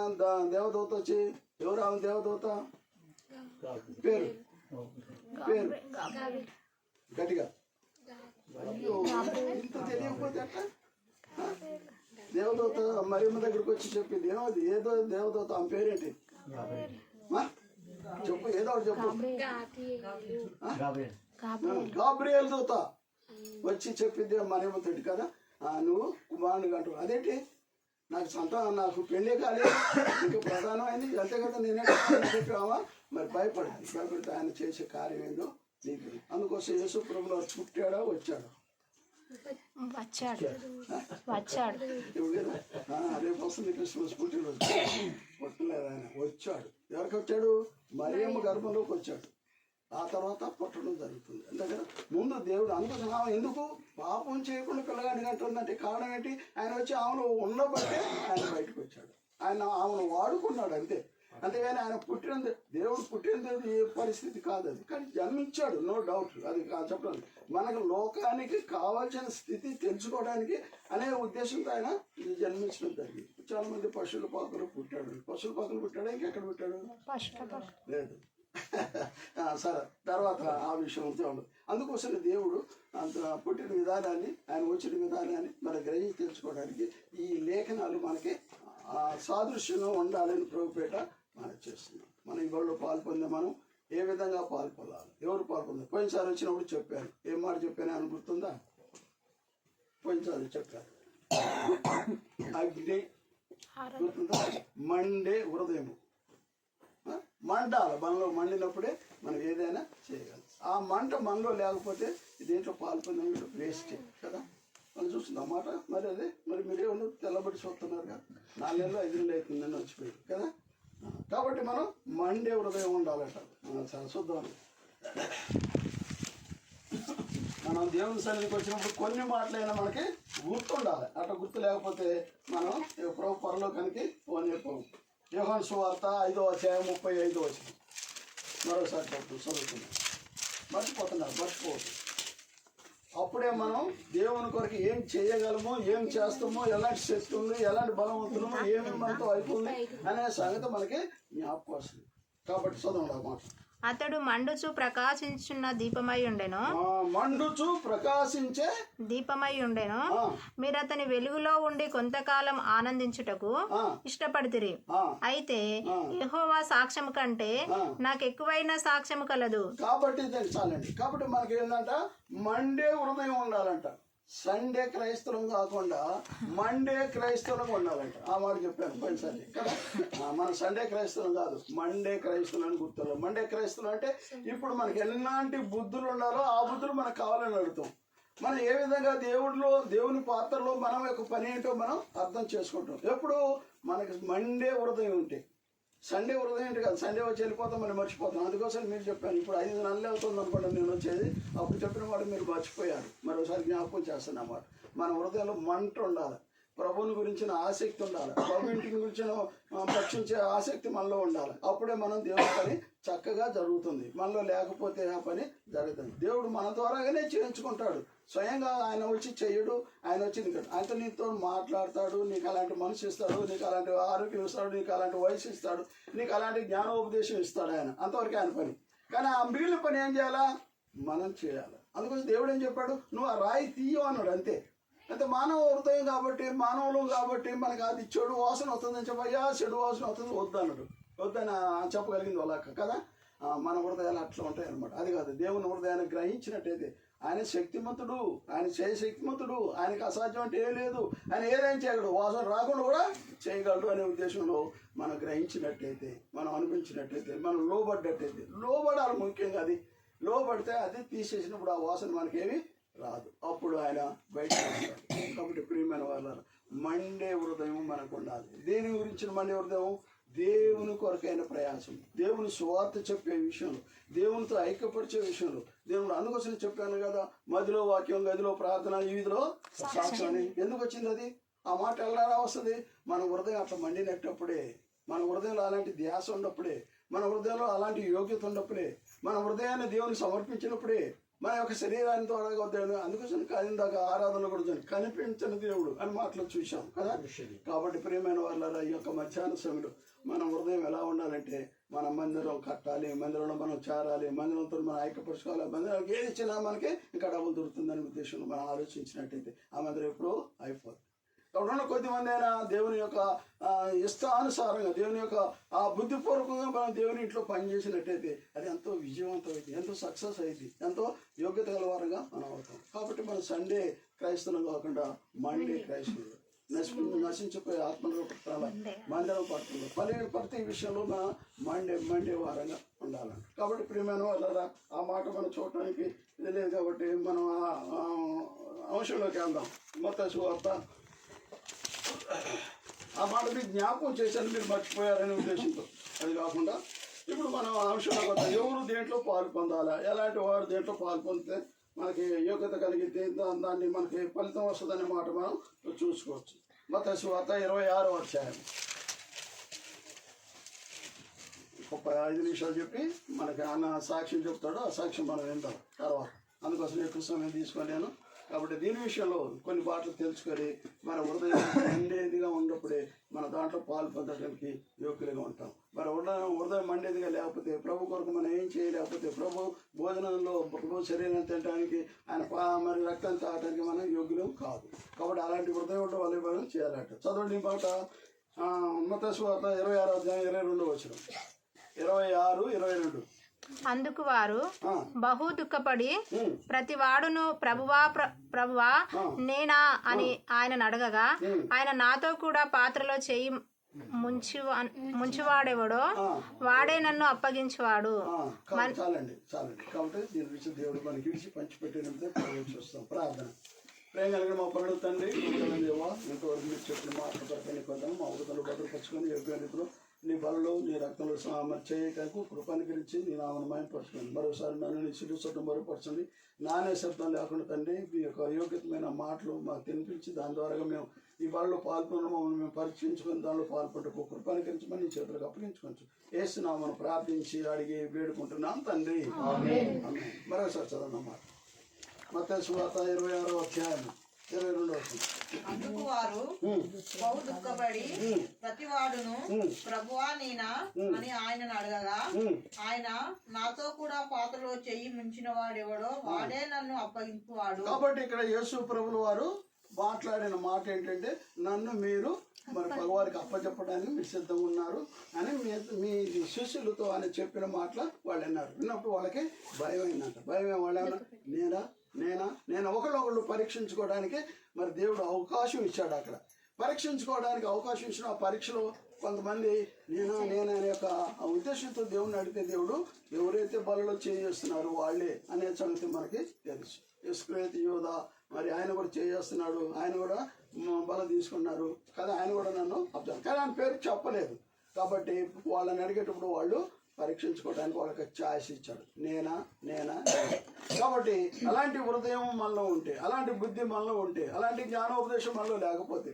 దేవదూత వచ్చి ఎవరు ఆమె దేవదూత పేరు గట్టిగా ఇంత తెలియకపోతే అట్లా దేవదూత మరియమ్మ దగ్గరికి వచ్చి చెప్పింది. ఏదో దేవదూత ఆమె పేరేంటి చెప్పు, ఏదో ఒకటి చెప్పు. గాబ్రియల్ దూత వచ్చి చెప్పింది మరియమ్మ తోటి కదా, నువ్వు కుమారుడు అంటావు. అదేంటి నాకు సంతానం, నాకు పెళ్ళే కాలేదు, ఇంకా ప్రధానమైంది అంతే కదా, నేనే చెప్పావా? మరి భయపడితే ఆయన చేసే కార్యం ఏందో నీకు. అందుకోసం యేసు ప్రభువు పుట్టాడా వచ్చాడు రేపు వస్తుంది క్రిస్మస్ పుట్టినరోజు. పుట్టలేదు ఆయన, వచ్చాడు. ఎవరికి వచ్చాడు? మరియమ్మ గర్భంలోకి వచ్చాడు. ఆ తర్వాత పుట్టడం జరుగుతుంది. ఎందుకంటే ముందు దేవుడు అందుకోసం ఎందుకు పాపం చేయకుండా పిల్లగాడిని అంటుందంటే కారణం ఏంటి? ఆయన వచ్చి ఆమెను ఉండబట్టే ఆయన బయటకు వచ్చాడు. ఆయన ఆమెను వాడుకున్నాడు అంతే. అంతేగాని ఆయన దేవుడు పుట్టినది ఏ పరిస్థితి కాదు అది. కానీ జన్మించాడు, నో డౌట్, అది చెప్పలేదు. మనకు లోకానికి కావాల్సిన స్థితి తెలుసుకోవడానికి అనే ఉద్దేశంతో ఆయన జన్మించడం జరిగింది. చాలా మంది పశువుల పాకలు పుట్టాడు. పశువుల పాకలు పుట్టాడా? ఇంకెక్కడ పుట్టాడు? లేదు. సరే, తర్వాత ఆ విషయం ఉండదు. అందుకోసం దేవుడు అంత పుట్టిన విధానాన్ని, ఆయన వచ్చిన విధానాన్ని మనం గ్రహించి తెలుసుకోవడానికి ఈ లేఖనాలు మనకి సాదృశ్యంగా ఉండాలని ప్రభుపేట మనం చేస్తున్నాం. మనం ఈ గొడవలో పాల్పొందే మనం ఏ విధంగా పాల్పొందాలి, ఎవరు పాల్పొందాలి? పోయినసారి వచ్చినప్పుడు చెప్పాను. ఏం మాట చెప్పాను అని గుర్తుందా? పోయినసారి చెప్పాను, అగ్ని గుర్తుందా? మండే హృదయము మండాలి. మనలో మండినప్పుడే మనం ఏదైనా చేయగలం. ఆ మంట మనలో లేకపోతే దేంట్లో పాల్పొందే వేస్ట్ కదా. మనం చూస్తుంది అన్నమాట. మరి అదే మరి మీరేమన్నా తెల్లబడి చూస్తున్నారు కదా, 4 నెలలు 5 నెలలు అవుతుందని వచ్చిపోయి కదా. కాబట్టి మనం మండే హృదయం ఉండాలట. చాలా చూద్దాం. మనం దేవుని సన్నిధికి వచ్చినప్పుడు కొన్ని మాటలైనా మనకి గుర్తుండాలి. అట్లా గుర్తు లేకపోతే మనం ప్రభు పరలోకానికి పోనేపోవు. యోహాను సువార్త 5వ అధ్యాయం 35వ వచనం మరోసారి చదువుతున్నాం. మర్చిపోవద్దు. అప్పుడే మనం దేవుని కొరకు ఏం చేయగలమో, ఏం చేస్తామో, ఎలాంటి శక్తి ఉంది, ఎలాంటి బలవంతులమో, ఏమి మనతో అయిపోయింది అనే సంగతి మనకి జ్ఞాపకం వస్తుంది. కాబట్టి చదవండి ఆ మాట. అతడు మండుచు ప్రకాశించున్న దీపమై ఉండెను. మండుచు ప్రకాశించే దీపమై ఉండెను. మీరు అతని వెలుగులో ఉండి కొంతకాలం ఆనందించుటకు ఇష్టపడితిరి. అయితే యెహోవా సాక్ష్యము కంటే నాకు ఎక్కువైన సాక్ష్యము కలదు. కాబట్టి చాలండి. కాబట్టి మనకి ఏంటంట, మండే హృదయం ఉండాలంట. సండే క్రైస్తవం కాకుండా మండే క్రైస్తవంగా ఉండాలంట. ఆ మాట చెప్పాను పోయినసారి కదా. మనం సండే క్రైస్తవం కాదు, మండే క్రైస్తవం అని గుర్తున్నారు. మండే క్రైస్తవం అంటే ఇప్పుడు మనకి ఎలాంటి బుద్ధులు ఉండాలో ఆ బుద్ధులు మనకు కావాలని అడుగుతాం. మనం ఏ విధంగా దేవుని పాత్రలో మనం యొక్క పని ఏంటో మనం అర్థం చేసుకుంటాం. ఎప్పుడు మనకి మండే హృదయం ఉంటే, సండే హృదయం ఏంటి కాదు. సండే వచ్చి వెళ్ళిపోతాం, మనం మర్చిపోతాం. అందుకోసం మీరు చెప్పాను. ఇప్పుడు 5 నెలలు అవుతుంది అనుకోండి నేను వచ్చేది. అప్పుడు చెప్పిన వాడు మీరు మర్చిపోయారు. మరోసారి జ్ఞాపకం చేస్తున్నమాట. మన హృదయంలో మంట ఉండాలి, ప్రభువుని గురించిన ఆసక్తి ఉండాలి, ప్రభు ఇంటిని గురించిన రక్షించే ఆసక్తి మనలో ఉండాలి. అప్పుడే మనం దేవుడి పని చక్కగా జరుగుతుంది. మనలో లేకపోతే ఆ పని జరుగుతుంది. దేవుడు మన ద్వారాగానే చేయించుకుంటాడు. స్వయంగా ఆయన వచ్చి చెయ్యడు. ఆయన వచ్చి ఆయనతో నీతో మాట్లాడతాడు, నీకు అలాంటి మనసు ఇస్తాడు, నీకు అలాంటి ఆరోగ్యం ఇస్తాడు, నీకు అలాంటి వయసు ఇస్తాడు, నీకు అలాంటి జ్ఞానోపదేశం ఇస్తాడు. ఆయన అంతవరకు ఆయన పని. కానీ ఆ మిగిలిన పని ఏం చేయాలా? మనం చేయాలి. అందుకోసం దేవుడు ఏం చెప్పాడు? నువ్వు ఆ రాయి తీయవు అన్నాడు. అంతే. అంటే మానవ హృదయం కాబట్టి, మానవులు కాబట్టి మనకి అది చెడు వాసన వస్తుందని చెప్పయ్యా, చెడు వాసన వస్తుంది వద్దన్నాడు. వద్దని చెప్పగలిగింది వాళ్ళ కదా. మన హృదయాలు అట్లా ఉంటాయి అనమాట. అది కాదు, దేవుని హృదయాన్ని గ్రహించినట్టయితే ఆయన శక్తిమంతుడు, ఆయన శక్తిమంతుడు, ఆయనకు అసాధ్యం అంటే ఏం లేదు. ఆయన ఏదైనా చేయగలడు, వాసన రాకుండా కూడా చేయగలడు అనే ఉద్దేశంలో మనం గ్రహించినట్టయితే, మనం అనిపించినట్టయితే, మనం లోబడ్డట్టయితే, లోబడాలి ముఖ్యంగా. అది లోబడితే అది తీసేసినప్పుడు ఆ వాసన మనకేమి రాదు. అప్పుడు ఆయన బయట వస్తాడు. కాబట్టి ప్రియమైన వాళ్ళ మండే హృదయం మనకు ఉండాలి. దేని గురించిన మండే హృదయం? దేవుని కొరకైన ప్రయాసం, దేవుని సువార్త చెప్పే విషయంలో, దేవునితో ఐక్యపరిచే విషయంలో. దేవుడు అందుకోసం చెప్పాను కదా, మదిలో వాక్యం, గదిలో ప్రార్థన, ఈ విధిలో సాక్ష్యం అని. ఎందుకు వచ్చింది అది? ఆ మాట ఎలా వస్తుంది? మన హృదయం అట్లా మండినప్పుడే, మన హృదయంలో అలాంటి ధ్యాస ఉన్నప్పుడే, మన హృదయంలో అలాంటి యోగ్యత ఉన్నప్పుడే, మన హృదయాన్ని దేవునికి సమర్పించినప్పుడే, మన యొక్క శరీరాన్ని ద్వారా దేవుడు. అందుకోసం ఇందాక ఆరాధన కూడా కనిపించని దేవుడు అని మాటలు చూసాం కదా. కాబట్టి ప్రియమైన వాళ్ళ ఈ యొక్క మధ్యాహ్న సమయంలో మన హృదయం ఎలా ఉండాలంటే, మన మందిరం కట్టాలి, మందిరంలో మనం చేరాలి, మందిరంతో మనం ఐక్యపరచుకోవాలి. మందిరానికి ఏది ఇచ్చినా మనకి ఇంకా డబ్బులు దొరుకుతుందనే ఉద్దేశంలో మనం ఆలోచించినట్టయితే ఆ మందిరం ఎప్పుడూ అయిపోతుంది. కాబట్టి కొద్దిమంది అయినా దేవుని యొక్క ఇష్టానుసారంగా, దేవుని యొక్క బుద్ధిపూర్వకంగా మనం దేవుని ఇంట్లో పనిచేసినట్టయితే అది ఎంతో విజయవంతమైంది, ఎంతో సక్సెస్ అయింది, ఎంతో యోగ్యత గలవారంగా మనం అవుతాం. కాబట్టి మనం సండే క్రైస్తవం కాకుండా మండే క్రైస్తవులు, నశించిపోయే ఆత్మలో పట్టాల మందిరం పడుతుంది. ప్రతి విషయంలో మనం మండే వారంగా ఉండాలంట. కాబట్టి ప్రియమైన వాళ్ళ ఆ మాట మనం చూడటానికి ఇది లేదు. కాబట్టి మనం అంశంలోకి వెళ్దాం. మత్తయి సువార్త. ఆ మాట మీరు జ్ఞాపకం చేశాను, మీరు మర్చిపోయారనే ఉద్దేశంతో. అది కాకుండా ఇప్పుడు మనం అంశంలోకి వద్దాం. ఎవరు దేంట్లో పాలు పొందాలా, ఎలాంటి వారు దేంట్లో పాలు పొందితే మనకి యోగ్యత కలిగితే దాన్ని మనకి ఫలితం వస్తుందనే మాట మనం చూసుకోవచ్చు. మత్తయి సువార్త 26వ అధ్యాయం. ఒక 5 నిమిషాలు చెప్పి మనకి ఆయన సాక్ష్యం చెప్తాడు. ఆ సాక్ష్యం మనం విందాం తర్వాత. అందుకోసం ఎక్కువ సమయం తీసుకోలేను. కాబట్టి దీని విషయంలో కొన్ని మాటలు తెలుసుకొని మన హృదయం మండేదిగా ఉన్నప్పుడే మన దాంట్లో పాలు పొందడానికి యోగ్యులుగా ఉంటాం. మరి హృదయం మండేదిగా లేకపోతే, ప్రభు కొరకు మనం ఏం చేయలేకపోతే, ప్రభు భోజనంలో ప్రభు శరీరం తినడానికి, ఆయన మరి రక్తం తాగడానికి మనం యోగ్యులం కాదు. కాబట్టి అలాంటి హృదయం ఉంటే వాళ్ళు మనం చేయాలంట. చదవండి ఈ మాట. మత్తయి సువార్త 26వ అధ్యాయం 22వ వచనం. 26, 22. అందుకు వారు బహు దుఃఖపడి ప్రతి వాడును ప్రభువా నేనా అని ఆయన అడగగా, ఆయన నాతో కూడా పాత్రలో చెయ్యి ముంచువాడెవడో వాడే నన్ను అప్పగించువాడు. చాలండి. కాబట్టి దీని విషయం దేవుడు మనకి విడిచి పంచిపెట్టినందుకు చూస్తాం. ప్రార్థన. ప్రేమ కలిగిన మా పనులు తండ్రి, దేవా, ఇంతవరకు మీరు చెప్పిన మాటలు కొరకని కొద్దాం మా వృద్ధులు భద్రపరచుకొని యోగ్య రీతిలో నీ బలలో నీ రక్తంలో చేయటకు కృపాన్ని గురించి నీ నామను మాయపరచుకోండి. మరోసారి నన్ను నీ సిద్ధు చట్టం మరుగుపరచండి. నానే శబ్దం లేకుండా తండ్రి మీ యొక్క యోగ్యతమైన మాటలు మాకు తినిపించి దాని ద్వారా మేము ఈ బలలో పాల్గొన్న మమ్మల్ని మేము పరిచయించుకొని దానిలో పాల్పొంటకు కృపాన్ని గురించి నీ చేతులకు అప్పగించుకోవచ్చు. ఏసునామను ప్రార్థించి అడిగి వేడుకుంటున్నాం తండ్రి. మరోసారి చదవన్నమాట. మత్తయి సువార్త 26వ అధ్యాయం 22వ వచనం. అందుకు వారు బహు దుఃఖపడి ప్రతి వాడును ప్రభువా నేనా అని ఆయనను అడగగా, ఆయన నాతో కూడా పాత్రలో చెయ్యి ముంచిన వాడెవడో వాడే నన్ను అప్పగించువాడు. కాబట్టి ఇక్కడ యేసు ప్రభుల వారు మాట్లాడిన మాట ఏంటంటే, నన్ను మీరు మరి భగవానికి అప్పచెప్పడానికి మీరు సిద్ధంగా ఉన్నారు అని మీ శిష్యులతో ఆయన చెప్పిన మాటలు వాళ్ళు విన్నారు. విన్నప్పుడు వాళ్ళకి భయం అయిందంట. భయం వాళ్ళు ఏమన్నా నేను ఒకళ్ళు పరీక్షించుకోవడానికి మరి దేవుడు అవకాశం ఇచ్చాడు. అక్కడ పరీక్షించుకోవడానికి అవకాశం ఇచ్చిన ఆ పరీక్షలో కొంతమంది నేను అనే యొక్క ఉద్దేశంతో దేవుడిని అడిగితే దేవుడు ఎవరైతే బలలో చేస్తున్నారో వాళ్ళే అనే సంగతి మనకి తెలుసు. ఇస్కరియోతు యూదా మరి ఆయన కూడా చేస్తున్నాడు, ఆయన కూడా బల తీసుకున్నారు కదా, ఆయన కూడా నన్ను అబ్జర్వ్, కానీ ఆయన పేరు చెప్పలేదు. కాబట్టి వాళ్ళని అడిగేటప్పుడు వాళ్ళు పరీక్షించుకోవడానికి వాళ్ళకి ఛాయిస్ ఇచ్చాడు, నేనా. కాబట్టి అలాంటి హృదయం మనలో ఉంటే, అలాంటి బుద్ధి మనలో ఉంటే, అలాంటి జ్ఞానోపదేశం మనలో లేకపోతే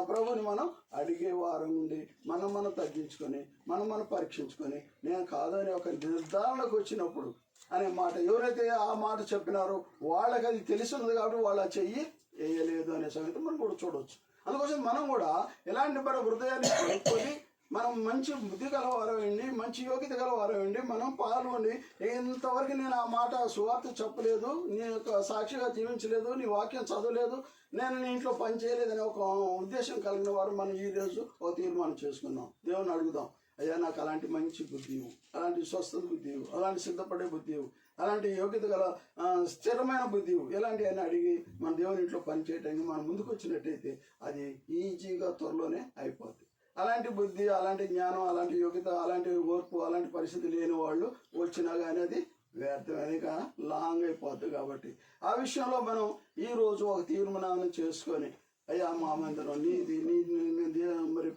ప్రభుని మనం అడిగే వారం ఉండి మనం తగ్గించుకొని మనం పరీక్షించుకొని నేను కాదని ఒక నిర్ధారణకు వచ్చినప్పుడు అనే మాట ఎవరైతే ఆ మాట చెప్పినారో వాళ్ళకి అది తెలిసి ఉన్నది కాబట్టి వాళ్ళ చెయ్యి వేయలేదు అనే సంగతి మనం కూడా చూడవచ్చు. అందుకోసం మనం కూడా ఎలాంటి మన హృదయాన్ని కలుపుకొని మనం మంచి బుద్ధి గలవారమండి, మంచి యోగ్యత గలవారమండి, మనం పాల్గొని ఇంతవరకు నేను ఆ మాట సువార్త చెప్పలేదు, నీ యొక్క సాక్షిగా జీవించలేదు, నీ వాక్యం చదవలేదు, నేను నీ ఇంట్లో పని చేయలేదనే ఒక ఉద్దేశం కలిగిన వారు మనం ఈ రోజు ఒక తీర్మానం చేసుకున్నాం. దేవుని అడుగుదాం, అయ్యా నాకు అలాంటి మంచి బుద్ధి ఇవ్వు, అలాంటి స్వస్థత బుద్ధి ఇవ్వు, అలాంటి సిద్ధపడే బుద్ధి ఇవ్వు, అలాంటి యోగ్యత గల స్థిరమైన బుద్ధి ఇవ్వు, ఎలాంటి అని అడిగి మన దేవుని ఇంట్లో పని చేయడానికి మనం ముందుకు వచ్చినట్టయితే అది ఈజీగా త్వరలోనే అయిపోద్ది. అలాంటి బుద్ధి, అలాంటి జ్ఞానం, అలాంటి యోగ్యత, అలాంటి ఓర్పు, అలాంటి పరిస్థితి లేని వాళ్ళు వచ్చినా కానీ అది వ్యర్థమని లాంగ్ అయిపోద్ది. కాబట్టి ఆ విషయంలో మనం ఈరోజు ఒక తీర్మానాన్ని చేసుకొని అయ్యా మా మందిరం నీది మరి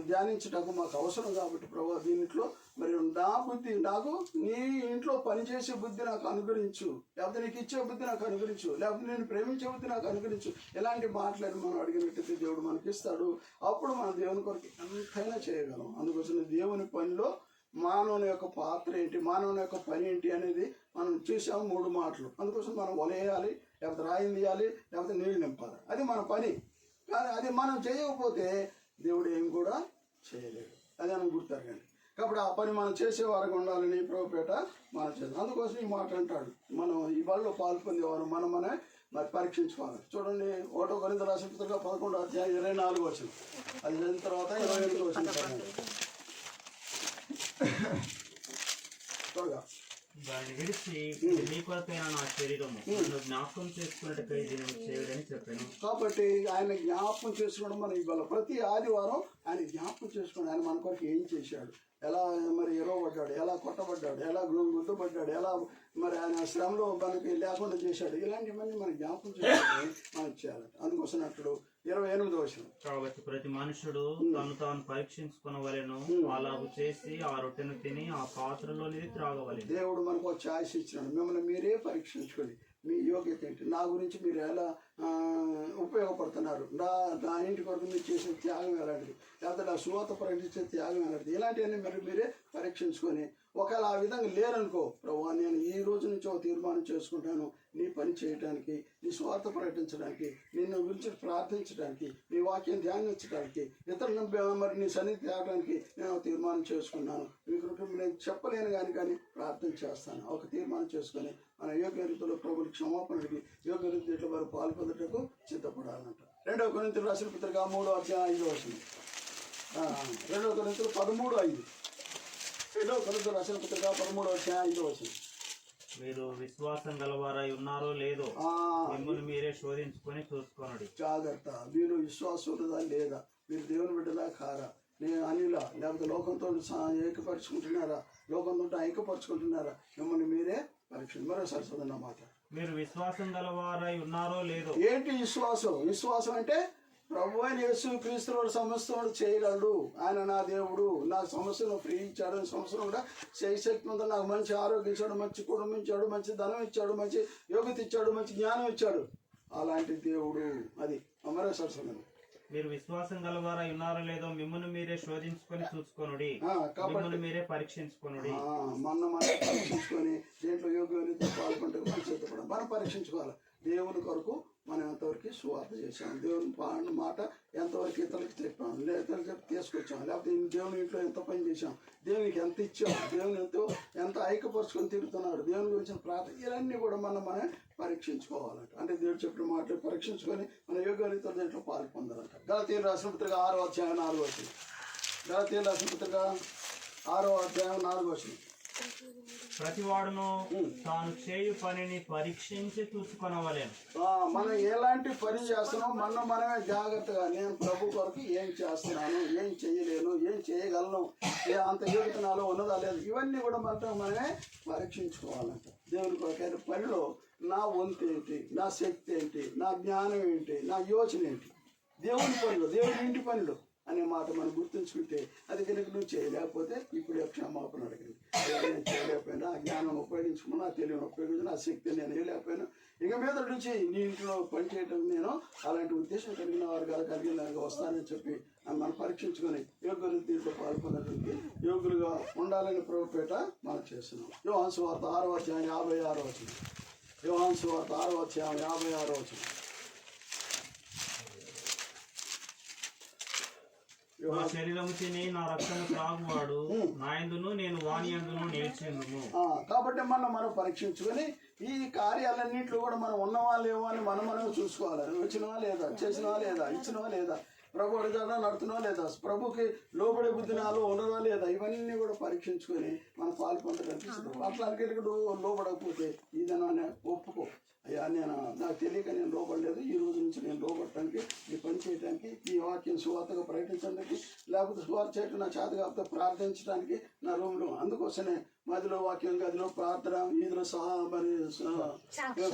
ధ్యానించటకు మాకు అవసరం కాబట్టి ప్రభు దీంట్లో మరి నా బుద్ధి నాకు నీ ఇంట్లో పనిచేసే బుద్ధి నాకు అనుగ్రహించు, లేకపోతే నీకు ఇచ్చే బుద్ధి నాకు అనుగ్రహించు, లేకపోతే నేను ప్రేమించే బుద్ధి నాకు అనుగ్రహించు. ఎలాంటి మాటలను మనం అడిగినట్టయితే దేవుడు మనకి ఇస్తాడు. అప్పుడు మన దేవుని కొరకు ఎంతైనా చేయగలం. అందుకోసం దేవుని పనిలో మానవుని యొక్క పాత్ర ఏంటి, మానవుని యొక్క పని ఏంటి అనేది మనం చూసాము 3 మాటలు. అందుకోసం మనం వలేయాలి, లేకపోతే రాయిని తీయాలి, లేకపోతే నీళ్ళు నింపాలి, అది మన పని. కానీ అది మనం చేయకపోతే దేవుడు ఏం కూడా చేయలేడు, అది మనం గుర్తెరగండి. కాబట్టి ఆ పని మనం చేసేవారుగా ఉండాలని ప్రభుపేట మనం చేద్దాం. అందుకోసం ఈ మాట అంటాడు, మనం ఈ బడిలో పాల్పొందేవారు మనమనే మరి పరీక్షించుకోవాలి. చూడండి 1 కొరింథీయుల రాసిన పత్రిక 11వ అధ్యాయం 24వ వచనం, అది చదివిన తర్వాత 28వ వచనం త్వరగా. దాన్ని విడిచి మీ కొరకైన నా శరీరము జ్ఞాపకం చేసుకున్నట్టుకై దీన్ని చేయడని చెప్పాను. కాబట్టి ఆయన జ్ఞాపకం చేసుకోవడం మన ఇవ్వాలి. ప్రతి ఆదివారం ఆయన జ్ఞాపకం చేసుకోండి, ఆయన మన కొరకు ఏం చేశాడు, ఎలా మరి ఎరవబడ్డాడు, ఎలా కొట్టబడ్డాడు, ఎలా గుర్తుపడ్డాడు, ఎలా మరి ఆయన శ్రమలో మనకి లేకుండా చేశాడు, ఇలాంటివన్నీ మన జ్ఞాపకం చేసుకొని మనం చేయాలి. అందుకోసం అప్పుడు 28వ వచనం, కాబట్టి ప్రతి మనుషుడు తను తాను పరీక్షించుకునవలెను, అలాగూ చేసి ఆ రొట్టెను తిని ఆ పాత్రలోని త్రాగవలెను. దేవుడు మనకు ఒక ఛాయిస్ ఇచ్చినాడు, మిమ్మల్ని మీరే పరీక్షించుకోండి. మీ యోగ్యత ఏంటి, నా గురించి మీరు ఎలా ఉపయోగపడుతున్నారు, నా ఇంటి కొరకు మీరు చేసే త్యాగం ఎలాంటిది, లేకపోతే నా సువార్త ప్రకటించే త్యాగం ఎలాంటిది, ఇలాంటివన్నీ మీరే పరీక్షించుకొని ఒకవేళ ఆ విధంగా లేరనుకో, ప్రభు నేను ఈ రోజు నుంచి ఒక తీర్మానం చేసుకుంటాను, నీ పని చేయడానికి, నీ స్వార్థ ప్రకటించడానికి, నిన్ను గురించి ప్రార్థించడానికి, నీ వాక్యం ధ్యానించడానికి, ఇతరులను మరి నీ సన్నిధి తేవడానికి నేను ఒక తీర్మానం చేసుకున్నాను. మీ కుటుంబం నేను చెప్పలేను కానీ ప్రార్థన చేస్తాను. ఒక తీర్మానం చేసుకొని మన యోగ్య రీతిలో ప్రభుని క్షమాపణకి యోగ్య రీతిలో వారు పాల్పొందటకు సిద్ధపడాలంట. 2వ కొరింథీయుల రాసిన పత్రిక 3వ అధ్యాయం 5వ వచనం, 2వ కొరింథీయులు 13:5, 2వ కొరింథీయుల రాసిన పత్రిక 13వ అధ్యాయం 5వ వచనం. మీరు విశ్వాసం గలవారై ఉన్నారో లేదో మిమ్మల్ని మీరే శోధించుకొని చూసుకోండి. జాగ్రత్త, మీరు విశ్వాసం ఉన్నదా లేదా, మీరు దేవుని బిడ్డలా కారా, నేను అనిలా లేకపోతే లోకంతో ఏకపరుచుకుంటున్నారా, లోకంతో ఐక్యపరుచుకుంటున్నారా, మిమ్మల్ని మీరే పరీక్ష. మరోసారి చదువున్న మాట, మీరు విశ్వాసం గలవారై ఉన్నారో లేదో. ఏంటి విశ్వాసం? విశ్వాసం అంటే ప్రభు అయిన యేసు క్రీస్తుడు సమస్యను చేయగలడు, ఆయన నా దేవుడు, నా సమస్యను ఫ్రీ ఇచ్చాడు, సమస్యను కూడా శక్తి ఉందో, నాకు మంచి ఆరోగ్యం ఇచ్చాడు, మంచి కుటుంబం ఇచ్చాడు, మంచి ధనం ఇచ్చాడు, మంచి యోగ్యత ఇచ్చాడు, మంచి జ్ఞానం ఇచ్చాడు, అలాంటి దేవుడు. అది మరోసారి చదవండి, మీరు విశ్వాసం గలవారై ఉన్నారో లేదో మిమ్మల్ని మీరే శోధించుకొని చూసుకోనుడి, మిమ్మల్ని మీరే పరీక్షించుకోనుడి. మనం పరీక్షించుకొని దేంట్లో యోగ్యత పాల్గొంటే మనం సిద్ధపడాలి. మనం పరీక్షించుకోవాలి, దేవుని కొరకు మనం ఎంతవరకు సువార్త చేసాం, దేవుని మాట ఎంతవరకు ఇతరులకు చెప్పాం, ఇతరులకు తీసుకొచ్చాం, లేకపోతే దేవుని ఇంట్లో ఎంత పని చేసాం, దేవునికి ఎంత ఇచ్చాం, దేవుని ఎంత ఐక్యపరుచుకొని తిరుగుతున్నాడు, దేవుని గురించిన ప్రార్థన, ఇవన్నీ కూడా మనం పరీక్షించుకోవాలంట. అంటే దేవుడు చెప్పిన మాటలు పరీక్షించుకొని మన యోగ్యతతో దీంట్లో పాల్పొందాలంట. గలతీయులకు రాసిన పత్రిక 6వ అధ్యాయం 4వ వచనం. గలతీయులకు రాసిన పత్రిక 6వ అధ్యాయం 4వ వచనం. ప్రతివాడును తాను చేయు పనిని పరీక్షించి చూసుకొనవలెను. మనం ఎలాంటి పని చేస్తున్నాం మనమే జాగ్రత్తగా, నేను ప్రభు కొరకు ఏం చేస్తున్నాను, ఏం చేయలేను, ఏం చేయగలను, అంత యోగ్యత నాలో ఉన్నదా లేదు, ఇవన్నీ కూడా మనమే పరీక్షించుకోవాలంట. దేవుని కొరకైన పనిలో నా వంతు ఏంటి, నా శక్తి ఏంటి, నా జ్ఞానం ఏంటి, నా యోచన ఏంటి, దేవుని పనిలో, దేవుని ఇంటి పనిలో అనే మాట మనం గుర్తుంచుకుంటే, అది కనుక నువ్వు చేయలేకపోతే ఇప్పుడే క్షమాపణ అడగండి. నేను చేయలేకపోయినా, ఆ జ్ఞానం ఉపయోగించుకున్నా, ఆ తెలివిని ఉపయోగించిన, ఆ శక్తిని నేను వేయలేకపోయినా, ఇక మీద నుంచి నీ ఇంట్లో పని చేయడం నేను అలాంటి ఉద్దేశం కలిగిన వారు కలిగిన దానికి వస్తానని చెప్పి మనం పరీక్షించుకొని యోగులు దీంట్లో పాల్పొనడానికి యోగులుగా ఉండాలని ప్రభుపేట మనం చేస్తున్నాం. యోహాను సువార్త 6వ అధ్యాయం 56వ వచనం. యోహాను సువార్త 6వ అధ్యాయం 56వ వచనం. నా శరీరము తిని నా రక్తము త్రాగువాడు నా యందును నేను వాని యందును నిలిచెదను. కాబట్టి మనం పరీక్షించుకొని ఈ కార్యాలన్నింటిలో కూడా మనం ఉన్నవా లేవో అని మనం చూసుకోవాలి. వచ్చినవా లేదా, చేసినవా లేదా, ఇచ్చినవా లేదా, ప్రభు అడుగుదా నడుతున్నా లేదా, ప్రభుకి లోబడే బుద్ధి నాలో ఉన్నదా లేదా, ఇవన్నీ కూడా పరీక్షించుకొని మనం పాల్పొందడానికి అట్లాంటి లోబడకపోతే ఇదన్నా ఒప్పుకో, అయ్యా నాకు తెలియక నేను లోబడలేదు, ఈ రోజు నుంచి నేను లోబడటానికి, ఈ పని చేయడానికి, ఈ వాక్యం సువార్తగా ప్రకటించడానికి, లేకపోతే సువార్త చేయడం నా చేత కాకపోతే ప్రార్థించడానికి నా రూమ్లో, అందుకోసమే మధ్యలో వాక్యం గదిలో ప్రార్థన ఇందులో మరి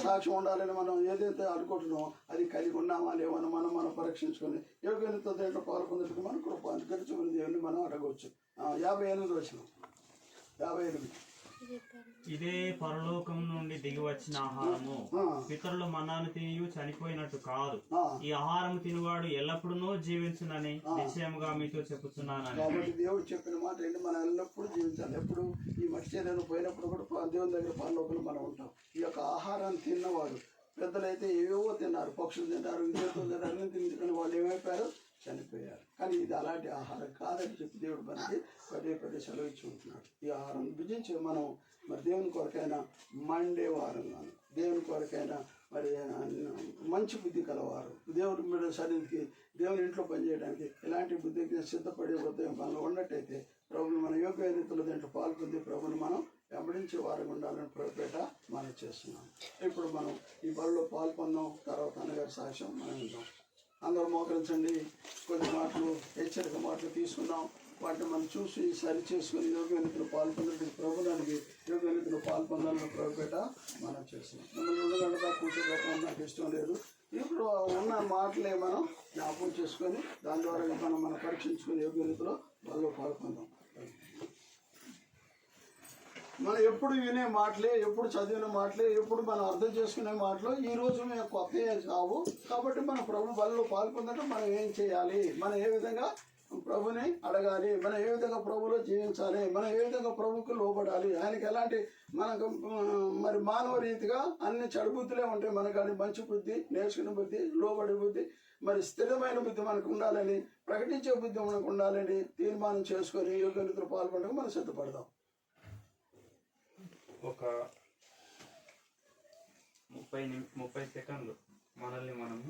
సాక్ష్యం ఉండాలని మనం ఏదైతే అనుకుంటున్నామో అది కలిగి ఉన్నామా లేవని మనం పరీక్షించుకొని యోగ్యతతో దేంట్లో పాల్పొందడానికి మన కృప అనుకరించుకుని దేవుని మనం అడగవచ్చు. 58 వచ్చిన 58. ఇదే పరలోకం నుండి దిగి వచ్చిన ఆహారము, పితరులు మన్నాను తిని చనిపోయినట్టు కాదు, ఈ ఆహారం తినువాడు ఎల్లప్పుడూ జీవించునని నిశ్చయముగా మీతో చెప్పుచున్నాను. కాబట్టి దేవుడు చెప్పిన మాట ఏంటి, మనం ఎల్లప్పుడూ జీవించాలి. ఎప్పుడు ఈ మట్టి శరీరం పోయినప్పుడు కూడా దేవుని దగ్గర పరలోకంలో మనం ఉంటాం. ఈ యొక్క ఆహారాన్ని తిన్నవాడు, పెద్దలైతే ఏవేవో తిన్నారు, పక్షులు తింటారు, ఇంకేతో తింటారు, అన్ని తిని వాళ్ళు ఏమైపోయారు, చనిపోయారు. కానీ ఇది అలాంటి ఆహారం కాదని చెప్పి దేవుడు మనకి పదే సెలవు ఇచ్చి ఉంటున్నాడు. ఈ ఆహారం భుజించి మనం మరి దేవుని కొరకైనా మండేవారు, దేవుని కొరకైనా మరి మంచి బుద్ధి కలవారు, దేవుడి మీద సన్నిధికి, దేవుని ఇంట్లో పనిచేయడానికి ఇలాంటి బుద్ధికి సిద్ధపడే ఉదయం మనలో ఉన్నట్టయితే ప్రభుని మన యోగ్య రీతిలో దీంట్లో పాల్పొంది ప్రభుని మనం వెంబడించే వారికి ఉండాలని ప్రభుపేట మనం చేస్తున్నాం. ఇప్పుడు మనం ఈ బడిలో పాల్పొందాం. తర్వాత అన్నగారి సాక్ష్యం మనం విందాం. అందరూ మోకరించండి. కొద్ది మాటలు హెచ్చరిక మాటలు తీసుకున్నాం, వాటిని మనం చూసి సరి చేసుకుని యోగ్యతలో పాల్పొందడానికి ప్రభుత్వానికి యోగ్యతలో పాల్పొందాలని ప్రభుపేట మనం చేస్తున్నాం. మిమ్మల్ని 2 గంటల కూర్చోబెట్టడం నాకు ఇష్టం లేదు. ఇప్పుడు ఉన్న మాటలే మనం జ్ఞాపకం చేసుకొని దాని ద్వారా మనం పరీక్షించుకుని యోగ్యతలో వాళ్ళు పాల్పొందాం. మనం ఎప్పుడు వినే మాటలే, ఎప్పుడు చదివిన మాటలే, ఎప్పుడు మనం అర్థం చేసుకునే మాటలు ఈ రోజు మేము కొత్తగా కావు. కాబట్టి మన ప్రభు బలలో పాల్పొందంటే మనం ఏం చేయాలి, మనం ఏ విధంగా ప్రభుని అడగాలి, మనం ఏ విధంగా ప్రభులో జీవించాలి, మనం ఏ విధంగా ప్రభుకు లోబడాలి, ఆయనకి ఎలాంటి మనకు మరి మానవ రీతిగా అన్ని చెడు బుద్ధులే ఉంటాయి మనకు, కానీ మంచి బుద్ధి, నేర్చుకునే బుద్ధి, లోబడే బుద్ధి, మరి స్థిరమైన బుద్ధి మనకు ఉండాలని, ప్రకటించే బుద్ధి మనకు ఉండాలని తీర్మానం చేసుకొని యోగ్యతలో పాల్పడడానికి మనం సిద్ధపడదాం. ఒక 30 సెకండ్లు మనల్ని మనము